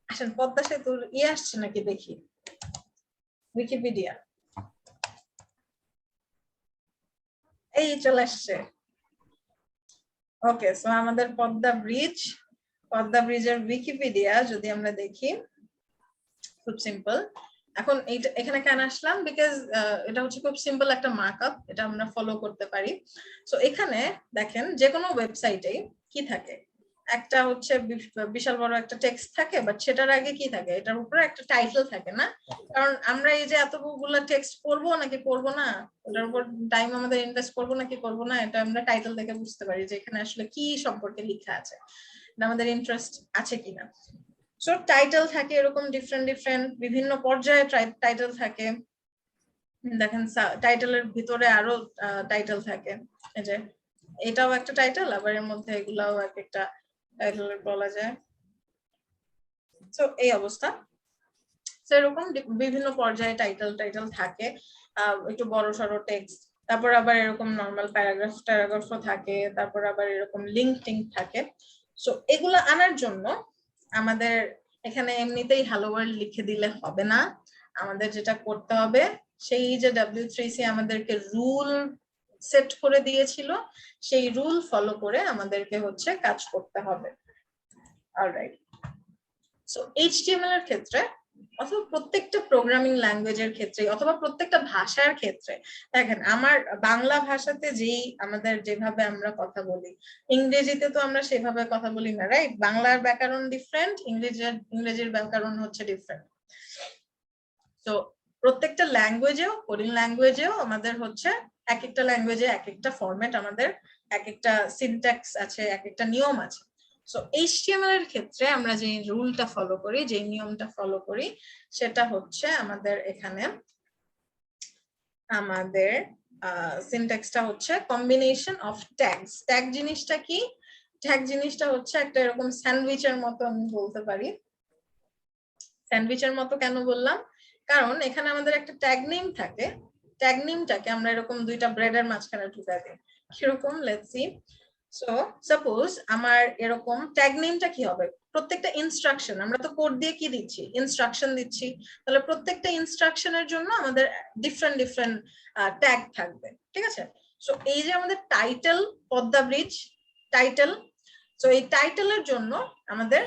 আসেন পদ্মা সেতুর আসছে নাকি দেখি, উইকিপিডিয়া এই চলে আসছে। ওকে, সো আমাদের পদ্মা ব্রিজের উইকিপিডিয়া যদি আমরা দেখি, খুব সিম্পল। এখন এখানে কেন আসলাম, বিকজ এটা হচ্ছে খুব সিম্পল একটা মার্কআপ, এটা আমরা ফলো করতে পারি। সো এখানে দেখেন যে কোনো ওয়েবসাইটে কি থাকে, একটা হচ্ছে বিশাল বড় একটা টেক্সট থাকে, বাট সেটার আগে কি থাকে, এটার উপরে একটা টাইটেল থাকে না? কারণ আমরা এই যে এতগুলো টেক্সট পড়বো নাকি পড়বো না, ওটার উপর টাইম আমাদের ইনভেস্ট করবো নাকি করবো না, এটা আমরা টাইটেল দেখে বুঝতে পারি যে এখানে আসলে কি সম্পর্কে লেখা আছে, আমাদের ইন্টারেস্ট আছে কিনা। সো টাইটেল থাকে এরকম ডিফারেন্ট বিভিন্ন পর্যায়ে টাইটেল থাকে, দেখেন টাইটেলের ভিতরে আরো টাইটেল থাকে, এই যে এটাও একটা টাইটেল, আবার এর মধ্যে এগুলাও এক একটা টাইটেল বলা যায়। তো এই অবস্থা। সেরকম বিভিন্ন পর্যায়ে টাইটেল থাকে, একটু বড় সড়ো টেক্সট, তারপর আবার এরকম নর্মাল প্যারাগ্রাফও থাকে, তারপর আবার এরকম লিঙ্ক থাকে। সো এগুলো আনার জন্য আমাদের এখানে এমনিতেই হ্যালো ওয়ার্ল্ড লিখে দিলে হবে না, আমাদের যেটা করতে হবে সেই যে W3C আমাদেরকে রুল সেট করে দিয়েছিল, সেই রুল ফলো করে আমাদেরকে হচ্ছে কাজ করতে হবে। অলরাইট, সো HTML এর ক্ষেত্রে অথবা প্রত্যেকটা প্রোগ্রামিং ল্যাঙ্গুয়েজের ক্ষেত্রে অথবা প্রত্যেকটা ভাষার ক্ষেত্রে, দেখেন আমার বাংলা ভাষাতে যেই আমাদের যেভাবে আমরা কথা বলি, ইংরেজিতে তো আমরা সেভাবে কথা বলি না, রাইট? বাংলার ব্যাকরণ ডিফারেন্ট, ইংরেজির ব্যাকরণ হচ্ছে ডিফারেন্ট। তো প্রত্যেকটা ল্যাঙ্গুয়েজেও, কোডিং ল্যাঙ্গুয়েজেও আমাদের হচ্ছে এক একটা ল্যাঙ্গুয়েজে এক একটা ফরম্যাট, আমাদের এক একটা সিনট্যাক্স আছে, এক একটা নিয়ম আছে। সো HTML এর ক্ষেত্রে আমরা যে রুলটা ফলো করি, যে নিয়মটা ফলো করি, সেটা হচ্ছে আমাদের এখানে আমাদের সিনট্যাক্সটা হচ্ছে কম্বিনেশন অফ ট্যাগস। ট্যাগ জিনিসটা কি? ট্যাগ জিনিসটা হচ্ছে একটা এরকম স্যান্ডউইচের মতো আমি বলতে পারি। স্যান্ডউইচের মতো কেন বললাম? কারণ এখানে আমাদের একটা ট্যাগ নেম থাকে, ট্যাগ নেমটাকে আমরা এরকম দুইটা ব্রেডের মাঝখানে ঢুকাই দিই। কিরকম? Let's see. সো সাপোজ আমার এরকম ট্যাগ নেমটা কি হবে? প্রত্যেকটা ইনস্ট্রাকশন, আমরা তো কোড দিয়ে কি দিচ্ছি? ইনস্ট্রাকশন দিচ্ছি, তাহলে প্রত্যেকটা ইনস্ট্রাকশনের জন্য আমাদের ডিফারেন্ট ডিফারেন্ট ট্যাগ থাকবে, ঠিক আছে? সো এই যে আমাদের title, Padma bridge title, so এই টাইটেলের জন্য আমাদের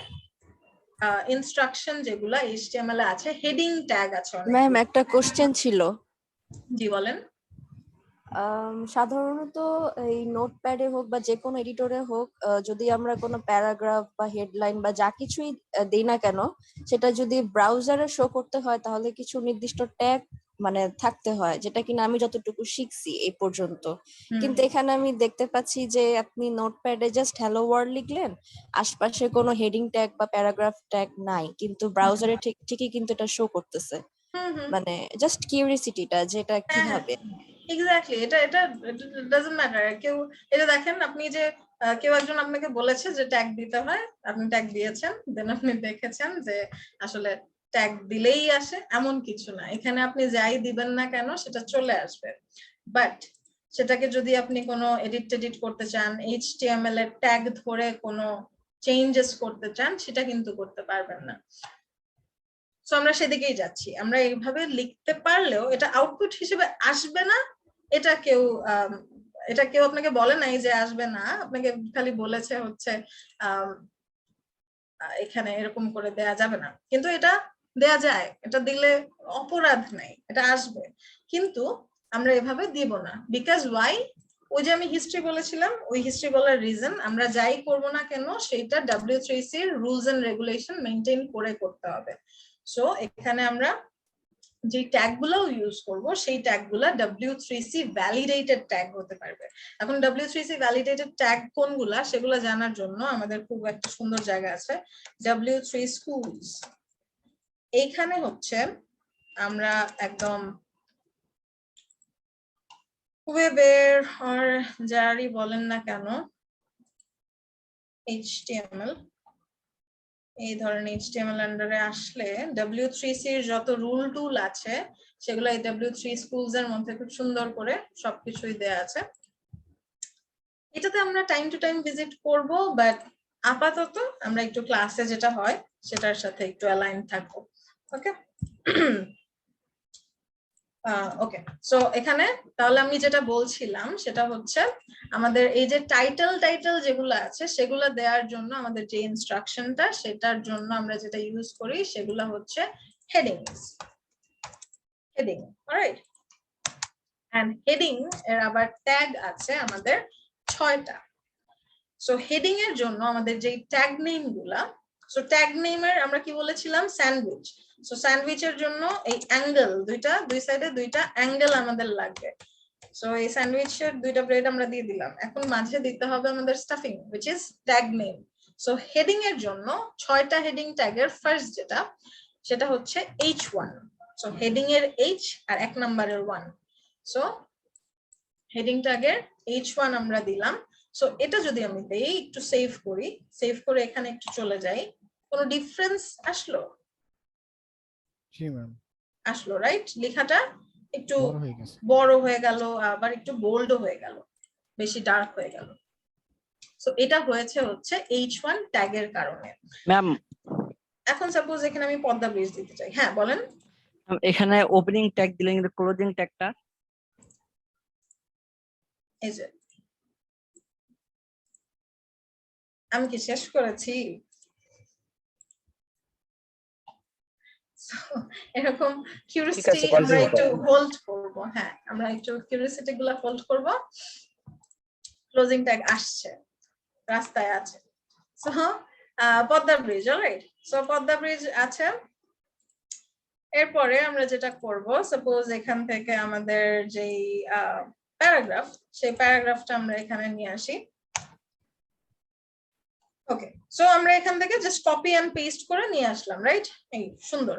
ইনস্ট্রাকশন যেগুলা HTML এ আছে, হেডিং ট্যাগ আছে অনেক। ম্যাম একটা কোশ্চেন ছিল। জি বলেন। সাধারণত এই নোটপ্যাডে হোক বা যে কোনো এডিটরে হোক, যদি আমরা কোনো প্যারাগ্রাফ বা হেডলাইন বা যা কিছুই দেই না কেন, সেটা যদি ব্রাউজারে শো করতে হয় তাহলে কিছু নির্দিষ্ট ট্যাগ মানে থাকতে হয়, যেটা কিনা আমি যতটুকু শিখছি এই পর্যন্ত। কিন্তু এখানে আমি দেখতে পাচ্ছি যে আপনি নোটপ্যাডে জাস্ট হ্যালো ওয়ার্ল্ড লিখলেন, আশপাশে কোনো হেডিং ট্যাগ বা প্যারাগ্রাফ ট্যাগ নাই, কিন্তু ব্রাউজারে ঠিকই কিন্তু এটা শো করতেছে। মানে জাস্ট কিউরিওসিটিটা, যেটা কিভাবে। এক্স্যাক্টলি, এটা ডাজন্ট ম্যাটার। কেউ এটা দেখেন, আপনি যে কেউ একজন আপনাকে বলেছে যে ট্যাগ দিতে হয়, আপনি ট্যাগ দিয়েছেন, দেন আপনি দেখেছেন যে আসলে ট্যাগ দিলেই আসে এমন কিছু না। এখানে আপনি যাই দিবেন না কেন সেটা চলে আসবে, বাট সেটাকে যদি আপনি কোনো এডিট করতে চান, HTML এর ট্যাগ ধরে কোনো চেঞ্জেস করতে চান, সেটা কিন্তু করতে পারবেন না। সো আমরা সেদিকেই যাচ্ছি। আমরা এইভাবে লিখতে পারলেও এটা আউটপুট হিসেবে আসবে না, এটা কেউ আপনাকে বলে নাই যে আসবে না, আপনাকে খালি বলেছে হচ্ছে এখানে এরকম করে দেয়া যাবে না, কিন্তু এটা দেয়া যায়, এটা দিলে অপরাধ নাই, এটা আসবে। কিন্তু আমরা এভাবে দিব না, বিকজ ওয়াই? ওই যে আমি হিস্ট্রি বলেছিলাম, ওই হিস্ট্রি বলার রিজন, আমরা যাই করব না কেন সেইটা W3C এর রুলস এন্ড রেগুলেশন মেইনটেইন করে করতে হবে। সো এখানে আমরা যে ট্যাগ গুলো ইউজ করব, সেই ট্যাগ গুলা W3C ভ্যালিডেটেড ট্যাগ হতে পারবে। এখন W3C ভ্যালিডেটেড ট্যাগ কোনগুলা সেগুলো জানার জন্য আমাদের খুব একটা সুন্দর জায়গা আছে, W3 Schools। এইখানে হচ্ছে আমরা একদম ওয়েবের আর যারই বলেন না কেন HTML, এই ধরনের HTML আন্ডারে আসলে W3C এর যত রুল টুল আছে সেগুলো এই W3 Schools এর মধ্যে খুব সুন্দর করে সবকিছুই দেয়া আছে। এটাতে আমরা টাইম টু টাইম ভিজিট করব, বাট আপাতত আমরা একটু ক্লাসে যেটা হয় সেটার সাথে একটু অ্যালাইন থাকবো। ওকে ওকে, সো এখানে তাহলে আমি যেটা বলছিলাম সেটা হচ্ছে আমাদের এই যে টাইটেল যেগুলো আছে সেগুলো দেওয়ার জন্য আমাদের যে ইনস্ট্রাকশনটা, সেটার জন্য আমরা যেটা ইউজ করি সেগুলো হচ্ছে হেডিং। অলরাইট, এন্ড হেডিং এর আবার ট্যাগ আছে আমাদের 6টা। সো হেডিং এর জন্য আমাদের যে ট্যাগ নেম গুলা, সো ট্যাগ নেমের আমরা কি বলেছিলাম? স্যান্ডউইচ। সো স্যান্ডউইচের জন্য এই অ্যাঙ্গেল দুই সাইডে দুইটা অ্যাঙ্গেল আমাদের লাগবে। সো এই স্যান্ডউইচের দুইটা ব্রেড আমরা দিয়ে দিলাম, এখন মাঝে দিতে হবে আমাদের stuffing, which is tag name. So heading এর জন্য 6টা হেডিং ট্যাগের ফার্স্ট যেটা, সেটা হচ্ছে H1। সো হেডিং এর H আর 1 নাম্বারের 1, সো হেডিং ট্যাগের H1 আমরা দিলাম। সো এটা যদি আমি দেই, একটু সেভ করি, সেভ করে এখানে একটু চলে যাই, কোনো ডিফারেন্স আসলো? জি ম্যাম, আসলো, রাইট? লেখাটা একটু বড় হয়ে গেছে। বড় হয়ে গেল, আবার একটু বোল্ডও হয়ে গেল, বেশি ডার্ক হয়ে গেল। সো এটা হয়েছে হচ্ছে H1 ট্যাগের কারণে। ম্যাম এখন সাপোজ এখানে আমি পদ্মা ব্রিজ দিতে চাই, হ্যাঁ বলেন। এখানে ওপেনিং ট্যাগ দিলেন কিন্তু ক্লোজিং ট্যাগটা এই যে আমি কি শেষ করেছি? So, এরকম কিউরিওসিটি আমরা একটু হোল্ড করব, হ্যাঁ আমরা একটু কিউরিওসিটি গুলা হোল্ড করব। ক্লোজিং ট্যাগ আসছে, রাস্তায় আছে। So Padma bridge, alright. So Padma bridge আছে। এরপরে আমরা যেটা করব, সাপোজ এখান থেকে আমাদের যেই প্যারাগ্রাফ, সেই প্যারাগ্রাফটা আমরা এখানে নিয়ে আসি। ওকে, সো আমরা এখান থেকে জাস্ট কপি এন্ড পেস্ট করে নিয়ে আসলাম, রাইট? এই সুন্দর,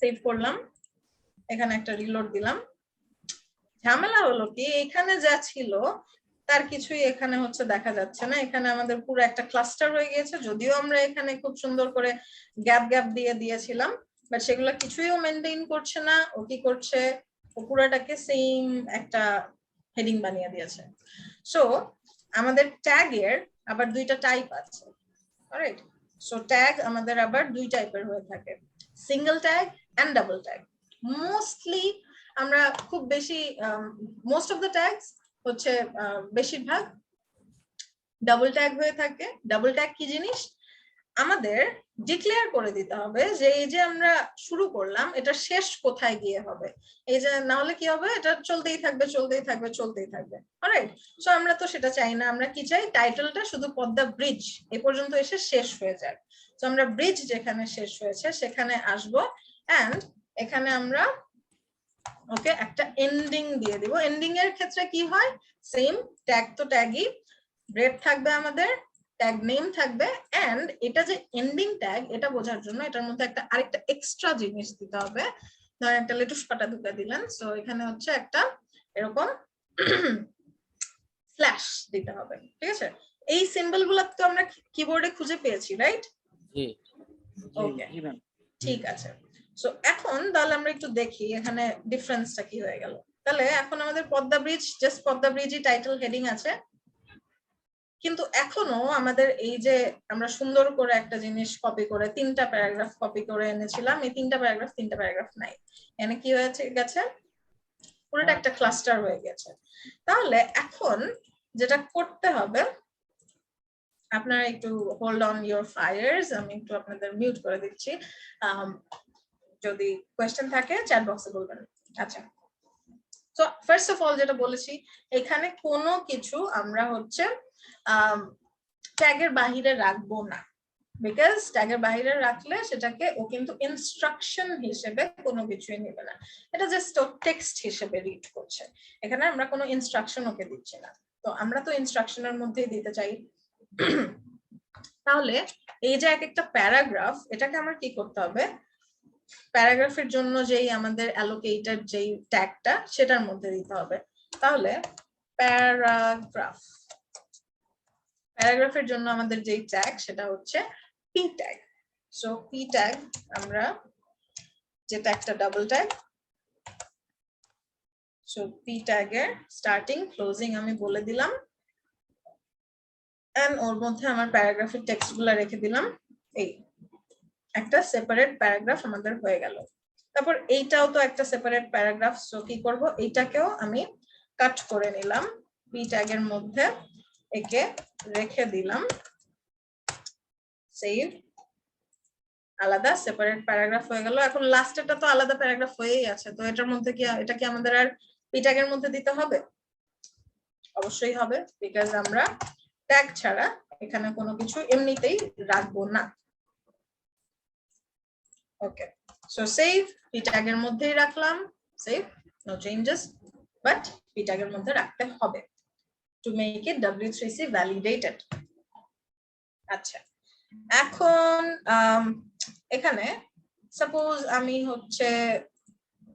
সেভ করলাম, এখানে একটা রিলোড দিলাম। ঝামেলা হলো কি, এখানে যা ছিল তার কিছুই এখানে হচ্ছে দেখা যাচ্ছে না। এখানে আমাদের পুরো একটা ক্লাস্টার হয়ে গিয়েছে, যদিও আমরা এখানে খুব সুন্দর করে গ্যাপ গ্যাপ দিয়ে দিয়েছিলাম, বাট সেগুলো কিছুইও মেনটেন করছে না। ও কি করছে, ও পুরোটাকে সেম একটা হেডিং বানিয়ে দিয়েছে। সো আমাদের ট্যাগের আবার দুইটা টাইপ আছে, অলরাইট? সো ট্যাগ আমাদের আবার দুই টাইপের হয়ে থাকে, single tag and double tag. Mostly আমরা খুব বেশি মোস্ট অফ দ্য ট্যাগস হচ্ছে বেশিরভাগ ডাবল ট্যাগ হয়ে থাকে। ডাবল ট্যাগ কি জিনিস? আমাদের ডিক্লেয়ার করে দিতে হবে যে এই যে আমরা শুরু করলাম, এটা শেষ কোথায় গিয়ে হবে। এই যে না হলে কি হবে, এটা চলতেই থাকবে চলতেই থাকবে চলতেই থাকবে, অলরাইট? সো আমরা তো সেটা চাই না। আমরা কি চাই, টাইটেলটা শুধু পদ্মা ব্রিজ এই পর্যন্ত এসে শেষ হয়ে যায়। তো আমরা ব্রিজ যেখানে শেষ হয়েছে সেখানে আসবো, এন্ড এখানে আমরা ওকে একটা এন্ডিং দিয়ে দিব। এন্ডিং এর ক্ষেত্রে কি হয়, সেম ট্যাগ তো ট্যাগই, ব্রেড থাকবে আমাদের, ট্যাগ নেম থাকবে, এন্ড এটা যে এন্ডিং ট্যাগ এটা বোঝার জন্য এটার মধ্যে একটা আরেকটা এক্সট্রা জিনিস দিতে হবে। ধরেন একটা লেটুস পাতা ঢুকে দিলেন, সো এখানে হচ্ছে একটা এরকম স্ল্যাশ দিতে হবে, ঠিক আছে? এই সিম্বল গুলো তো আমরা কিবোর্ডে খুঁজে পেয়েছি, রাইট? জি ওকে, ঠিক আছে। সো এখন তাহলে আমরা একটু দেখি এখানে ডিফারেন্সটা কি হয়ে গেল। তাহলে এখন আমাদের পদ্মা ব্রিজ, জাস্ট পদ্মা ব্রিজই টাইটেল হেডিং আছে, কিন্তু এখনো আমাদের এই যে আমরা সুন্দর করে একটা জিনিস কপি করে তিনটা প্যারাগ্রাফ কপি করে এনেছিলাম, এই তিনটা প্যারাগ্রাফ নাই। এখানে কি হয়েছে গেছে, পুরোটা একটা ক্লাস্টার হয়ে গেছে। তাহলে এখন যেটা করতে হবে, আপনারা একটু হোল্ড অন ইউর ফায়ার্স, আমি একটু আপনাদের মিউট করে দিচ্ছি, যদি কোয়েশ্চেন থাকে চ্যাট বক্সে বলবেন। আচ্ছা, তো ফার্স্ট অফ অল যেটা বলেছি, এখানে কোনো কিছু আমরা হচ্ছে ট্যাগের বাহিরে রাখবো না, বিকজ ট্যাগের বাহিরে রাখলে সেটাকে ও কিন্তু ইনস্ট্রাকশন হিসেবে কোনো কিছুই নেবে না, এটা জাস্ট ও টেক্সট হিসেবে রিড করছে। এখানে আমরা কোনো ইনস্ট্রাকশন ওকে দিচ্ছি না, তো আমরা তো ইনস্ট্রাকশনের মধ্যেই দিতে চাই। তাহলে এই যে এক একটা প্যারাগ্রাফ, এটাকে আমার কি করতে হবে, প্যারাগ্রাফের জন্য যেই আমাদের অ্যালোকেটেড যেই ট্যাগটা সেটার মধ্যে দিতে হবে। তাহলে প্যারাগ্রাফের জন্য আমাদের যেই ট্যাগ সেটা হচ্ছে P tag. So P tag, আমরা যেটা একটা ডাবল ট্যাগ, সো পি ট্যাগের স্টার্টিং ক্লোজিং আমি বলে দিলাম, এন্ড ওর মধ্যে আমার প্যারাগ্রাফের টেক্সট গুলা রেখে দিলাম। এই একটা সেপারেট প্যারাগ্রাফ আমাদের হয়ে গেল। তারপর এইটাও তো একটা সেপারেট প্যারাগ্রাফ, সো কি করব, এইটাকেও আমি কাট করে নিলাম, পি ট্যাগের মধ্যে একে রেখে দিলাম, সেভ, আলাদা সেপারেট প্যারাগ্রাফ হয়ে গেল। এখন লাস্টেরটা তো আলাদা প্যারাগ্রাফ হয়েই আছে, তো এটার মধ্যে কি, এটা কি আমাদের আর পি ট্যাগের মধ্যে দিতে হবে? অবশ্যই হবে, বিকজ আমরা ট্যাগ ছাড়া এখানে কোনো কিছু এমনিতেই রাখবো না। ওকে, সো সেভ, পি ট্যাগের মধ্যেই রাখলাম, save, no changes, but P ট্যাগের মধ্যে রাখতে হবে to make it W3C validated. আচ্ছা, এখন এখানে সাপোজ আমি হচ্ছে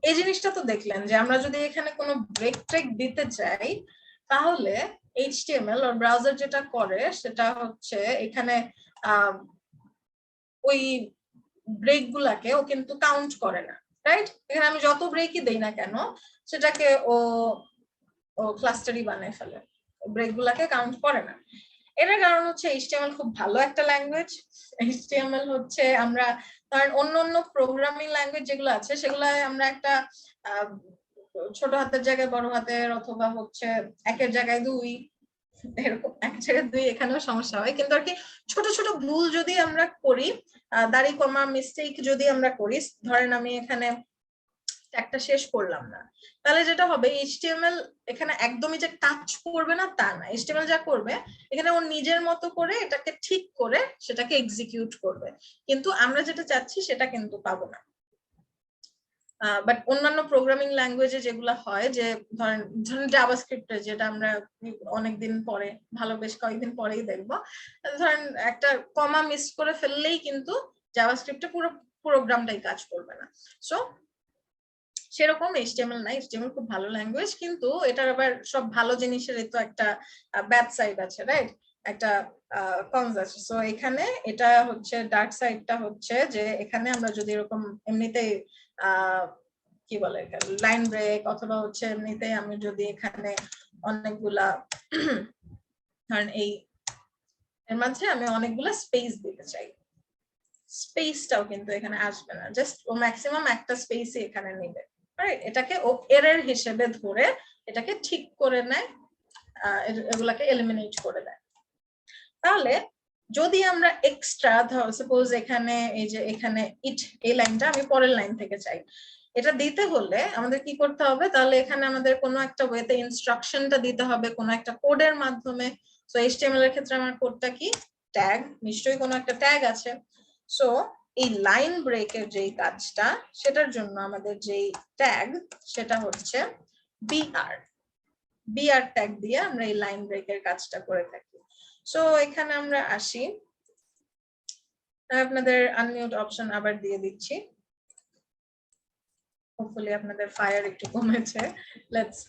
এই জিনিসটা তো দেখলেন যে আমরা যদি এখানে কোনো ব্রেক ট্রেক দিতে চাই তাহলে HTML or ব্রাউজার যেটা করে সেটা হচ্ছে এখানে ওই ব্রেক গুলাকে ও কিন্তু কাউন্ট করে না, রাইট? এখানে আমি যত ব্রেকই দেই না কেন সেটাকে ও ক্লাস্টারই বানায় ফেলে, ব্রেক গুলাকে কাউন্ট করে না। এটার কারণ হচ্ছে HTML খুব ভালো একটা ল্যাঙ্গুয়েজ। HTML হচ্ছে আমরা ধরেন অন্য প্রোগ্রামিং ল্যাঙ্গুয়েজ যেগুলো আছে সেগুলায় আমরা একটা ছোট হাতের জায়গায় বড় হাতের অথবা হচ্ছে একের জায়গায় 2 এরকম এক জায়গায় 2 এখানেও সমস্যা হয়, কিন্তু আর কি ছোট ছোট ভুল যদি আমরা করি, দাড়ি কমা মিস্টেক যদি আমরা করি, ধরেন আমি এখানে একটা শেষ করলাম না, তাহলে যেটা হবে HTML এখানে একদমই যে কাজ করবে না তা না, HTML যা করবে এখানে ওর নিজের মতো করে এটাকে ঠিক করে সেটাকে এক্সিকিউট করবে, কিন্তু আমরা যেটা চাচ্ছি সেটা কিন্তু পাবো না। বাট অন্যান্য প্রোগ্রামিং ল্যাঙ্গুয়েজে যেগুলো হয় যে ধরেন জাভাস্ক্রিপ্টে যেটা আমরা অনেকদিন পরে বেশ কয়েকদিন পরেই দেখবো, ধরেন একটা কমা মিস করে ফেললেই কিন্তু জাভাস্ক্রিপ্টে পুরো প্রোগ্রামটাই কাজ করবে না। সো সেরকম HTML না, HTML খুব ভালো ল্যাঙ্গুয়েজ, কিন্তু এটার আবার সব ভালো জিনিসের তো একটা ব্যাড সাইড আছে, রাইট? একটা কনস আছে। সো এখানে এটা হচ্ছে ডার্ক সাইডটা হচ্ছে যে এখানে আমরা যদি এরকম এমনিতেই কি বলে লাইন ব্রেক অথবা হচ্ছে এমনিতেই আমি যদি এখানে অনেকগুলা ধরেন এর মাঝে আমি অনেকগুলা স্পেস দিতে চাই, স্পেসটাও কিন্তু এখানে আসবে না, জাস্ট ও ম্যাক্সিমাম একটা স্পেসই এখানে নেবে, রাইট? এটাকে ও এরর হিসেবে ধরে এটাকে ঠিক করে নেয়, এগুলাকে এলিমিনেট করে দেয়। তাহলে যদি আমরা এক্সট্রা সাপোজ এখানে এই যে এখানে এই লাইনটা আমি পরের লাইন থেকে চাই, এটা দিতে হলে আমাদের কি করতে হবে? তাহলে এখানে আমাদের কোনো একটা ওয়েতে ইনস্ট্রাকশনটা দিতে হবে কোনো একটা কোডের মাধ্যমে। সো HTML এর ক্ষেত্রে আমার কোডটা কি? ট্যাগ, নিশ্চয়ই কোনো একটা ট্যাগ আছে। সো এই লাইন ব্রেকের যেই কাজটা সেটার জন্য আমাদের যেই ট্যাগ সেটা হচ্ছে বিআর ট্যাগ দিয়ে আমরা এই লাইন ব্রেকের কাজটা করে থাকি। সো এখানে আমরা আসি, আপনাদের আনমিউট অপশন আবার দিয়ে দিচ্ছি, হোপফুলি আপনাদের ফায়ার একটু কমেছে। Let's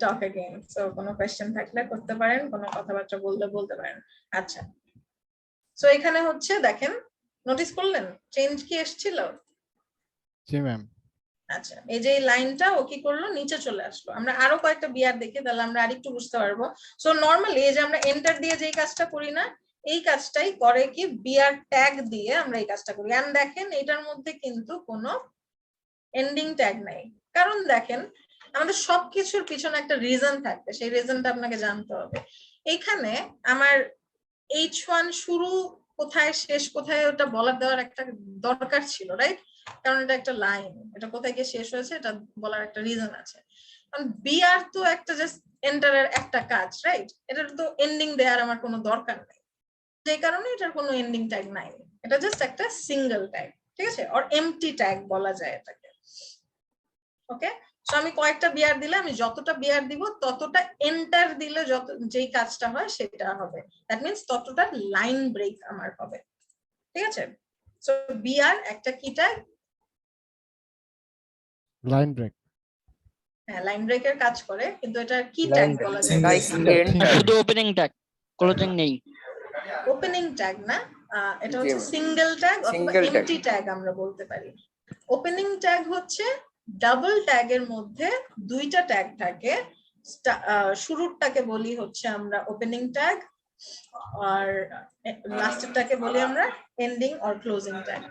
talk again. সো কোনো কোশ্চেন থাকলে করতে পারেন, কোনো কথাবার্তা বলতে পারেন। আচ্ছা, সো এখানে হচ্ছে দেখেন, নোটিস করলেন চেঞ্জ কি এসেছিল? জি ম্যাম। আচ্ছা, এই যে লাইনটা ও কি করলো, নিচে চলে আসলো। আমরা আরো কয়েকটা বিআর দেখি, তাহলে আমরা আরেকটু বুঝতে পারবো। সো নরমালি এই যে আমরা এন্টার দিয়ে যেই কাজটা করি না, এই কাজটাই করে কি বিআর ট্যাগ দিয়ে আমরা এই কাজটা করি। এন্ড দেখেন এটার মধ্যে কিন্তু কোনো এন্ডিং ট্যাগ নাই, কারণ দেখেন আমাদের সবকিছুর পিছনে একটা রিজন থাকবে, সেই রিজনটা আপনাকে জানতে হবে। এখানে আমার H1 শুরু কোথায় শেষ কোথায় ওটা বলার দেওয়ার একটা দরকার ছিল, রাইট? কারণ এটা একটা লাইন, এটা কোথায় গিয়ে শেষ হয়েছে এটা বলার একটা রিজন আছে। কারণ বিআর তো একটা জাস্ট এন্টারের একটা কাজ, রাইট? এটার তো এন্ডিং দেওয়ার আমার কোনো দরকার নেই, যে কারণে এটার কোনো এন্ডিং ট্যাগ নাই, এটা জাস্ট একটা সিঙ্গেল ট্যাগ, ঠিক আছে? অর এমটি ট্যাগ বলা যায় এটাকে। ওকে, সো আমি কয়েকটা বিআর দিলে আমি যতটা বিআর দিব ততটা এন্টার দিলে যত যেই কাজটা হয় সেটা হবে, দ্যাট মিন্স ততটা লাইন ব্রেক আমার হবে, ঠিক আছে? সো বিআর একটা কি ট্যাগ? Line break. হ্যাঁ, লাইন ব্রেকের কাজ করে, কিন্তু এটা কি ট্যাগ বলা যায়? শুধু ওপেনিং ট্যাগ, ক্লোজিং নেই। ওপেনিং ট্যাগ না, এটা হচ্ছে সিঙ্গেল ট্যাগ অথবা এমটি ট্যাগ আমরা বলতে পারি। ওপেনিং ট্যাগ হচ্ছে ডাবল ট্যাগের মধ্যে দুইটা ট্যাগ থাকে, শুরুরটাকে বলি হচ্ছে আমরা ওপেনিং ট্যাগ, আর লাস্টেরটাকে বলি আমরা এন্ডিং অর ক্লোজিং ট্যাগ।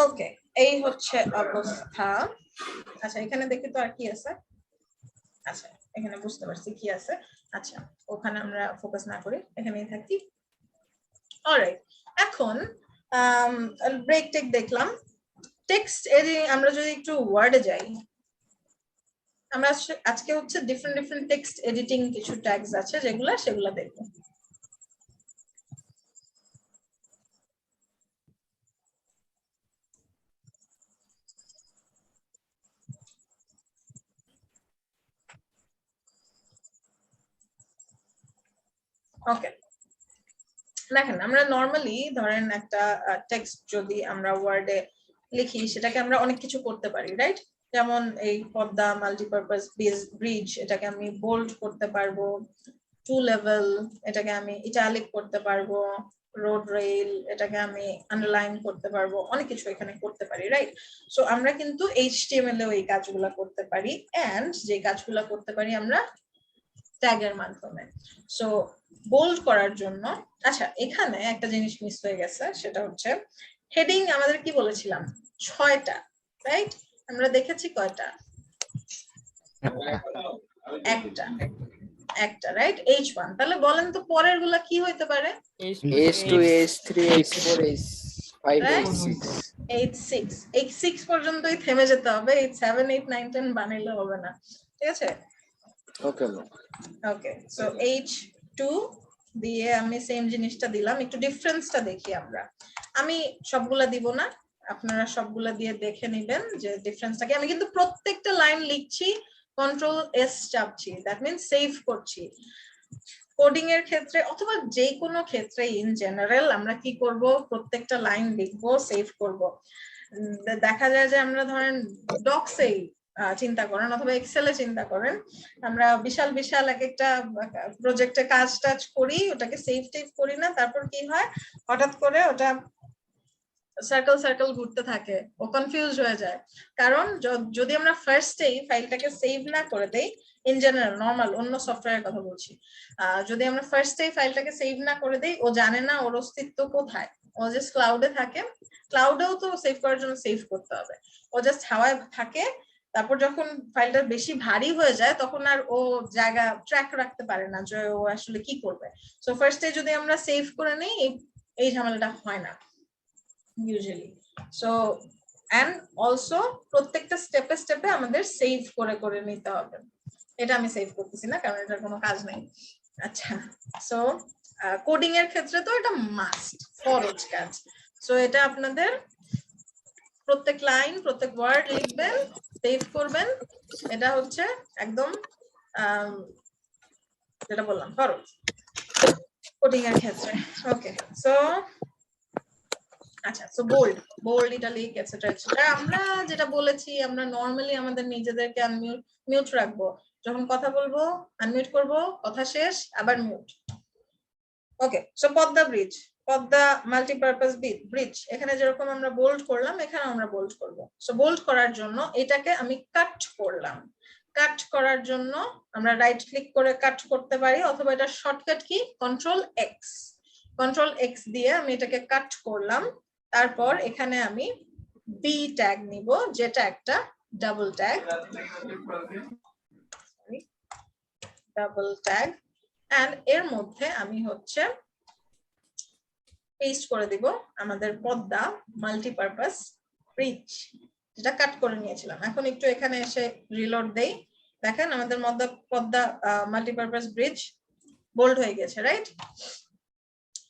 ওকে, এই হচ্ছে অবস্থা। আচ্ছা, এখানে দেখি তো আর কি আছে। আচ্ছা, এখানে বুঝতে পারছি কি আছে। আচ্ছা, ওখানে আমরা ফোকাস না করি, এখানেই থাকি। অলরাইট, এখন ব্রেক টেক দেখলাম। টেক্সট আমরা যদি একটু ওয়ার্ডে যাই, আমরা আজকে হচ্ছে ডিফারেন্ট টেক্সট এডিটিং কিছু ট্যাগস আছে সেগুলা দেখবো। ওকে, দেখেন আমরা নরমালি ধরেন একটা টেক্সট যদি আমরা ওয়ার্ডে লিখি সেটাকে আমরা অনেক কিছু করতে পারি, রাইট? যেমন এই পদ্মা মাল্টিপারপাস ব্রিজ, এটাকে আমি বোল্ড করতে পারবো, টু লেভেল এটাকে আমি ইটালিক করতে পারবো, রোড রেল এটাকে আমি আন্ডারলাইন করতে পারবো, অনেক কিছু এখানে করতে পারি, রাইট? সো আমরা কিন্তু HTML এও এই কাজগুলো করতে পারি, এন্ড যে কাজগুলো করতে পারি আমরা ট্যাগের মাধ্যমে। সো বোল্ড করার জন্য, আচ্ছা এখানে একটা জিনিস মিস হয়ে গেছে, সেটা হচ্ছে হেডিং আমাদের কি বলেছিলাম 6টা, রাইট? আমরা দেখেছি কয়টা? একটা, রাইট? H1। তাহলে বলেন তো পরের গুলা কি হইতে পারে? H2 H3 H4 H5 Right? H6 H6 H6 পর্যন্তই থেমে যেতে হবে, H7 8 9 10 বানাইলে হবে না, ঠিক আছে? Okay ma'am. ওকে, সো H2 দিয়ে আমি সেম জিনিসটা দিলাম, একটু ডিফারেন্সটা দেখি আমরা। আমি সবগুলা দিব না, আপনারা সবগুলা দিয়ে দেখে নেবেন যে ডিফারেন্সটা কি। আমি কিন্তু প্রত্যেকটা লাইন লিখছি, কন্ট্রোল এস চাপছি, দ্যাট মিন্স সেভ করছি। কোডিং এর ক্ষেত্রে অথবা যে কোনো ক্ষেত্রে ইন জেনারেল আমরা কি করব, প্রত্যেকটা লাইন লিখবো, সেভ করব। দেখা যায় যে আমরা ধরেন ডক্সেই চিন্তা করেন অথবা এক্সেলে চিন্তা করেন, আমরা বিশাল বিশাল এক একটা প্রজেক্টে কাজ টাজ করি, ওটাকে সেভ টেভ করি না, তারপর কি হয় হঠাৎ করে ওটা সার্কেল সার্কেল ঘুরতে থাকে, ও কনফিউজ হয়ে যায়। কারণ যদি আমরা ফার্স্টেই ফাইলটাকে সেভ না করে দেই, ইন জেনারেল নর্মাল অন্য সফটওয়্যারের কথা বলছি, যদি আমরা ফার্স্টেই ফাইলটাকে সেভ না করে দেই, ও জানে না ওর অস্তিত্ব কোথায়, ও জাস্ট ক্লাউডে থাকে, ক্লাউডেও তো সেভ করার জন্য সেভ করতে হবে, ও জাস্ট হাওয়ায় থাকে। তারপর যখন ফাইলটা বেশি ভারী হয়ে যায় তখন আর ও জায়গা ট্র্যাক রাখতে পারে না যে ও আসলে কি করবে। সো ফার্স্টে যদি আমরা সেভ করে নেই, এই ঝামেলাটা হয় না usually. So and also প্রত্যেকটা স্টেপে স্টেপে আমাদের সেভ করে করে নিতে হবে। এটা আমি সেভ করতেছি না কারণ এটার কোনো কাজ নেই। আচ্ছা, সো কোডিং এর ক্ষেত্রে তো এটা মাস্ট, ফরজ কাজ। সো এটা আপনাদের প্রত্যেক লাইন প্রত্যেক ওয়ার্ড লিখবেন, সেভ করবেন, এটা হচ্ছে একদম যেটা বললাম ফরজ কোডিং এর ক্ষেত্রে। ওকে, সো আচ্ছা, so bold italic etcetera etcetera আমরা যেটা বলেছি, আমরা নরমালি আমাদের নিজেদেরকে মিউট রাখবো, যখন কথা বলবো আনমিউট করব, কথা শেষ আবার mute. Okay, so Padma bridge, Padma multipurpose bridge, এখানে যেরকম আমরা বোল্ড করলাম এখানে আমরা বোল্ড করব। সো বোল্ড করার জন্য এটাকে আমি কাট করলাম, কাট করার জন্য আমরা রাইট ক্লিক করে কাট করতে পারি, অথবা এটা শর্টকাট কি কন্ট্রোল এক্স দিয়ে আমি এটাকে কাট করলাম। তারপর এখানে আমি বি ট্যাগ নিব, যেটা একটা ডাবল ট্যাগ, এন্ড এর মধ্যে আমি হচ্ছে পেস্ট করে দিব আমাদের পদ্মা মাল্টিপারপাস ব্রিজ, যেটা কাট করে নিয়েছিলাম। এখন একটু এখানে এসে রিলোড দেই, দেখেন আমাদের পদ্মা মাল্টিপারপাস ব্রিজ বোল্ড হয়ে গেছে, রাইট?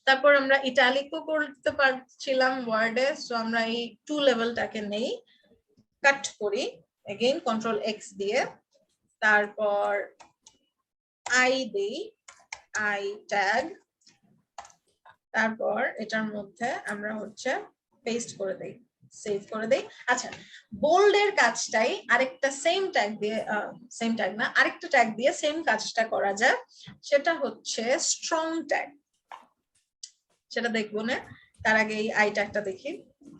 তারপর আমরা ইটালিকও করতে পারছিলাম ওয়ার্ডে, সো আমরা এই টু লেভেলটাকে নেই, কাট করি এগেইন কন্ট্রোল এক্স দিয়ে, তারপর আই দেই, আই ট্যাগ, তারপর এটার মধ্যে আমরা হচ্ছে পেস্ট করে দেই, সেভ করে দেই। আচ্ছা, বোল্ডের কাজটাই আরেকটা সেম ট্যাগ না, আরেকটা ট্যাগ দিয়ে সেম কাজটা করা যায়, সেটা হচ্ছে স্ট্রং ট্যাগ, সেটা দেখবো না, তার আগে এই আই ট্যাগটা দেখি।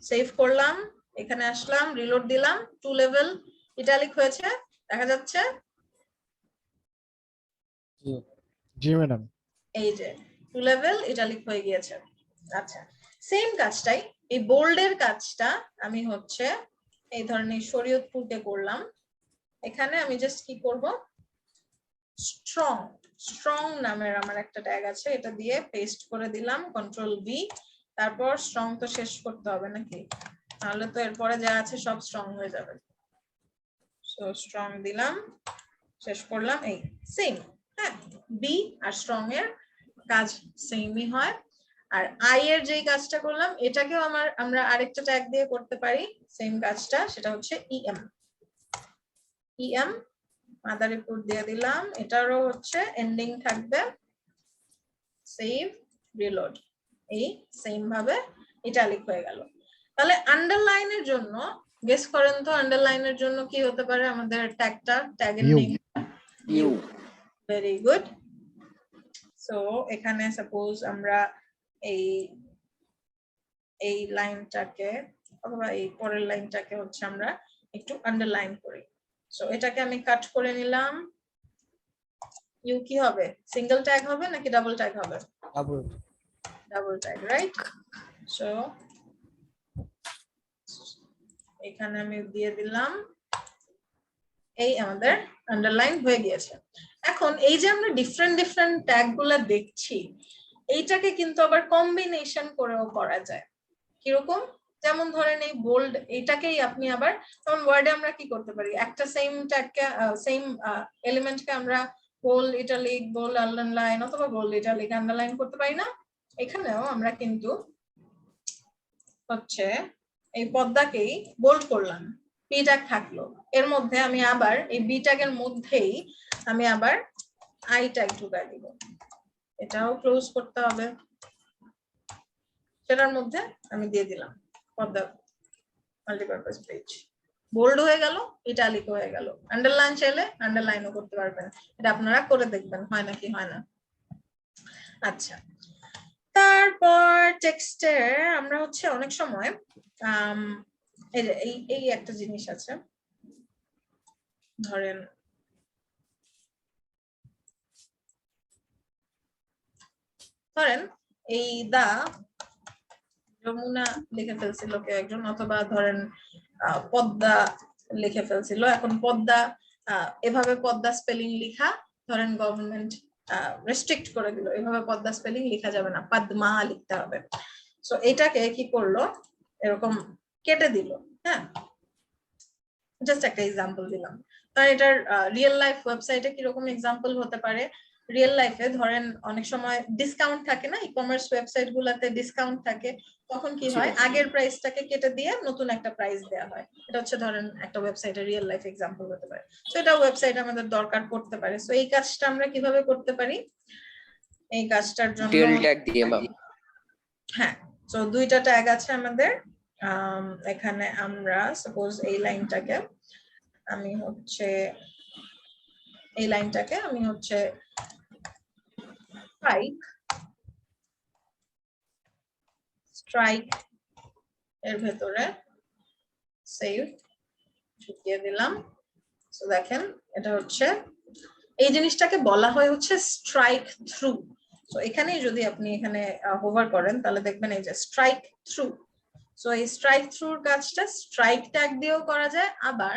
সেভ করলাম, এখানে আসলাম, রিলোড দিলাম, টু লেভেল ইটালিক হয়েছে, দেখা যাচ্ছে? জি ম্যাডাম। এই যে টু লেভেল ইটালিক হয়ে গিয়েছে। আচ্ছা, সেম কাজটাই এই বোল্ডের কাজটা আমি হচ্ছে এই ধরনের শরীয়তপুরকে করলাম, এখানে আমি জাস্ট কি করব, স্ট্রং নামের আমার একটা ট্যাগ আছে, এটা দিয়ে পেস্ট করে দিলাম, কন্ট্রোল ভি, তারপর স্ট্রং তো শেষ করতে হবে নাকি, তাহলে তো এরপরে যা আছে সব স্ট্রং হয়ে যাবে। সো স্ট্রং দিলাম, শেষ করলাম, এই সেম, হ্যাঁ, বি আর স্ট্রং এর কাজ সেমই হয়। আর আই এর যেই কাজটা করলাম এটাকেও আমরা আরেকটা ট্যাগ দিয়ে করতে পারি সেম কাজটা, সেটা হচ্ছে ইএম মাদারীপুর দিয়ে দিলাম, এটারও হচ্ছে এন্ডিং থাকবে, সেভ, রিলোড। এই সেম ভাবে ইটালিক হয়ে গেল। তাহলে আন্ডারলাইনের জন্য গেস করেন তো, আন্ডারলাইনের জন্য কি হতে পারে আমাদের ট্যাগটা, ট্যাগের U. Name U. Very good. So এখানে সাপোজ আমরা এই লাইনটাকে অথবা এই পরের লাইনটাকে হচ্ছে আমরা একটু আন্ডারলাইন করি। সো এটাকে আমি কাট করে নিলাম। ইউ কি হবে, সিঙ্গেল ট্যাগ হবে নাকি ডাবল ট্যাগ হবে? Double. Double tag, right? So এখানে আমি দিয়ে দিলাম, এই আমাদের আন্ডারলাইন হয়ে গিয়েছে। এখন এই যে আমরা ডিফারেন্ট ডিফারেন্ট ট্যাগ গুলা দেখছি, এইটাকে কিন্তু আবার কম্বিনেশন করেও করা যায়। কিরকম? যেমন ধরেন এই বোল্ড, এইটাকেই আপনি আবার, যেমন ওয়ার্ডে আমরা কি করতে পারি, একটা সেম ট্যাগকে সেম এলিমেন্টকে আমরা বোল্ড ইটালিক, বোল্ড আন্ডারলাইন অথবা বোল্ড ইটালিক আন্ডারলাইন করতে পারি না? এখানেও আমরা কিন্তু হচ্ছে এই পদ্মাকেই বোল্ড করলাম, পি ট্যাগ থাকলো, এর মধ্যে আমি আবার এই বি ট্যাগের মধ্যেই আমি আবার আই ট্যাগ ঢুকাই দিব, এটাও ক্লোজ করতে হবে, সেটার মধ্যে আমি দিয়ে দিলাম পদ্মা মাল্টিপারপাস পেজ। বোল্ড হয়ে গেল, ইটালিক হয়ে গেল। আন্ডারলাইন চাইলে আন্ডারলাইনও করতে পারবেন, এটা আপনারা করে দেখবেন হয় নাকি হয় না। আচ্ছা, তারপর টেক্সটের আমরা হচ্ছে অনেক সময় এই একটা জিনিস আছে, ধরেন এই দা যমুনা লিখে ফেলছিল কেউ একজন, অথবা ধরেন পদ্মা লিখে ফেলছিল। এখন পদ্মা এভাবে পদ্মা স্পেলিং লিখা ধরেন গভর্নমেন্ট রেস্ট্রিক্ট করে দিল, এভাবে পদ্মা স্পেলিং লিখা যাবে না, পদ্মা লিখতে হবে। সো এটাকে কি করলো, এরকম কেটে দিল। হ্যাঁ, জাস্ট একটা এক্সাম্পল দিলাম। তার এটার রিয়েল লাইফ ওয়েবসাইটে কিরকম এক্সাম্পল হতে পারে, রিয়েল লাইফে ধরেন অনেক সময় ডিসকাউন্ট থাকে না, ই কমার্স ওয়েবসাইট গুলাতে ডিসকাউন্ট থাকে, তখন কি হয়, আগের প্রাইসটাকে কেটে দিয়ে নতুন একটা প্রাইস দেওয়া হয়। এটা হচ্ছে ধরেন একটা ওয়েবসাইটের রিয়েল লাইফ এক্সাম্পল হতে পারে। সো এটা ওয়েবসাইট আমাদের দরকার পড়তে পারে। সো এই কাজটা আমরা কিভাবে করতে পারি, এই কাজটার জন্য ডুয়াল ট্যাগ দিয়ে ম্যাম। হ্যাঁ, তো দুইটা ট্যাগ আছে আমাদের এখানে। আমরা সাপোজ এই লাইনটাকে আমি হচ্ছে স্ট্রাইক এর ভেতরে সেভ ঢুকিয়ে দিলাম। সো দেখেন এটা হচ্ছে, এই জিনিসটাকে বলা হয় হচ্ছে স্ট্রাইক থ্রু। সো এখানেই যদি আপনি এখানে হোভার করেন তাহলে দেখবেন এই যে স্ট্রাইক থ্রু। সো এই স্ট্রাইক থ্রুর কাজটা স্ট্রাইক ট্যাগ দিয়েও করা যায়, আবার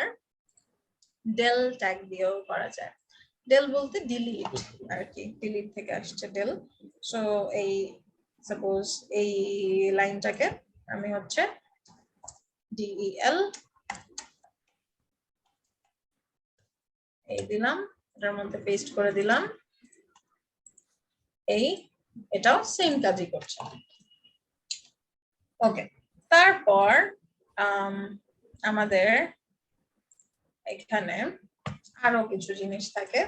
ডেল ট্যাগ দিয়েও করা যায়। ডেল বলতে ডিলিট আর কি, ডিলিট থেকে আসছে ডেল। সো এই সাপোজ এই লাইনটাকে আমি হচ্ছে del এই দিলাম, এটার মধ্যে পেস্ট করে দিলাম, এটাও সেম কাজই করছে। ওকে, তারপর আমাদের এখানে আরো কিছু জিনিস থাকে,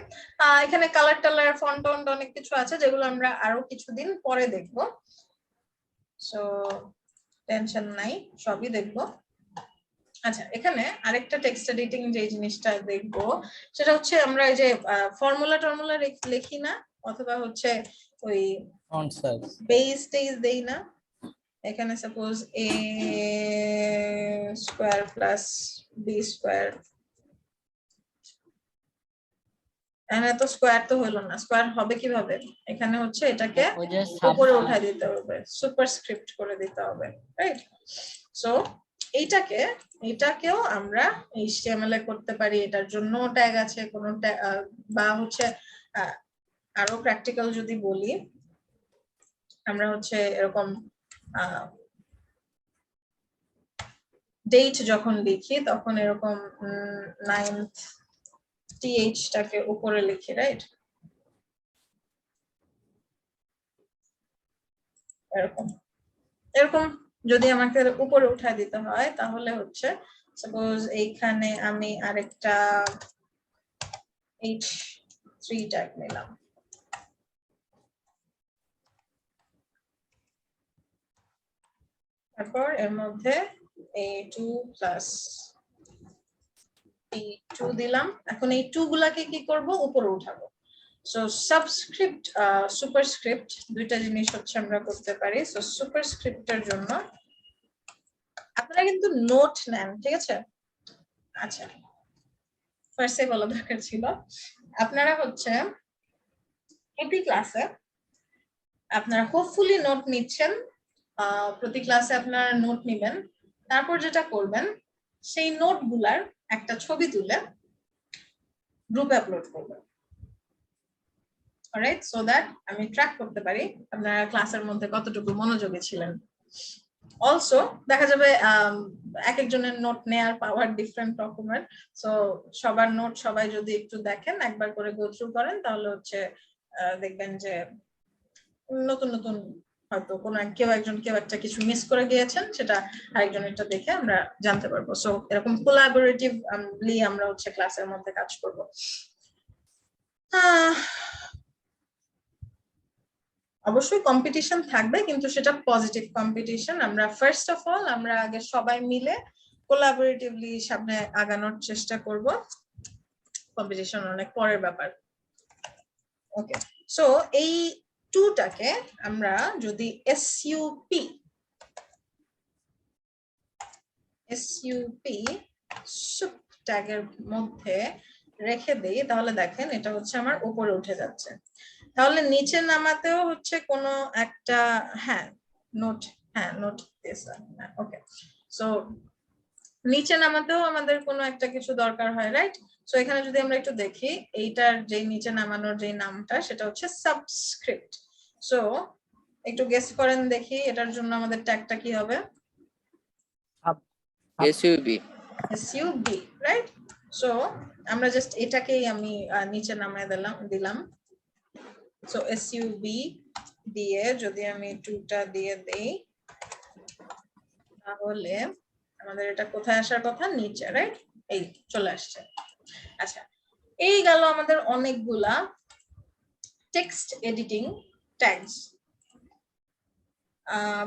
এখানে কালার টালার ফন্ট টন্ট অনেক কিছু আছে যেগুলো আমরা আরো কিছুদিন পরে দেখবো। সো টেনশন নাই, সবই দেখবো। আচ্ছা, এখানে আরেকটা টেক্সট এডিটিং যে জিনিসটা দেখবো সেটা হচ্ছে আমরা এই যে ফর্মুলা টর্মুলা লিখি না, অথবা হচ্ছে ওই ফন্ট সাইজ বেস টেজ দেই না। এখানে suppose a square plus b square, এখানে তো স্কয়ার তো হলো না, স্কয়ার হবে কিভাবে, এখানে হচ্ছে এটাকে উপরে উঠাই দিতে হবে, সুপারস্ক্রিপ্ট করে দিতে হবে, রাইট? সো এটাকেও আমরা HTML এ করতে পারি, এটার জন্য ট্যাগ আছে কোনো বা হচ্ছে আরো প্র্যাকটিক্যাল যদি বলি, আমরা হচ্ছে এরকম ডেট যখন লিখি তখন এরকম 9th th টাকে উপরে লিখি, রাইট? এরকম যদি আমাকে উপরে উঠায় দিতে হয় তাহলে হচ্ছে সাপোজ এইখানে আমি আরেকটা h3 ট্যাগ নিলাম, তারপর এর মধ্যে a2 প্লাস p2 দিলাম। এখন এই 2 গুলাকে কি করব, উপরে উঠাবো। সো সাবস্ক্রিপ্ট সুপারস্ক্রিপ্ট দুইটা জিনিস হচ্ছে আমরা করতে পারি। সো সুপারস্ক্রিপ্টের জন্য আপনারা কিন্তু নোট নেন, ঠিক আছে? আচ্ছা, ফার্স্টে বলা দরকার ছিল, আপনারা হচ্ছে প্রতি ক্লাসে আপনারা হোপফুলি নোট নিচ্ছেন, প্রতি ক্লাসে আপনারা নোট নেবেন। তারপর যেটা করবেন, সেই নোটগুলার একটা ছবি তুলে গ্রুপে আপলোড করবেন। অলরাইট, সো দ্যাট আমি ট্র্যাক করতে পারি আপনারা ক্লাসের মধ্যে কতটুকু মনোযোগী ছিলেন। অলসো দেখা যাবে এক একজনের নোট নেয়ার পাওয়ার ডিফারেন্ট রকমের। সো সবার নোট সবাই যদি একটু দেখেন, একবার করে গো থ্রু করেন, তাহলে হচ্ছে দেখবেন যে নতুন নতুন হয়তো কোনো কেউ একটা কিছু মিস করে গিয়েছেন, সেটা আরেকজনেরটা দেখে আমরা জানতে পারবো। সো এরকম কোলাবোরেটিভলি আমরা হচ্ছে ক্লাসের মধ্যে কাজ করব। অবশ্যই কম্পিটিশন থাকবে, কিন্তু সেটা পজিটিভ কম্পিটিশন। আমরা ফার্স্ট অফ অল আমরা আগে সবাই মিলে কোলাবোরেটিভলি সামনে আগানোর চেষ্টা করব। কম্পিটিশন অনেক পরের ব্যাপার। ওকে, সো এই 2টাকে আমরা যদি sup ট্যাগের মধ্যে রেখে দেই, তাহলে দেখেন এটা হচ্ছে আমার উপরে উঠে যাচ্ছে। তাহলে নিচে নামাতেও হচ্ছে কোনো একটা নোট ওকে, সো নিচে নামাতেও আমাদের কোনো একটা কিছু দরকার হয়, রাইট? সো এখানে যদি আমরা একটু দেখি, এইটার যে নিচে নামানোর যে নামটা সেটা হচ্ছে সাবস্ক্রিপ্ট। সো একটু গেস করেন দেখি এটার জন্য আমাদের ট্যাগটা কি হবে? sub, right? সো আমরা জাস্ট এটাকেই আমি নিচে নামায় দিলাম। সো sub দিয়ে যদি আমি 2টা দিয়ে দেই, তাহলে আমাদের এটা কোথায় আসার কথা? নিচে, রাইট? এই চলে আসছে। আচ্ছা, এই গেল আমাদের অনেকগুলা টেক্সট এডিটিং ট্যাগস।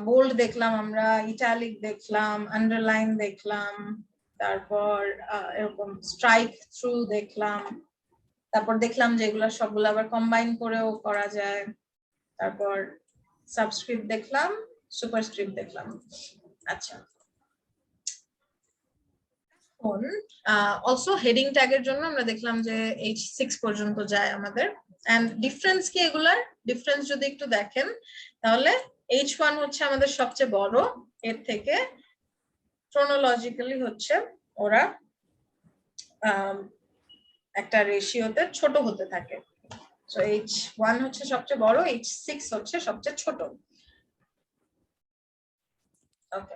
বোল্ড দেখলাম আমরা, ইটালিক দেখলাম, আন্ডারলাইন দেখলাম, তারপর এরকম স্ট্রাইক থ্রু দেখলাম, তারপর দেখলাম যে এগুলা সবগুলো আবার কম্বাইন করেও করা যায়, তারপর সাবস্ক্রিপ্ট দেখলাম, সুপারস্ক্রিপ্ট দেখলাম। আচ্ছা, অলসো হেডিং ট্যাগের জন্য আমরা দেখলাম যে H6 পর্যন্ত যায় আমাদের। এন্ড ডিফারেন্স কি এগুলার? ডিফারেন্স যদি একটু দেখেন, তাহলে H1 হচ্ছে আমাদের সবচেয়ে বড়, এর থেকে ক্রোনোলজিক্যালি হচ্ছে ওরা একটা রেশিওতে ছোট হতে থাকে। সো H1 হচ্ছে সবচেয়ে বড়, H6 হচ্ছে সবচেয়ে ছোট। ওকে,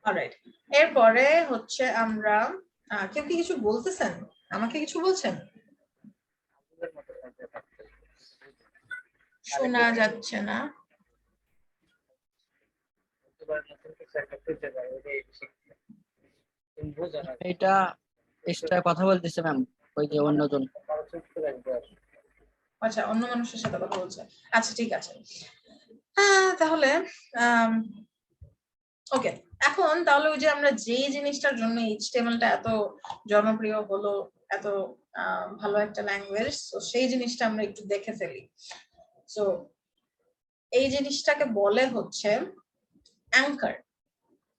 অলরাইট, এরপরে হচ্ছে আমরা কেউ কি কিছু বলতেছেন? আমাকে কিছু বলছেন? শোনা যাচ্ছে না। এটা এক্সট্রা কথা বলতেছে ম্যাম, ওই যে অন্যজন। আচ্ছা, অন্য মানুষের সাথে কথা বলছে। আচ্ছা, ঠিক আছে। তাহলে ওকে, এখন তাহলে ওই যে আমরা যে জিনিসটার জন্য HTML-টা এত জনপ্রিয় হলো, এত ভালো একটা ল্যাঙ্গুয়েজ, তো সেই জিনিসটা আমরা একটু দেখে ফেলি। সো এই জিনিসটাকে বলে হচ্ছে অ্যাঙ্কার।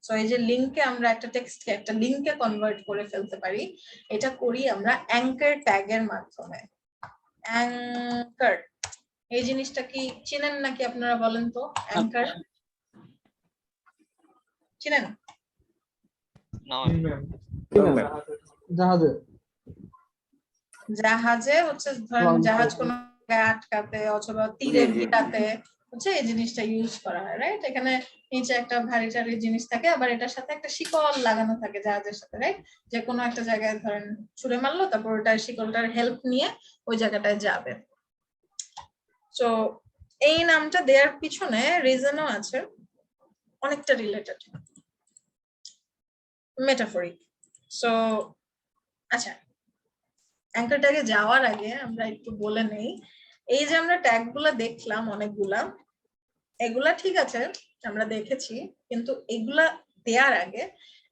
সো এই যে লিংকে আমরা একটা টেক্সটকে একটা লিংকে কনভার্ট করে ফেলতে পারি, এটা করি আমরা অ্যাঙ্কার ট্যাগের মাধ্যমে। অ্যাঙ্কার এই জিনিসটা কি চিনেন নাকি আপনারা বলেন তো? অ্যাঙ্কার চিনেন? জাহাজে জাহাজে হচ্ছে ধরেন জাহাজ কোনো জায়গায় আটকাতে অথবা তীরে ভিটাতে হচ্ছে এই জিনিসটা ইউজ করা হয়, রাইট? এখানে নিচে একটা ভারী টারি জিনিস থাকে, আবার এটার সাথে একটা শিকল লাগানো থাকে জাহাজের সাথে, রাইট? যে কোনো একটা জায়গায় ধরেন ছুঁড়ে মারলো, তারপর ওটার শিকলটার হেল্প নিয়ে ওই জায়গাটায় যাবে। সো এই নামটা দেওয়ার পিছনে রিজনও আছে, অনেকটা রিলেটেড, মেটাফরিক। সো আচ্ছা, অ্যাঙ্কার ট্যাগে যাওয়ার আগে আমরা একটু বলে নেই এই যে আমরা ট্যাগ গুলা দেখলাম অনেকগুলা, এগুলা ঠিক আছে আমরা দেখেছি, কিন্তু এগুলা দেওয়ার আগে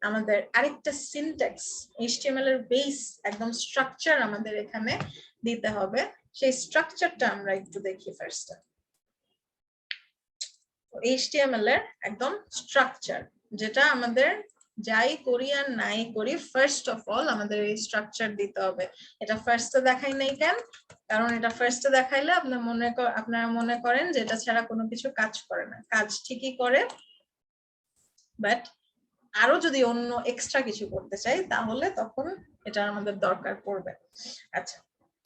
আমাদের আরেকটা সিনট্যাক্স, এইচটিএমএল এর বেস একদম স্ট্রাকচার আমাদের এখানে দিতে হবে। সেই স্ট্রাকচারটা আমরা একটু দেখি ফার্স্ট। এইচটিএমএল এর একদম স্ট্রাকচার, যেটা আমাদের যাই করি আর নাই করি ফার্স্ট অফ অল আমাদের এই স্ট্রাকচার দিতে হবে। এটা ফার্স্টে দেখাই নাই কেন? কারণ এটা ফার্স্টে দেখাইলে আপনারা মনে করেন যে এটা ছাড়া কোনো কিছু কাজ করে না। কাজ ঠিকই করে, বাট আরো যদি অন্য এক্সট্রা কিছু করতে চাই তাহলে তখন এটা আমাদের দরকার পড়বে। আচ্ছা,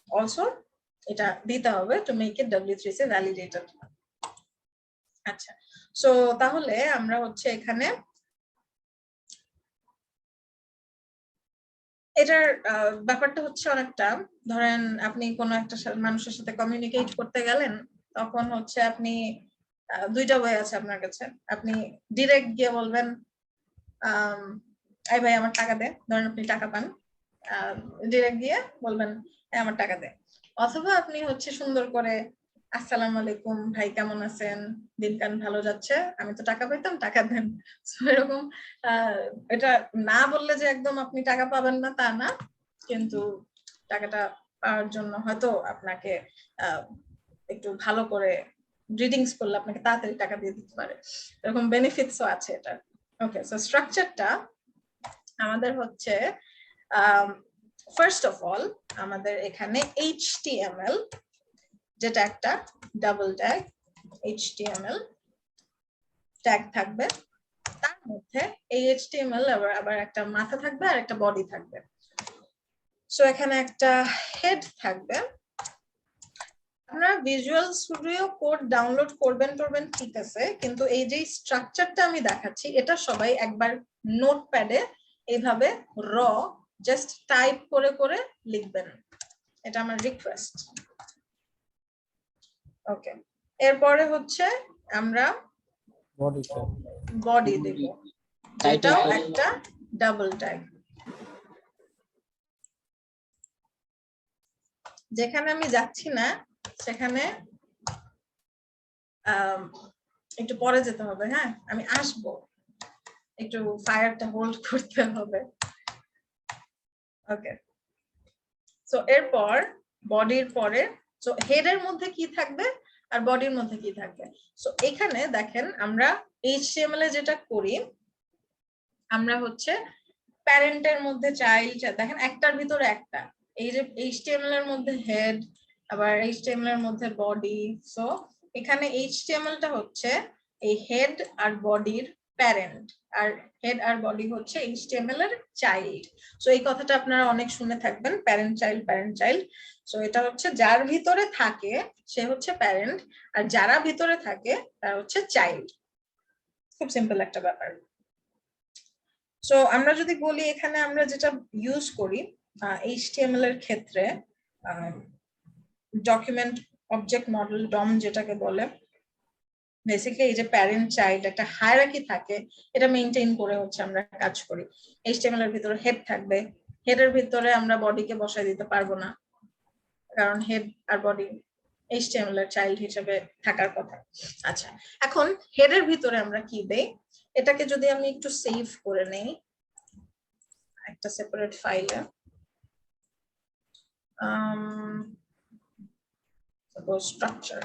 অলসো এটা দিতে হবে to make it W3C validated. আচ্ছা, সো তাহলে আমরা হচ্ছে এখানে এটার ব্যাপারটা হচ্ছে অনেকটা, ধরেন আপনি কোনো একটা মানুষের সাথে কমিউনিকেট করতে গেলেন, তখন হচ্ছে আপনি দুইটা ওয়ে আছে আপনার কাছে। আপনি ডিরেক্ট গিয়ে বলবেন এই ভাই আমার টাকা দে, ধরেন আপনি টাকা পান, ডিরেক্ট গিয়ে বলবেন আমার টাকা দে। অথবা আপনি হচ্ছে সুন্দর করে আসসালামু আলাইকুম ভাই, কেমন আছেন, দিনকাল ভালো যাচ্ছে, আমি তো টাকা পাইতাম, টাকা দেন। এরকম এটা না বললে যে একদম আপনি টাকা পাবেন না তা না, কিন্তু টাকাটা পাওয়ার জন্য হয়তো আপনাকে একটু ভালো করে রিডিংস করলে আপনাকে তাড়াতাড়ি টাকা দিয়ে দিতে পারে, এরকম বেনিফিটসও আছে এটা। ওকে, সো স্ট্রাকচারটা আমাদের হচ্ছে ফার্স্ট অফ অল আমাদের এখানে HTML, যেটা একটা ডাবল ট্যাগ HTML ট্যাগ থাকবে, তার মধ্যে এই HTML আবার একটা মাথা থাকবে আর একটা বডি থাকবে। সো এখানে একটা হেড থাকবে। আপনারা ভিজুয়াল স্টুডিও কোড ডাউনলোড করবেন ঠিক আছে, কিন্তু এই যে স্ট্রাকচারটা আমি দেখাচ্ছি এটা সবাই একবার নোটপ্যাডে এইভাবে র জাস্ট টাইপ করে করে লিখবেন, এটা আমার রিকোয়েস্ট। ওকে, এরপরে হচ্ছে আমরা বডি দেব, এটাও একটা ডাবল ট্যাগ। যেখানে আমি যাচ্ছি না সেখানে একটু পরে যেতে হবে। হ্যাঁ, আমি আসবো, একটু ফায়ারটা হোল্ড করতে হবে। ওকে, সো এরপর বডির পরে, সো হেডের মধ্যে কি থাকবে আর বডির মধ্যে কি থাকবে। সো এখানে দেখেন আমরা HTML এ যেটা করি, আমরা হচ্ছে প্যারেন্টের মধ্যে চাইল্ড, দেখেন একটার ভিতরে একটা, এই যে HTML এর মধ্যে হেড, আবার HTML এর মধ্যে বডি। সো এখানে HTML টা হচ্ছে এই হেড আর বডির প্যারেন্ট, আর হেড আর বডি হচ্ছে HTML এর চাইল্ড। সো এই কথাটা আপনারা অনেক শুনে থাকবেন, প্যারেন্ট চাইল্ড। সো এটা হচ্ছে যার ভিতরে থাকে সে হচ্ছে প্যারেন্ট, আর যারা ভিতরে থাকে তারা হচ্ছে চাইল্ড। খুব সিম্পল একটা ব্যাপার। সো আমরা যদি বলি এখানে আমরা যেটা ইউজ করি HTML এর ক্ষেত্রে, ডকুমেন্ট অবজেক্ট মডেল ডম যেটাকে বলে, বেসিক্যালি এই যে প্যারেন্ট চাইল্ড একটা হায়ারার্কি থাকে, এটা মেইনটেইন করে হচ্ছে আমরা কাজ করি। HTML এর ভিতরে হেড থাকবে, হেডের ভিতরে আমরা বডিকে বসাই দিতে পারবো না, কারণ হেড আর বডি HTML এর চাইল্ড হিসেবে থাকার কথা। আচ্ছা, এখন হেডের ভিতরে আমরা কি দেই, এটাকে যদি আমি একটু সেভ করে নেই একটা সেপারেট ফাইলে, suppose structure,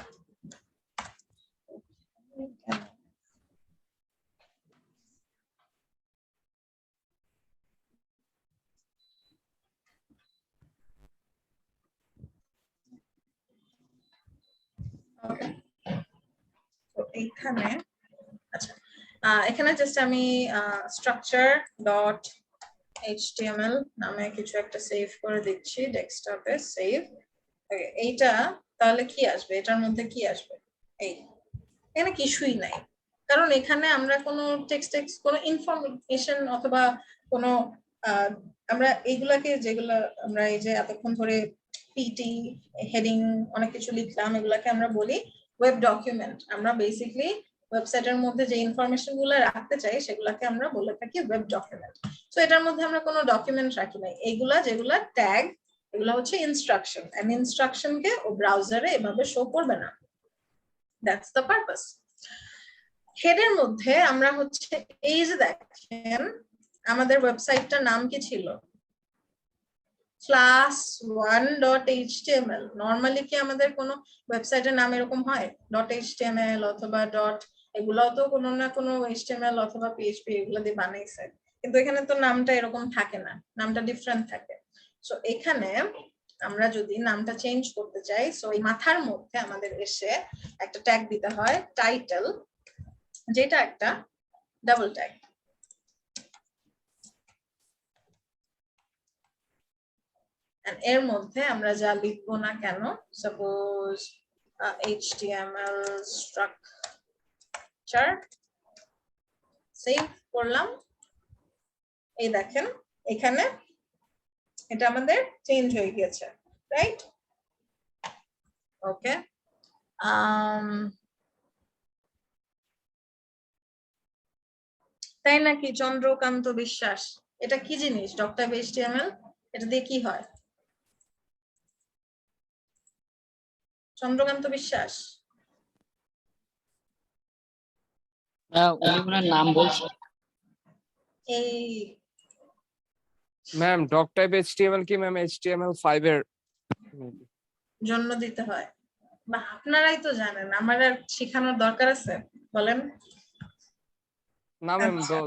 ওকে, তো এইখানে আচ্ছা এখানে জাস্ট আমি structure.html নামে কিছু একটা সেভ করে দিচ্ছি ডেস্কটপে, সেভ। এইটা তাহলে কি আসবে, এটার মধ্যে কি আসবে, এই এখানে কিছুই নাই, কারণ এখানে আমরা কোনো টেক্সট কোনো ইনফরমেশন অথবা কোনো আমরা এইগুলাকে, যেগুলো আমরা এই যে এতক্ষণ ধরে পিটি হেডিং অনেক কিছু লিখলাম, এগুলাকে আমরা বলি ওয়েব ডকুমেন্ট। আমরা বেসিক্যালি ওয়েবসাইটের মধ্যে যে ইনফরমেশন গুলো রাখতে চাই সেগুলাকে আমরা বলে থাকি ওয়েব ডকুমেন্ট। তো এটার মধ্যে আমরা কোনো ডকুমেন্ট রাখি নাই, এইগুলা যেগুলা ট্যাগ এগুলো হচ্ছে ইনস্ট্রাকশন, এন্ড ইনস্ট্রাকশনকে ও ব্রাউজারে এভাবে শো করবে না। That's the purpose. হেডের মধ্যে আমরা হচ্ছে এই যে দেখেন আমাদের ওয়েবসাইটটার নাম কি ছিল, class1.html। নরমালি কি আমাদের কোনো ওয়েবসাইটের নাম এরকম হয় .html অথবা এগুলাও তো কোনো না কোনো HTML অথবা PHP এগুলো দিয়ে বানাইছে, কিন্তু এখানে তো নামটা এরকম থাকে না, নামটা ডিফারেন্ট থাকে। সো এখানে আমরা যদি নামটা চেঞ্জ করতে চাই, সো এই মাথার মধ্যে আমাদের এসে একটা ট্যাগ দিতে হয় টাইটেল, যেটা একটা ডাবল ট্যাগ। এর মধ্যে আমরা যা লিখবো না কেন, সাপোজ HTML স্ট্রাকচার, সেভ করলাম। এই দেখেন এখানে এটা আমাদের চেঞ্জ হয়ে গেছে, রাইট? ওকে, তাই নাকি চন্দ্রকান্ত বিশ্বাস? এটা কি জিনিস .html? এটা দিয়ে কি হয় চন্দ্রকান্ত বিশ্বাস? উনি ওনার নাম বলছে। এই ম্যাম ডক টাইপ HTML কি ম্যাম HTML5 এর জন্য দিতে হয়, বা আপনারাই তো জানেন, আমার আর শেখানোর দরকার আছে বলেন? না ম্যাম আচ্ছা।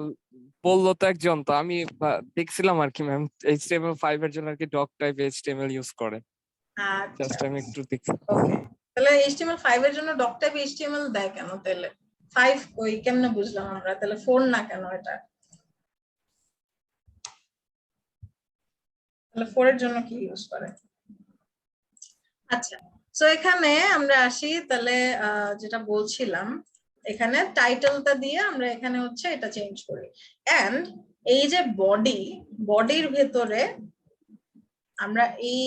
বললো তো একজন, তো আমি দেখছিলাম আর কি ম্যাম HTML5 এর জন্য আর কি ডক টাইপ HTML ইউজ করে, জাস্ট আচ্ছা, আমি একটু দেখছি। ওকে। তাহলে HTML5 এর জন্য ডক টাইপ HTML দেয় কেন তাহলে? 5 ওই কেমনে বুঝলাম আমরা, তাহলে 4 না কেন এটা? তাহলে 4 এর জন্য কি ইউজ করে? আচ্ছা, সো এখানে আমরা আসি তাহলে যেটা বলছিলাম, এখানে টাইটেলটা দিয়ে আমরা এখানে হচ্ছে এটা চেঞ্জ করি। এন্ড এই যে বডির ভেতরে আমরা এই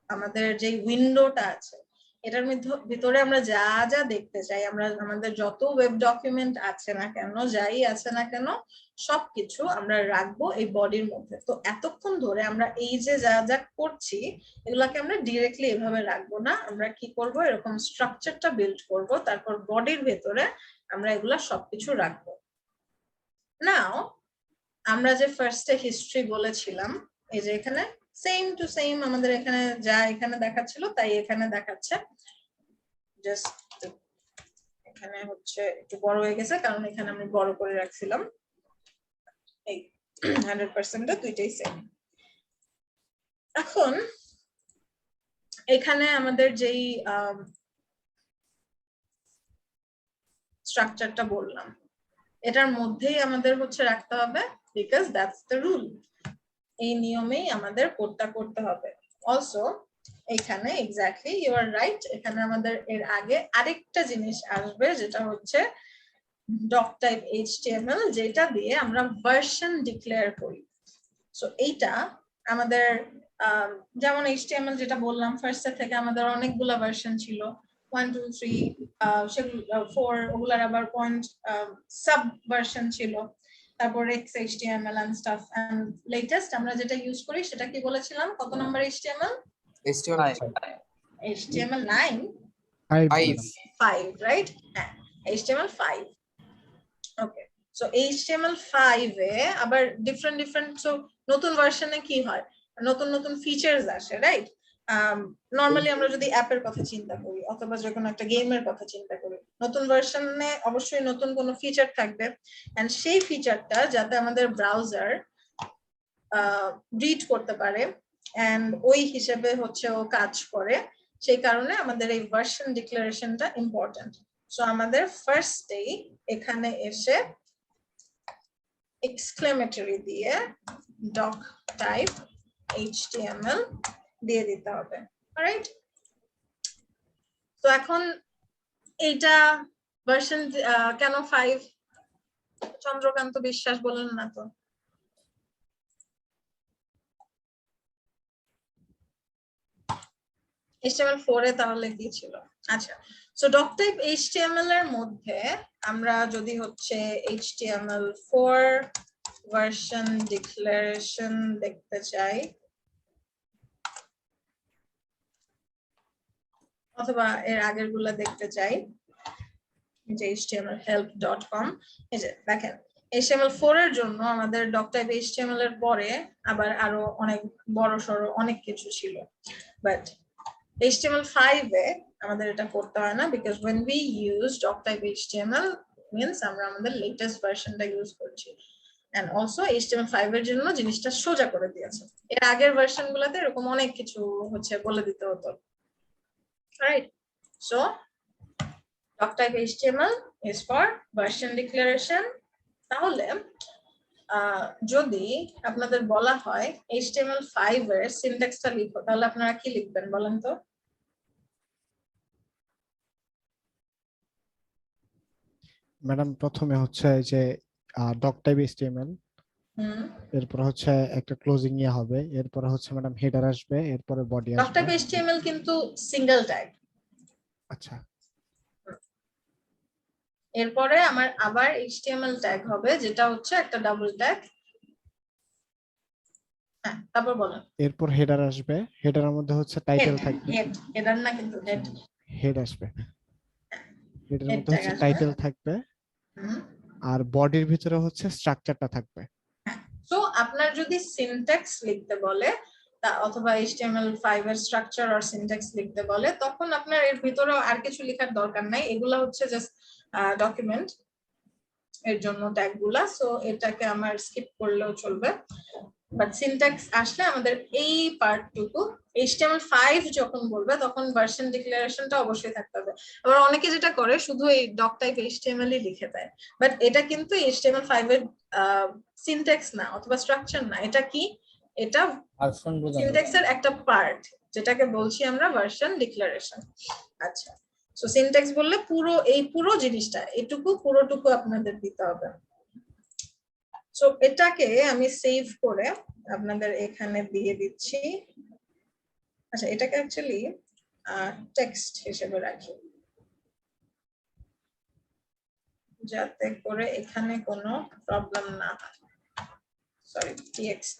আমাদের যে উইন্ডোটা আছে এটার ভিতরে আমরা যা যা দেখতে চাই, আমরা আমাদের যত ওয়েব ডকুমেন্ট আছে না কেন, যাই আছে না কেন, সবকিছু আমরা রাখবো এই বডির মধ্যে। তো এতক্ষণ ধরে আমরা এই যে যা যা করছি এগুলাকে আমরা ডিরেক্টলি এভাবে রাখবো না, আমরা কি করব, এরকম স্ট্রাকচারটা বিল্ড করব, তারপর বডির ভেতরে আমরা এগুলা সবকিছু রাখবো। নাও আমরা যে ফার্স্টে হিস্ট্রি বলেছিলাম, এই যে এখানে সেম টু সেম আমাদের এখানে যা এখানে দেখাচ্ছিল তাই এখানে দেখাচ্ছে, জাস্ট এখানে হচ্ছে একটু বড় হয়ে গেছে কারণ এখানে আমি বড় করে রাখছিলাম। এই 100% দুইটাই সেম। এখন এখানে আমাদের যেই স্ট্রাকচারটা বললাম এটার মধ্যেই আমাদের হচ্ছে রাখতে হবে, বিকজ দ্যাটস দ্য রুল। এই নিয়মেই আমাদের কোডটা করতে হবে। অলসো এখানে এক্স্যাক্টলি ইউ আর রাইট, এখানে আমাদের এর আগে আরেকটা জিনিস আসবে যেটা হচ্ছে ডক টাইপ HTML, যেটা দিয়ে আমরা ভার্সন ডিক্লেয়ার করি। সো এইটা আমাদের যেমন HTML যেটা বললাম ফার্স্ট থেকে আমাদের অনেকগুলা ভার্সন ছিল, 1 2 3 সেগুলো 4, ওগুলার আবার পয়েন্ট সাব ভার্সন ছিল, তারপর XHTML and stuff, and latest আমরা যেটা ইউজ করি সেটা কি বলেছিলাম, কত নম্বর HTML? HTML9 5, right? হ্যাঁ, HTML5। ওকে, সো HTML5 এ আবার ডিফারেন্ট সো নতুন ভার্সনে কি হয়, নতুন নতুন ফিচারস আসে, রাইট? নরমালি আমরা যদি অ্যাপের কথা চিন্তা করি অথবা যে কোনো একটা গেমের কথা চিন্তা করি, নতুন ভার্সনে অবশ্যই নতুন কোনো ফিচার থাকবে, এন্ড সেই ফিচারটা যাতে আমাদের ব্রাউজার রিড করতে পারে এন্ড ওই হিসেবে হচ্ছে ও কাজ করে, সেই কারণে আমাদের এই ভার্সন ডিক্লারেশনটা ইম্পর্টেন্ট। সো আমাদের ফার্স্টেই এখানে এসে এক্সক্লেমেটরি দিয়ে ডক টাইপ HTML দিয়ে দিতে হবে, রাইট? তো এখন এইটা ভার্সন কেন 5? চন্দ্রকান্ত বিশ্বাস বলেন না তো। HTML4 এ তাহলে কি ছিল? আচ্ছা, সো ডক টাইপ HTML এর মধ্যে আমরা যদি হচ্ছে HTML4 ভার্সন ডিক্লারেশন দেখতে চাই, অথবা এর আগের গুলা দেখতে চাই, যে htmlhelp.com, এই যে দেখেন HTML4 এর জন্য আমাদের doctype HTML এর পরে আবার আরো অনেক বড় সড়ো অনেক কিছু ছিল, বাট HTML5 এ আমাদের এটা করতে হয় না, because when we use doctype HTML means আমরা আমাদের latest ভার্সনটা ইউজ করছি, and also HTML5 এর জন্য জিনিসটা সোজা করে দিয়েছে। এর আগের ভার্সন গুলাতে এরকম অনেক কিছু হচ্ছে বলে দিতে হতো, right? So doctype HTML is for version declaration। তাহলে যদি আপনাদের বলা হয় HTML5 এর সিনট্যাক্সটা লিখো, তাহলে আপনারা কি লিখবেন বলেন তো? ম্যাডাম প্রথমে হচ্ছে যে doctype HTML, এরপর হচ্ছে একটা ক্লোজিং ইয়ে হবে, এরপর হচ্ছে ম্যাডাম হেডার আসবে, এরপরে বডি আসবে। doctype HTML কিন্তু সিঙ্গেল ট্যাগ। আচ্ছা, এরপরে আমার আবার HTML ট্যাগ হবে, যেটা হচ্ছে একটা ডাবল ট্যাগ। হ্যাঁ, তারপর বলেন। এরপর হেডার আসবে, হেডারের মধ্যে হচ্ছে টাইটেল থাকবে। হেডার না কিন্তু হেড। হেড আসবে, হেডের Head মধ্যে tag হচ্ছে আসবে। টাইটেল থাকবে, আর বডির ভিতরে হচ্ছে স্ট্রাকচারটা থাকবে। সো আপনার যদি সিনট্যাক্স লিখতে বলে অথবা HTML5 এর স্ট্রাকচার আর সিনট্যাক্স লিখতে বলে, তখন আপনার এর ভিতরে আর কিছু লেখার দরকার নাই, এগুলা হচ্ছে জাস্ট ডকুমেন্ট এর জন্য ট্যাগ গুলা। সো এটাকে আমার স্কিপ করলেও চলবে, বাট সিনট্যাক্স আসলে আমাদের এই পার্টটুকু HTML5 যখন বলবে তখন ভার্সন ডিক্লারেশনটা অবশ্যই থাকতে হবে। আবার অনেকে যেটা করে শুধু এই doctype HTML ই লিখে দেয়, বাট এটা কিন্তু HTML5 এর সিনট্যাক্স না অথবা স্ট্রাকচার না, এটা কি? এটা ভার্সন বোঝানো। সিনট্যাক্সের একটা পার্ট, যেটাকে বলছি আমরা ভার্সন ডিক্লারেশন। আচ্ছা, সো সিনট্যাক্স বললে পুরো জিনিসটা, এটুকু পুরোটুকু আপনাদের দিতে হবে। সো এটাকে আমি সেভ করে আপনাদের এখানে দিয়ে দিচ্ছি। আচ্ছা, এটাকে অ্যাকচুয়ালি টেক্সট হিসেবে রাখি, যাতে করে এখানে কোনো প্রবলেম না হয়। সরি, txt,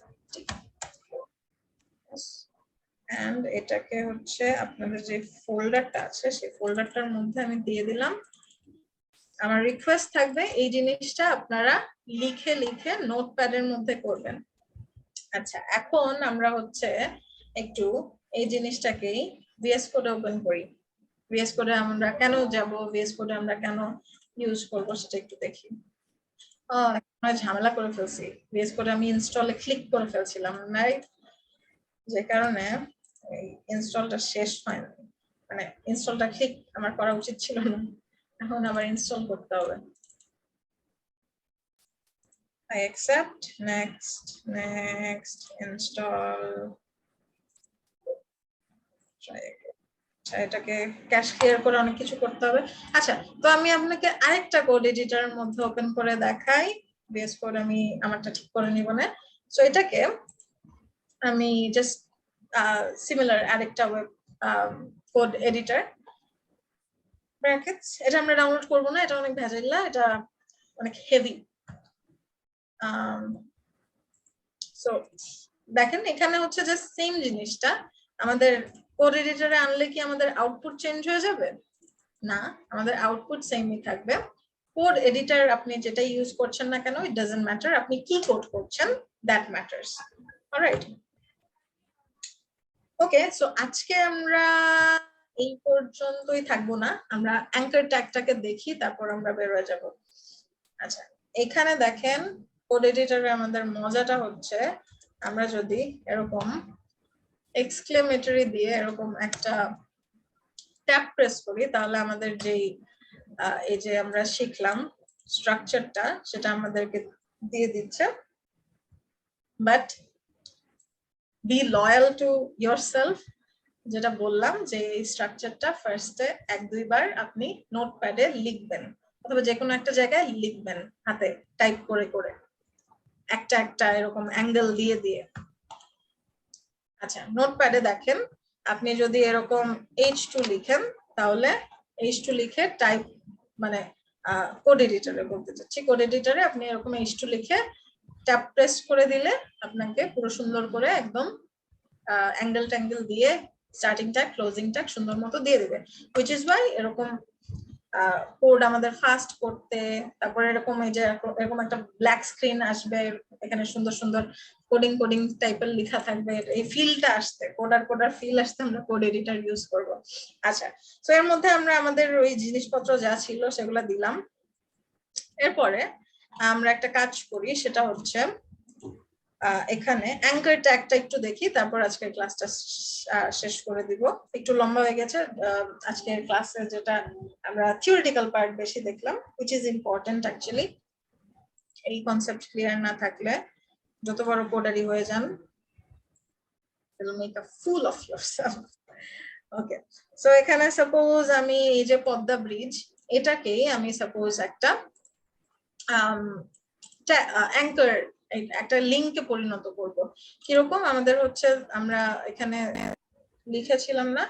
এন্ড এটাকে হচ্ছে আপনাদের যে ফোল্ডারটা আছে সেই ফোল্ডারটার মধ্যে আমি দিয়ে দিলাম। আমার রিকোয়েস্ট থাকবে এই জিনিসটা আপনারা লিখে লিখে নোটপ্যাডের মধ্যে করবেন। আচ্ছা, এখন আমরা হচ্ছে একটু এই জিনিসটাকেই VS কোডে ওপেন করি। VS কোডে আমরা কেন যাব, VS কোডে আমরা কেন ইউজ করব সেটা একটু দেখি। ঝামেলা করে ফেলছি, VS কোডে আমি ইনস্টলে ক্লিক করে ফেলছিলাম, রাইট? যে কারণে এই ইনস্টলটা শেষ হয়নি, মানে ইনস্টলটা ক্লিক আমার করা উচিত ছিল না, এখন আবার ইনস্টল করতে হবে। I accept, next, install, এটাকে ক্যাশ ক্লিয়ার করে অনেক কিছু করতে হবে। আচ্ছা, তো আমি আপনাকে আরেকটা কোড এডিটরের মধ্যে ওপেন করে দেখাই। VS কোড আমি আমারটা ঠিক করে নিব না। সো এটাকে আমি জাস্ট সিমিলার আরেকটা ওয়েব কোড এডিটর ব্র্যাকেটস, এটা আমরা ডাউনলোড করব না, এটা অনেক ভেজাইলা, এটা অনেক হেভি। সো দেখেন এখানে হচ্ছে যে সেম জিনিসটা আমাদের কোড এডিটরে আনলে কি আমাদের আউটপুট চেঞ্জ হয়ে যাবে? না, আমাদের আউটপুট সেমই থাকবে। কোড এডিটর আপনি যেটা ইউজ করছেন না কেন, ইট ডাজন্ট ম্যাটার, আপনি কি কোড করছেন that matters. Alright, okay. So আজকে আমরা এই পর্যন্তই থাকবো না, আমরা অ্যাঙ্কার ট্যাগটাকে দেখি, তারপর আমরা বের হয়ে যাব। আচ্ছা, এখানে দেখেন কোড এডিটরে আমাদের মজাটা হচ্ছে আমরা যদি এরকম এক্সক্লেমেটরি দিয়ে এরকম একটা ট্যাব প্রেস করি, তাহলে আমাদের যেই এই যে আমরা শিখলাম স্ট্রাকচারটা সেটা আমাদেরকে দিয়ে দিচ্ছে। But be loyal to yourself, যেটা বললাম যে এই স্ট্রাকচারটা ফার্স্টে 1-2 বার আপনি নোটপ্যাডে লিখবেন, অথবা যে কোনো একটা জায়গায় লিখবেন হাতে টাইপ করে করে, একটা একটা এরকম অ্যাঙ্গেল দিয়ে দিয়ে। আচ্ছা, নোটপ্যাডে দেখেন আপনি যদি এরকম H2 লিখেন, তাহলে H2 লিখে টাইপ, মানে কোড এডিটরে বলতে চাচ্ছি, কোড এডিটরে আপনি এরকম H2 লিখে ট্যাব প্রেস করে দিলে আপনাকে পুরো সুন্দর করে একদম অ্যাঙ্গেল ট্যাঙ্গেল দিয়ে স্টার্টিং ট্যাগ ক্লোজিং ট্যাগ সুন্দর মতো দিয়ে দিবে, হুইচ ইজ ওয়াই এরকম কোড আমাদের ফাস্ট করতে, তারপরে এরকম এই যে এরকম একটা ব্ল্যাক স্ক্রিন আসবে, এখানে সুন্দর সুন্দর কোডিং টাইপের লেখা থাকবে, এই ফিলটা আসতে কোডার ফিল আসতে আমরা কোড এডিটর ইউজ করব। আচ্ছা, সো এর মধ্যে আমরা আমাদের ওই জিনিসপত্র যা ছিল সেগুলো দিলাম। এরপরে আমরা একটা কাজ করি, সেটা হচ্ছে এখানে অ্যাঙ্কার ট্যাগটা একটু দেখি, তারপর আজকের ক্লাসটা শেষ করে দিব। একটু লম্বা হয়ে গেছে আজকের ক্লাসে, যেটা আমরা থিওরিটিক্যাল পার্ট বেশি দেখলাম, which is important actually। এই কনসেপ্ট ক্লিয়ার না থাকলে যত বড় কোডারই হয়ে যান, it will make a fool of yourself। Okay, so এখানে সাপোজ আমি এই যে পদ্মা ব্রিজ, এটাকেই আমি সাপোজ একটা অ্যাঙ্কার একটা লিঙ্কে পরিণত করব। কিরকম, আমাদের হচ্ছে আমরা এখানে লিখেছিলাম না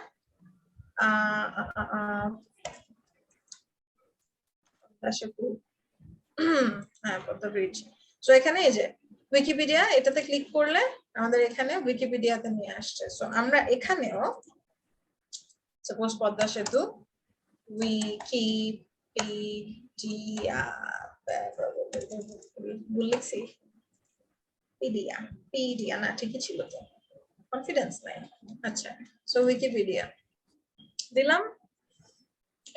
হ্যাঁ পদ্মা ব্রিজ। সো এখানে এই যে উইকিপিডিয়া, এটাতে ক্লিক করলে আমাদের এখানে উইকিপিডিয়াতে নিয়ে আসছে। সো আমরা এখানেও সাপোজ পদ্মা সেতু উইকিপিডিয়া লিখছি, পিডিয়া না, ঠিকই ছিল তো, কনফিডেন্স নাই। আচ্ছা, সো উইকিপিডিয়া দিলাম।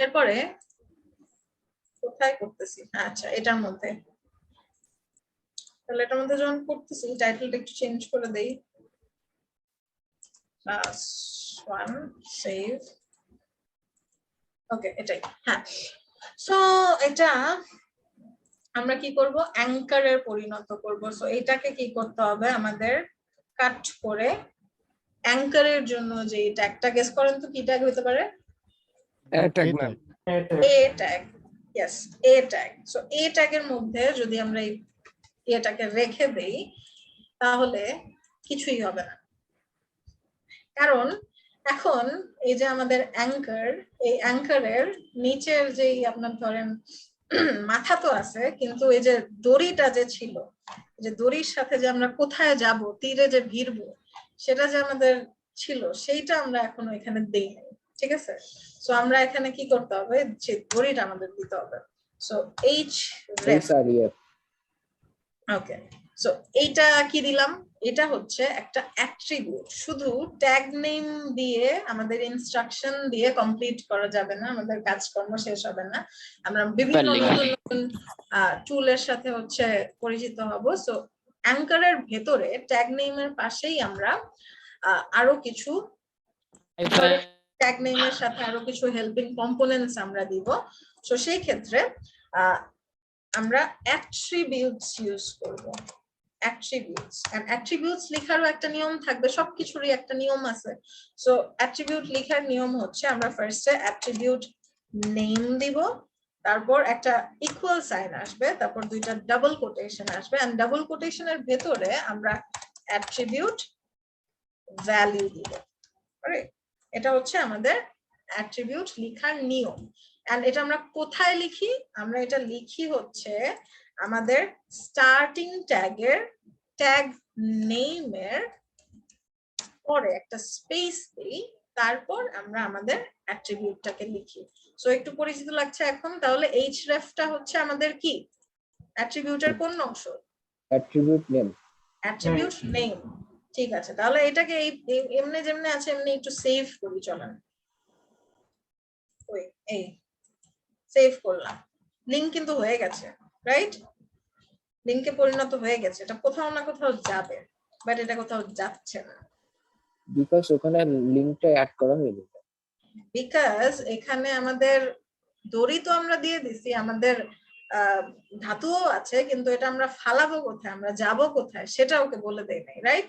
এরপরে কোথায় করতেছি, আচ্ছা এটার মধ্যে, তাহলে এটার মধ্যে যখন করতেছি টাইটেলটা একটু চেঞ্জ করে দেই, ক্লাস 1 সেভ। ওকে, এটাই, হ্যাঁ। সো এটা আমরা কি করব, অ্যাঙ্কারের পরিণত করব। সো এটাকে কি করতে হবে, আমাদের কাট করে অ্যাঙ্কারের জন্য যে ট্যাগটা, গেস করেন তো কি ট্যাগ হতে পারে? এ ট্যাগ ম্যাম। এ ট্যাগ, ইয়েস এ ট্যাগ। সো এ ট্যাগের মধ্যে যদি আমরা এই এটাকে রেখে দেই তাহলে কিছুই হবে না, কারণ এখন এই যে আমাদের অ্যাঙ্কার, এই অ্যাঙ্কারের নিচের যেই আপনার ধরেন মাথা তো আছে, কিন্তু এই যে দড়িটা যে ছিল, যে দড়ির সাথে যে আমরা কোথায় যাব, তীরে যে ভিড়বো, সেটা যে আমাদের ছিল, সেইটা আমরা এখনো এখানে দেই নাই, ঠিক আছে? সো আমরা এখানে কি করতে হবে, যে দড়িটা আমাদের দিতে হবে। সো এইচ রেফ, ওকে। সো এইটা কি দিলাম, এটা হচ্ছে একটা অ্যাট্রিবিউট। শুধু ট্যাগ নেম দিয়ে আমাদের ইনস্ট্রাকশন দিয়ে কমপ্লিট করা যাবে না, আমাদের কাজকর্ম শেষ হবে না। আমরা বিভিন্ন নতুন টুলের সাথে হচ্ছে পরিচিত হব। সো অ্যাঙ্কারের ভেতরে ট্যাগ নেমের পাশেই আমরা আরো কিছু ট্যাগ নেমের সাথে আরো কিছু হেল্পিং কম্পোনেন্টস আমরা দিব। সো সেই ক্ষেত্রে আমরা অ্যাট্রিবিউটস ইউজ করব। অ্যাট্রিবিউটস, এন্ড অ্যাট্রিবিউটস লেখারও একটা নিয়ম থাকবে, সবকিছুরই একটা নিয়ম আছে। সো অ্যাট্রিবিউট লেখার নিয়ম হচ্ছে আমরা ফার্স্টে অ্যাট্রিবিউট নেম দিব, তারপর একটা ইকুয়াল সাইন আসবে, তারপর দুইটা ডাবল কোটেশন আসবে, এন্ড ডাবল কোটেশনের ভেতরে আমরা অ্যাট্রিবিউট ভ্যালু দিব। এটা হচ্ছে আমাদের অ্যাট্রিবিউট লেখার নিয়ম। এন্ড এটা আমরা কোথায় লিখি, আমরা এটা লিখি হচ্ছে আমাদের স্টার্টিং ট্যাগের ট্যাগ নেমের পরে একটা স্পেস দিই, তারপর আমরা আমাদের অ্যাট্রিবিউটটাকে লিখি। সো একটু পরিচিত লাগছে এখন? তাহলে hrefটা হচ্ছে আমাদের কি, অ্যাট্রিবিউটের কোন অংশ? Attribute name. অ্যাট্রিবিউট নেম, ঠিক আছে। তাহলে এটাকে এই এমনি যেমনি আছে এমনি একটু সেভ করি, চলেন। ওই এই সেভ করলাম, লিংক কিন্তু হয়ে গেছে, রাইট? লিংকে পরিণত হয়ে গেছে, এটা কোথাও না কোথাও যাবে, বাট এটা কোথাও যাচ্ছে না, বিকজ ওখানে লিংকটা অ্যাড করা হয়ে গেছে। বিকজ এখানে আমাদের দড়ি তো আমরা দিয়ে দিছি, আমাদের ধাতুও আছে, কিন্তু এটা আমরা ফালাবো কোথায়, আমরা যাব কোথায় সেটা ওকে বলে দেই নাই, রাইট?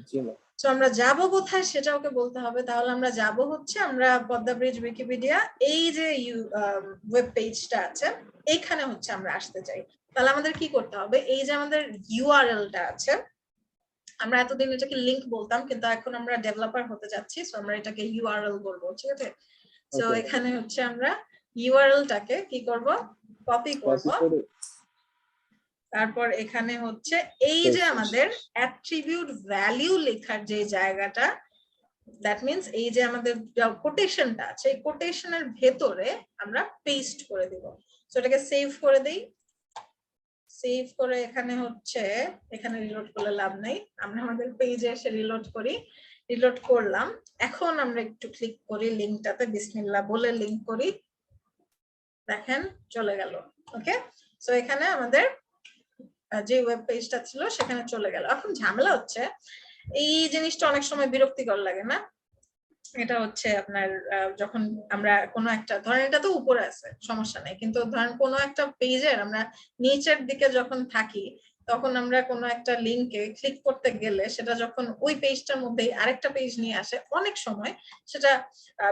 জি ম্যাম। তো আমরা যাব কোথায় সেটা ওকে বলতে হবে। তাহলে আমরা যাব হচ্ছে আমরা পদ্মা ব্রিজ উইকিপিডিয়া, এই যে ওয়েব পেজটা আছে এইখানে হচ্ছে আমরা আসতে চাই। তাহলে আমাদের কি করতে হবে, এই যে আমাদের ইউআরএলটা আছে, আমরা এতদিন এটাকে লিংক বলতাম, কিন্তু এখন আমরা ডেভেলপার হতে যাচ্ছি, সো আমরা এটাকে ইউআরএল বলবো, ঠিক আছে? সো এখানে হচ্ছে আমরা ইউআরএলটাকে কি করব, কপি করব, তারপর এখানে হচ্ছে এই যে আমাদের অ্যাট্রিবিউট ভ্যালু লেখার যে জায়গাটা, দ্যাট মিন্স এই যে আমাদের কোটেশনটা আছে এই কোটেশনের ভেতরে আমরা পেস্ট করে দিব। সো এটাকে সেভ করে দেই। সেভ করে এখানে হচ্ছে এখানে রিলোড করলে লাভ নেই, আমরা আমাদের পেজে এসে রিলোড করি। রিলোড করলাম, এখন আমরা একটু ক্লিক করি লিংকটাতে, বিসমিল্লাহ বলে লিংক করি, দেখেন চলে গেল। ওকে, সো এখানে আমাদের যে ওয়েব পেজটা ছিল সেখানে চলে গেল। এখন ঝামেলা হচ্ছে এই জিনিসটা অনেক সময় বিরক্তিকর লাগে না? এটা হচ্ছে আপনার যখন আমরা কোনো একটা, ধরেন এটা তো উপরে আছে সমস্যা নাই, কিন্তু ধরেন কোনো একটা পেজের আমরা নিচের দিকে যখন থাকি তখন আমরা কোনো একটা লিংকে ক্লিক করতে গেলে সেটা যখন ওই পেজটার মধ্যেই আরেকটা পেজ নিয়ে আসে, অনেক সময় সেটা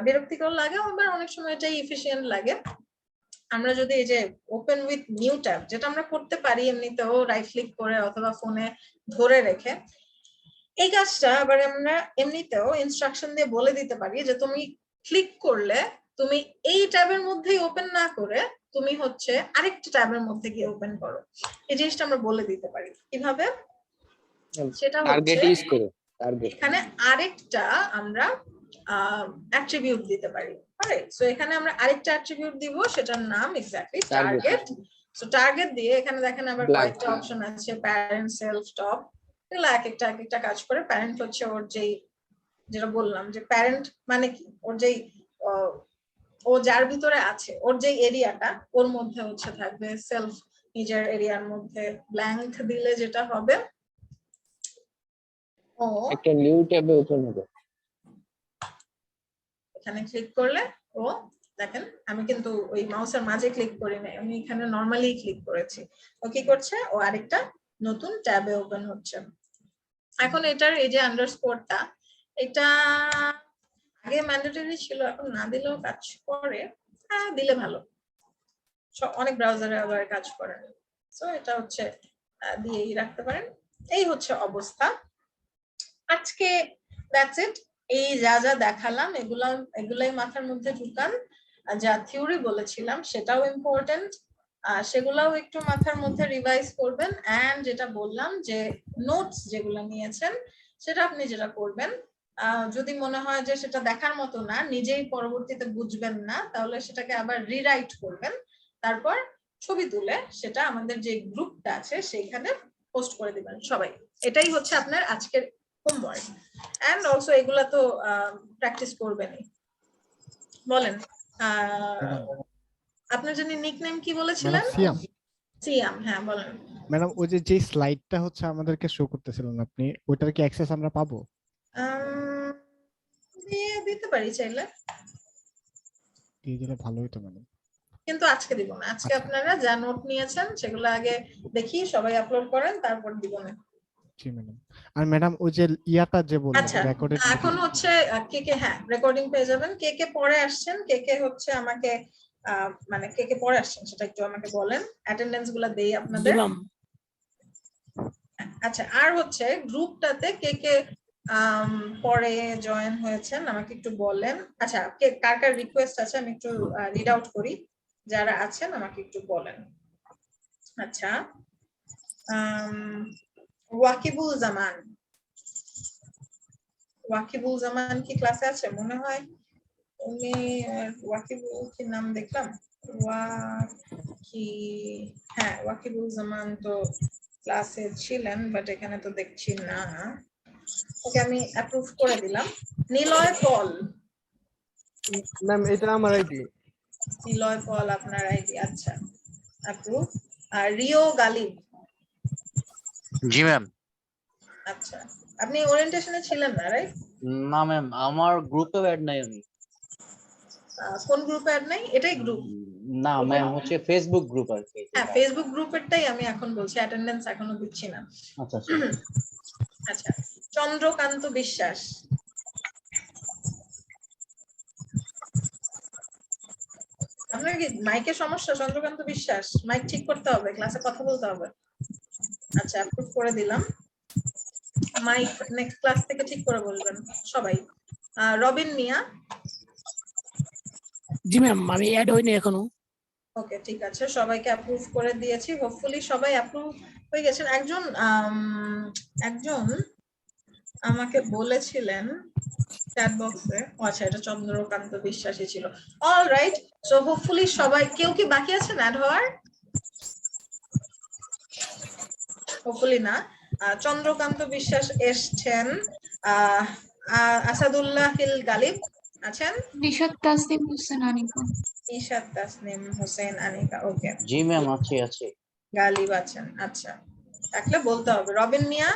বিরক্তিকর লাগে, আবার অনেক সময় এটা এফিশিয়েন্ট লাগে। আমরা যদি এই যে ওপেন উইথ নিউ ট্যাব, যেটা আমরা করতে পারি এমনিতেও রাইট ক্লিক করে অথবা ফোনে ধরে রেখে, এই কাজটা আবার আমরা এমনিতেও ইনস্ট্রাকশন দিয়ে বলে দিতে পারি যে তুমি ক্লিক করলে তুমি এই ট্যাবের মধ্যেই ওপেন না করে তুমি হচ্ছে আরেকটা ট্যাবের মধ্যে গিয়ে ওপেন করো। এই জিনিসটা আমরা বলে দিতে পারি। কিভাবে? সেটা টার্গেট হচ্ছে ইউজ করে টার্গেট এখানে আরেকটা আমরা অ্যাট্রিবিউট দিতে পারি। অলরাইট, সো এখানে আমরা আরেকটা অ্যাট্রিবিউট দিব, সেটার নাম এক্স্যাক্টলি টার্গেট। সো টার্গেট দিয়ে এখানে দেখেন আবার কয়েকটা অপশন আছে, প্যারেন্ট, সেলফ, টপ, এগুলো এক একটা কাজ করে। প্যারেন্ট হচ্ছে ওর যেই, যেটা বললাম যে প্যারেন্ট মানে কি, ওর যেই ও যার ভিতরে আছে ওর যে এরিয়াটা ওর মধ্যে হচ্ছে থাকবে। সেলফ নিজের এরিয়ার মধ্যে ব্ল্যাঙ্ক দিলে যেটা হবে ও একটা নিউ ট্যাবে ওপেন হবে। এখানে ক্লিক করলে ও দেখেন, আমি কিন্তু ওই মাউসের মাঝে ক্লিক করি নাই, আমি এখানে নরমালি ক্লিক করেছি। ও কি করছে? ও আরেকটা নতুন ট্যাবে ওপেন হচ্ছে। এখন এটার এই যে আন্ডারস্কোরটা, এটা আগে ম্যান্ডেটরি ছিল, এখন না দিলেও কাজ করে, হ্যাঁ দিলে ভালো, অনেক ব্রাউজারে আবার কাজ করে। সো এটা হচ্ছে দিয়েই রাখতে পারেন। এই হচ্ছে অবস্থা আজকে। That's it. এই যা যা দেখালাম এগুলাই মাথার মধ্যে ঢুকান। যা থিওরি বলেছিলাম সেটাও ইম্পর্টেন্ট, সেগুলাও একটু মাথার মধ্যে রিভাইজ করবেন। এন্ড যেটা বললাম যে নোটস যেগুলো নিয়েছেন সেটা আপনি যেটা করবেন, যদি মনে হয় যে সেটা দেখার মতো না, নিজেই পরবর্তীতে বুঝবেন না, তাহলে সেটাকে আবার রিরাইট করবেন, তারপর ছবি তুলে সেটা আমাদের যে গ্রুপটা আছে সেইখানে পোস্ট করে দিবেন সবাই। এটাই হচ্ছে আপনার আজকের হোমওয়ার্ক। এন্ড অলসো এগুলা তো প্র্যাকটিস করবেনই। বলেন আপনার জন্য নিকনেম কি বলেছিলেন? সিয়াম। সিয়াম, হ্যাঁ বলেন। ম্যাডাম ওই যে স্লাইডটা হচ্ছে আমাদেরকে শো করতেছিলেন আপনি, ওইটার কি অ্যাক্সেস আমরা পাবো? দিতে পারি চাইলে, দিয়ে দিলে ভালো হতো ম্যাডাম। কিন্তু আজকে দিব না। আজকে আপনারা যা নোট নিয়েছেন সেগুলো আগে দেখি সবাই আপলোড করেন, তারপর দিব না। জি ম্যাডাম। আর ম্যাডাম ওই যে ইয়াটা যে বললেন আচ্ছা, রেকর্ডেড, এখন হচ্ছে কে কে, হ্যাঁ রেকর্ডিং পেয়ে যাবেন। কে কে পরে আসছেন, কে কে হচ্ছে আমাকে মানে কে কে পরে আসছেন সেটা একটু আমাকে বলেন, অ্যাটেন্ডেন্স গুলা দেই আপনাদের। আচ্ছা, আর হচ্ছে গ্রুপটাতে কে কে পরে জয়েন হয়েছেন আমাকে একটু বলেন। আচ্ছা, কার কার রিকোয়েস্ট আছে আমি একটু রিড আউট করি, যারা আছেন আমাকে একটু বলেন। আচ্ছা, ওয়াকিবুল জামান, ওয়াকিবুল জামান কি ক্লাসে আছে? মনে হয় উনি, ওয়াকিবুল কি নাম দেখলাম, হ্যাঁ ওয়াকিবুল জামান তো ক্লাসে ছিলেন, বাট এখানে তো দেখছি না। ওকে, আমি অ্যাপ্রুভ করে দিলাম। নিলয় পল, ম্যাম এটা আমার আইডি। নিলয় পল আপনার আইডি, আচ্ছা অ্যাপ্রুভ। আর রিও গালিব, জি ম্যাম। আচ্ছা আপনি ওরিয়েন্টেশনে ছিলেন না, রাইট? না ম্যাম, আমার গ্রুপে অ্যাড নাই আমি। কোন গ্রুপে অ্যাড নাই? এটাই গ্রুপ? না ম্যাম, হচ্ছে ফেসবুক গ্রুপ আর কি। হ্যাঁ ফেসবুক গ্রুপেরটাই আমি এখন বলছি, অ্যাটেন্ডেন্স এখনো দিচ্ছি না। আচ্ছা আচ্ছা, চন্দ্রকান্ত বিশ্বাস, আপনার কি মাইকের সমস্যা? চন্দ্রকান্ত বিশ্বাস, মাইক ঠিক করতে হবে, ক্লাসে কথা বলতে হবে। আচ্ছা অ্যাপ্রুভ করে দিলাম। মাইক নেক্সট ক্লাস থেকে ঠিক করে বলবেন সবাই। রবিন মিয়া, জি ম্যাম আমি অ্যাড হইনি এখনো। ওকে ঠিক আছে, সবাইকে অ্যাপ্রুভ করে দিয়েছি। হোপফুলি সবাই অ্যাপ্রুভ হয়ে গেছেন। একজন আমাকে বলেছিলেন চ্যাট বক্সে, আচ্ছা এটা চন্দ্রকান্ত বিশ্বাসী ছিল। অলরাইট, সো হোপফুলি সবাই, কেউ কি বাকি আছেন অ্যাড হওয়ার? হোপফুলি না। চন্দ্রকান্ত বিশ্বাস এসছেন, আসাদুল্লাহ হিল গালিব আছেন, নিশাত তাসনিম হোসেন আনিকা। ইশাত তাসনিম হোসেন আনিকা, ওকে। জি ম্যাম আছে। গালিব আছেন, আচ্ছা থাকলে বলতে হবে। রবিন মিয়া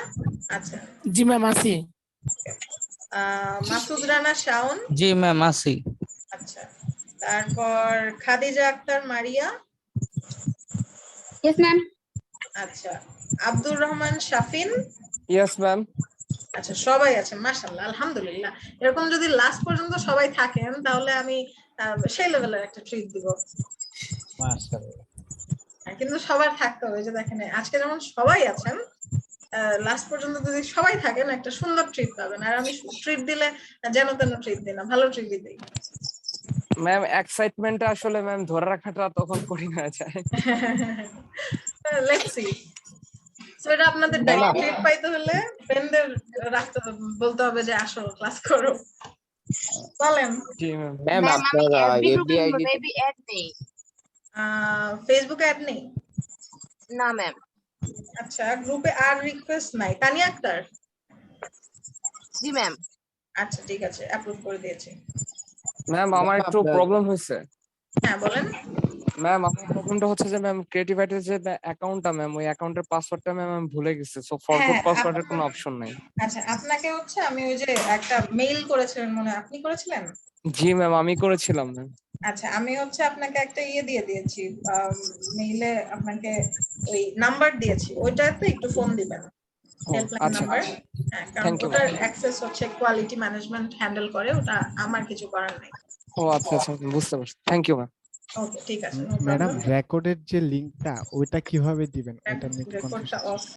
আছেন, জি ম্যাম আছি। মাসুদ রানা শাওন, জি ম্যাম আছি। আচ্ছা। তারপর খাদিজা আক্তার মারিয়া, ইয়েস ম্যাম। আচ্ছা। Abdur Rahman Shafin, yes ma'am. আচ্ছা সবাই আছেন, মাশাআল্লাহ, আলহামদুলিল্লাহ। এরকম যদি লাস্ট পর্যন্ত সবাই থাকেন তাহলে আমি সেই লেভেলের একটা ট্রিট দিব। মাশাআল্লাহ। কিন্তু সবার থাকতে হবে, যে দেখেন আজকে যেমন সবাই আছেন, লাস্ট পর্যন্ত যদি সবাই থাকেন একটা সুন্দর ট্রিট পাবেন। আর আমি ট্রিট দিলে যেন তেন ট্রিট দিই না, ভালো ট্রিটই দিই। ম্যাম এক্সাইটমেন্টটা আসলে ম্যাম ধরে রাখাটা তখন কঠিন হয়ে যায়। Let's see. সো এটা আপনাদের ট্রিট পাইতে হলে ফ্রেন্ডদের রাখতে বলতে হবে যে আসো ক্লাস করো, বলেন। জি ম্যাম। ম্যাম আপনার এফবি আইডি মেবি অ্যাড নেই। ফেসবুকে অ্যাড নেই? না ম্যাম। আচ্ছা, গ্রুপে আর রিকোয়েস্ট নাই? তানিয়া আক্তার, জি ম্যাম। আচ্ছা ঠিক আছে, অ্যাপ্রুভ করে দিয়েছি। ম্যাম আমার একটু প্রবলেম হয়েছে। হ্যাঁ বলেন। ম্যাম আমার প্রবলেমটা হচ্ছে যে ম্যাম ক্রিয়েটিভিটির যে অ্যাকাউন্টটা ম্যাম, ওই অ্যাকাউন্টের পাসওয়ার্ডটা ম্যাম আমি ভুলে গেছি। সো ফরগট পাসওয়ার্ডের কোনো অপশন নাই। আচ্ছা, আপনাকে হচ্ছে আমি ওই যে একটা মেইল করেছিলেন, মনে হয় আপনি করেছিলেন? জি ম্যাম আমি করেছিলাম ম্যাম। আচ্ছা, আমি হচ্ছে আপনাকে একটা ইয়ে দিয়ে দিয়েছি, মেইলে আপনাকে ওই নাম্বার দিয়েছি, ওইটাতে একটু ফোন দিবেন, হেল্পলাইন আচ্ছা নাম্বার। হ্যাঁ, কারণ থ্যাংক ইউ। ওটার অ্যাক্সেস হচ্ছে কোয়ালিটি ম্যানেজমেন্ট হ্যান্ডেল করে, ওটা আমার কিছু করার নাই। ও আচ্ছা আচ্ছা বুঝতে পারছি। Thank you ma'am. ওকে ঠিক আছে, no ম্যাডাম problem। রেকর্ডের যে লিংকটা ওইটা কিভাবে দিবেন? এটা নিয়ে একটু রেকর্ডটা কনফিউজ। অফ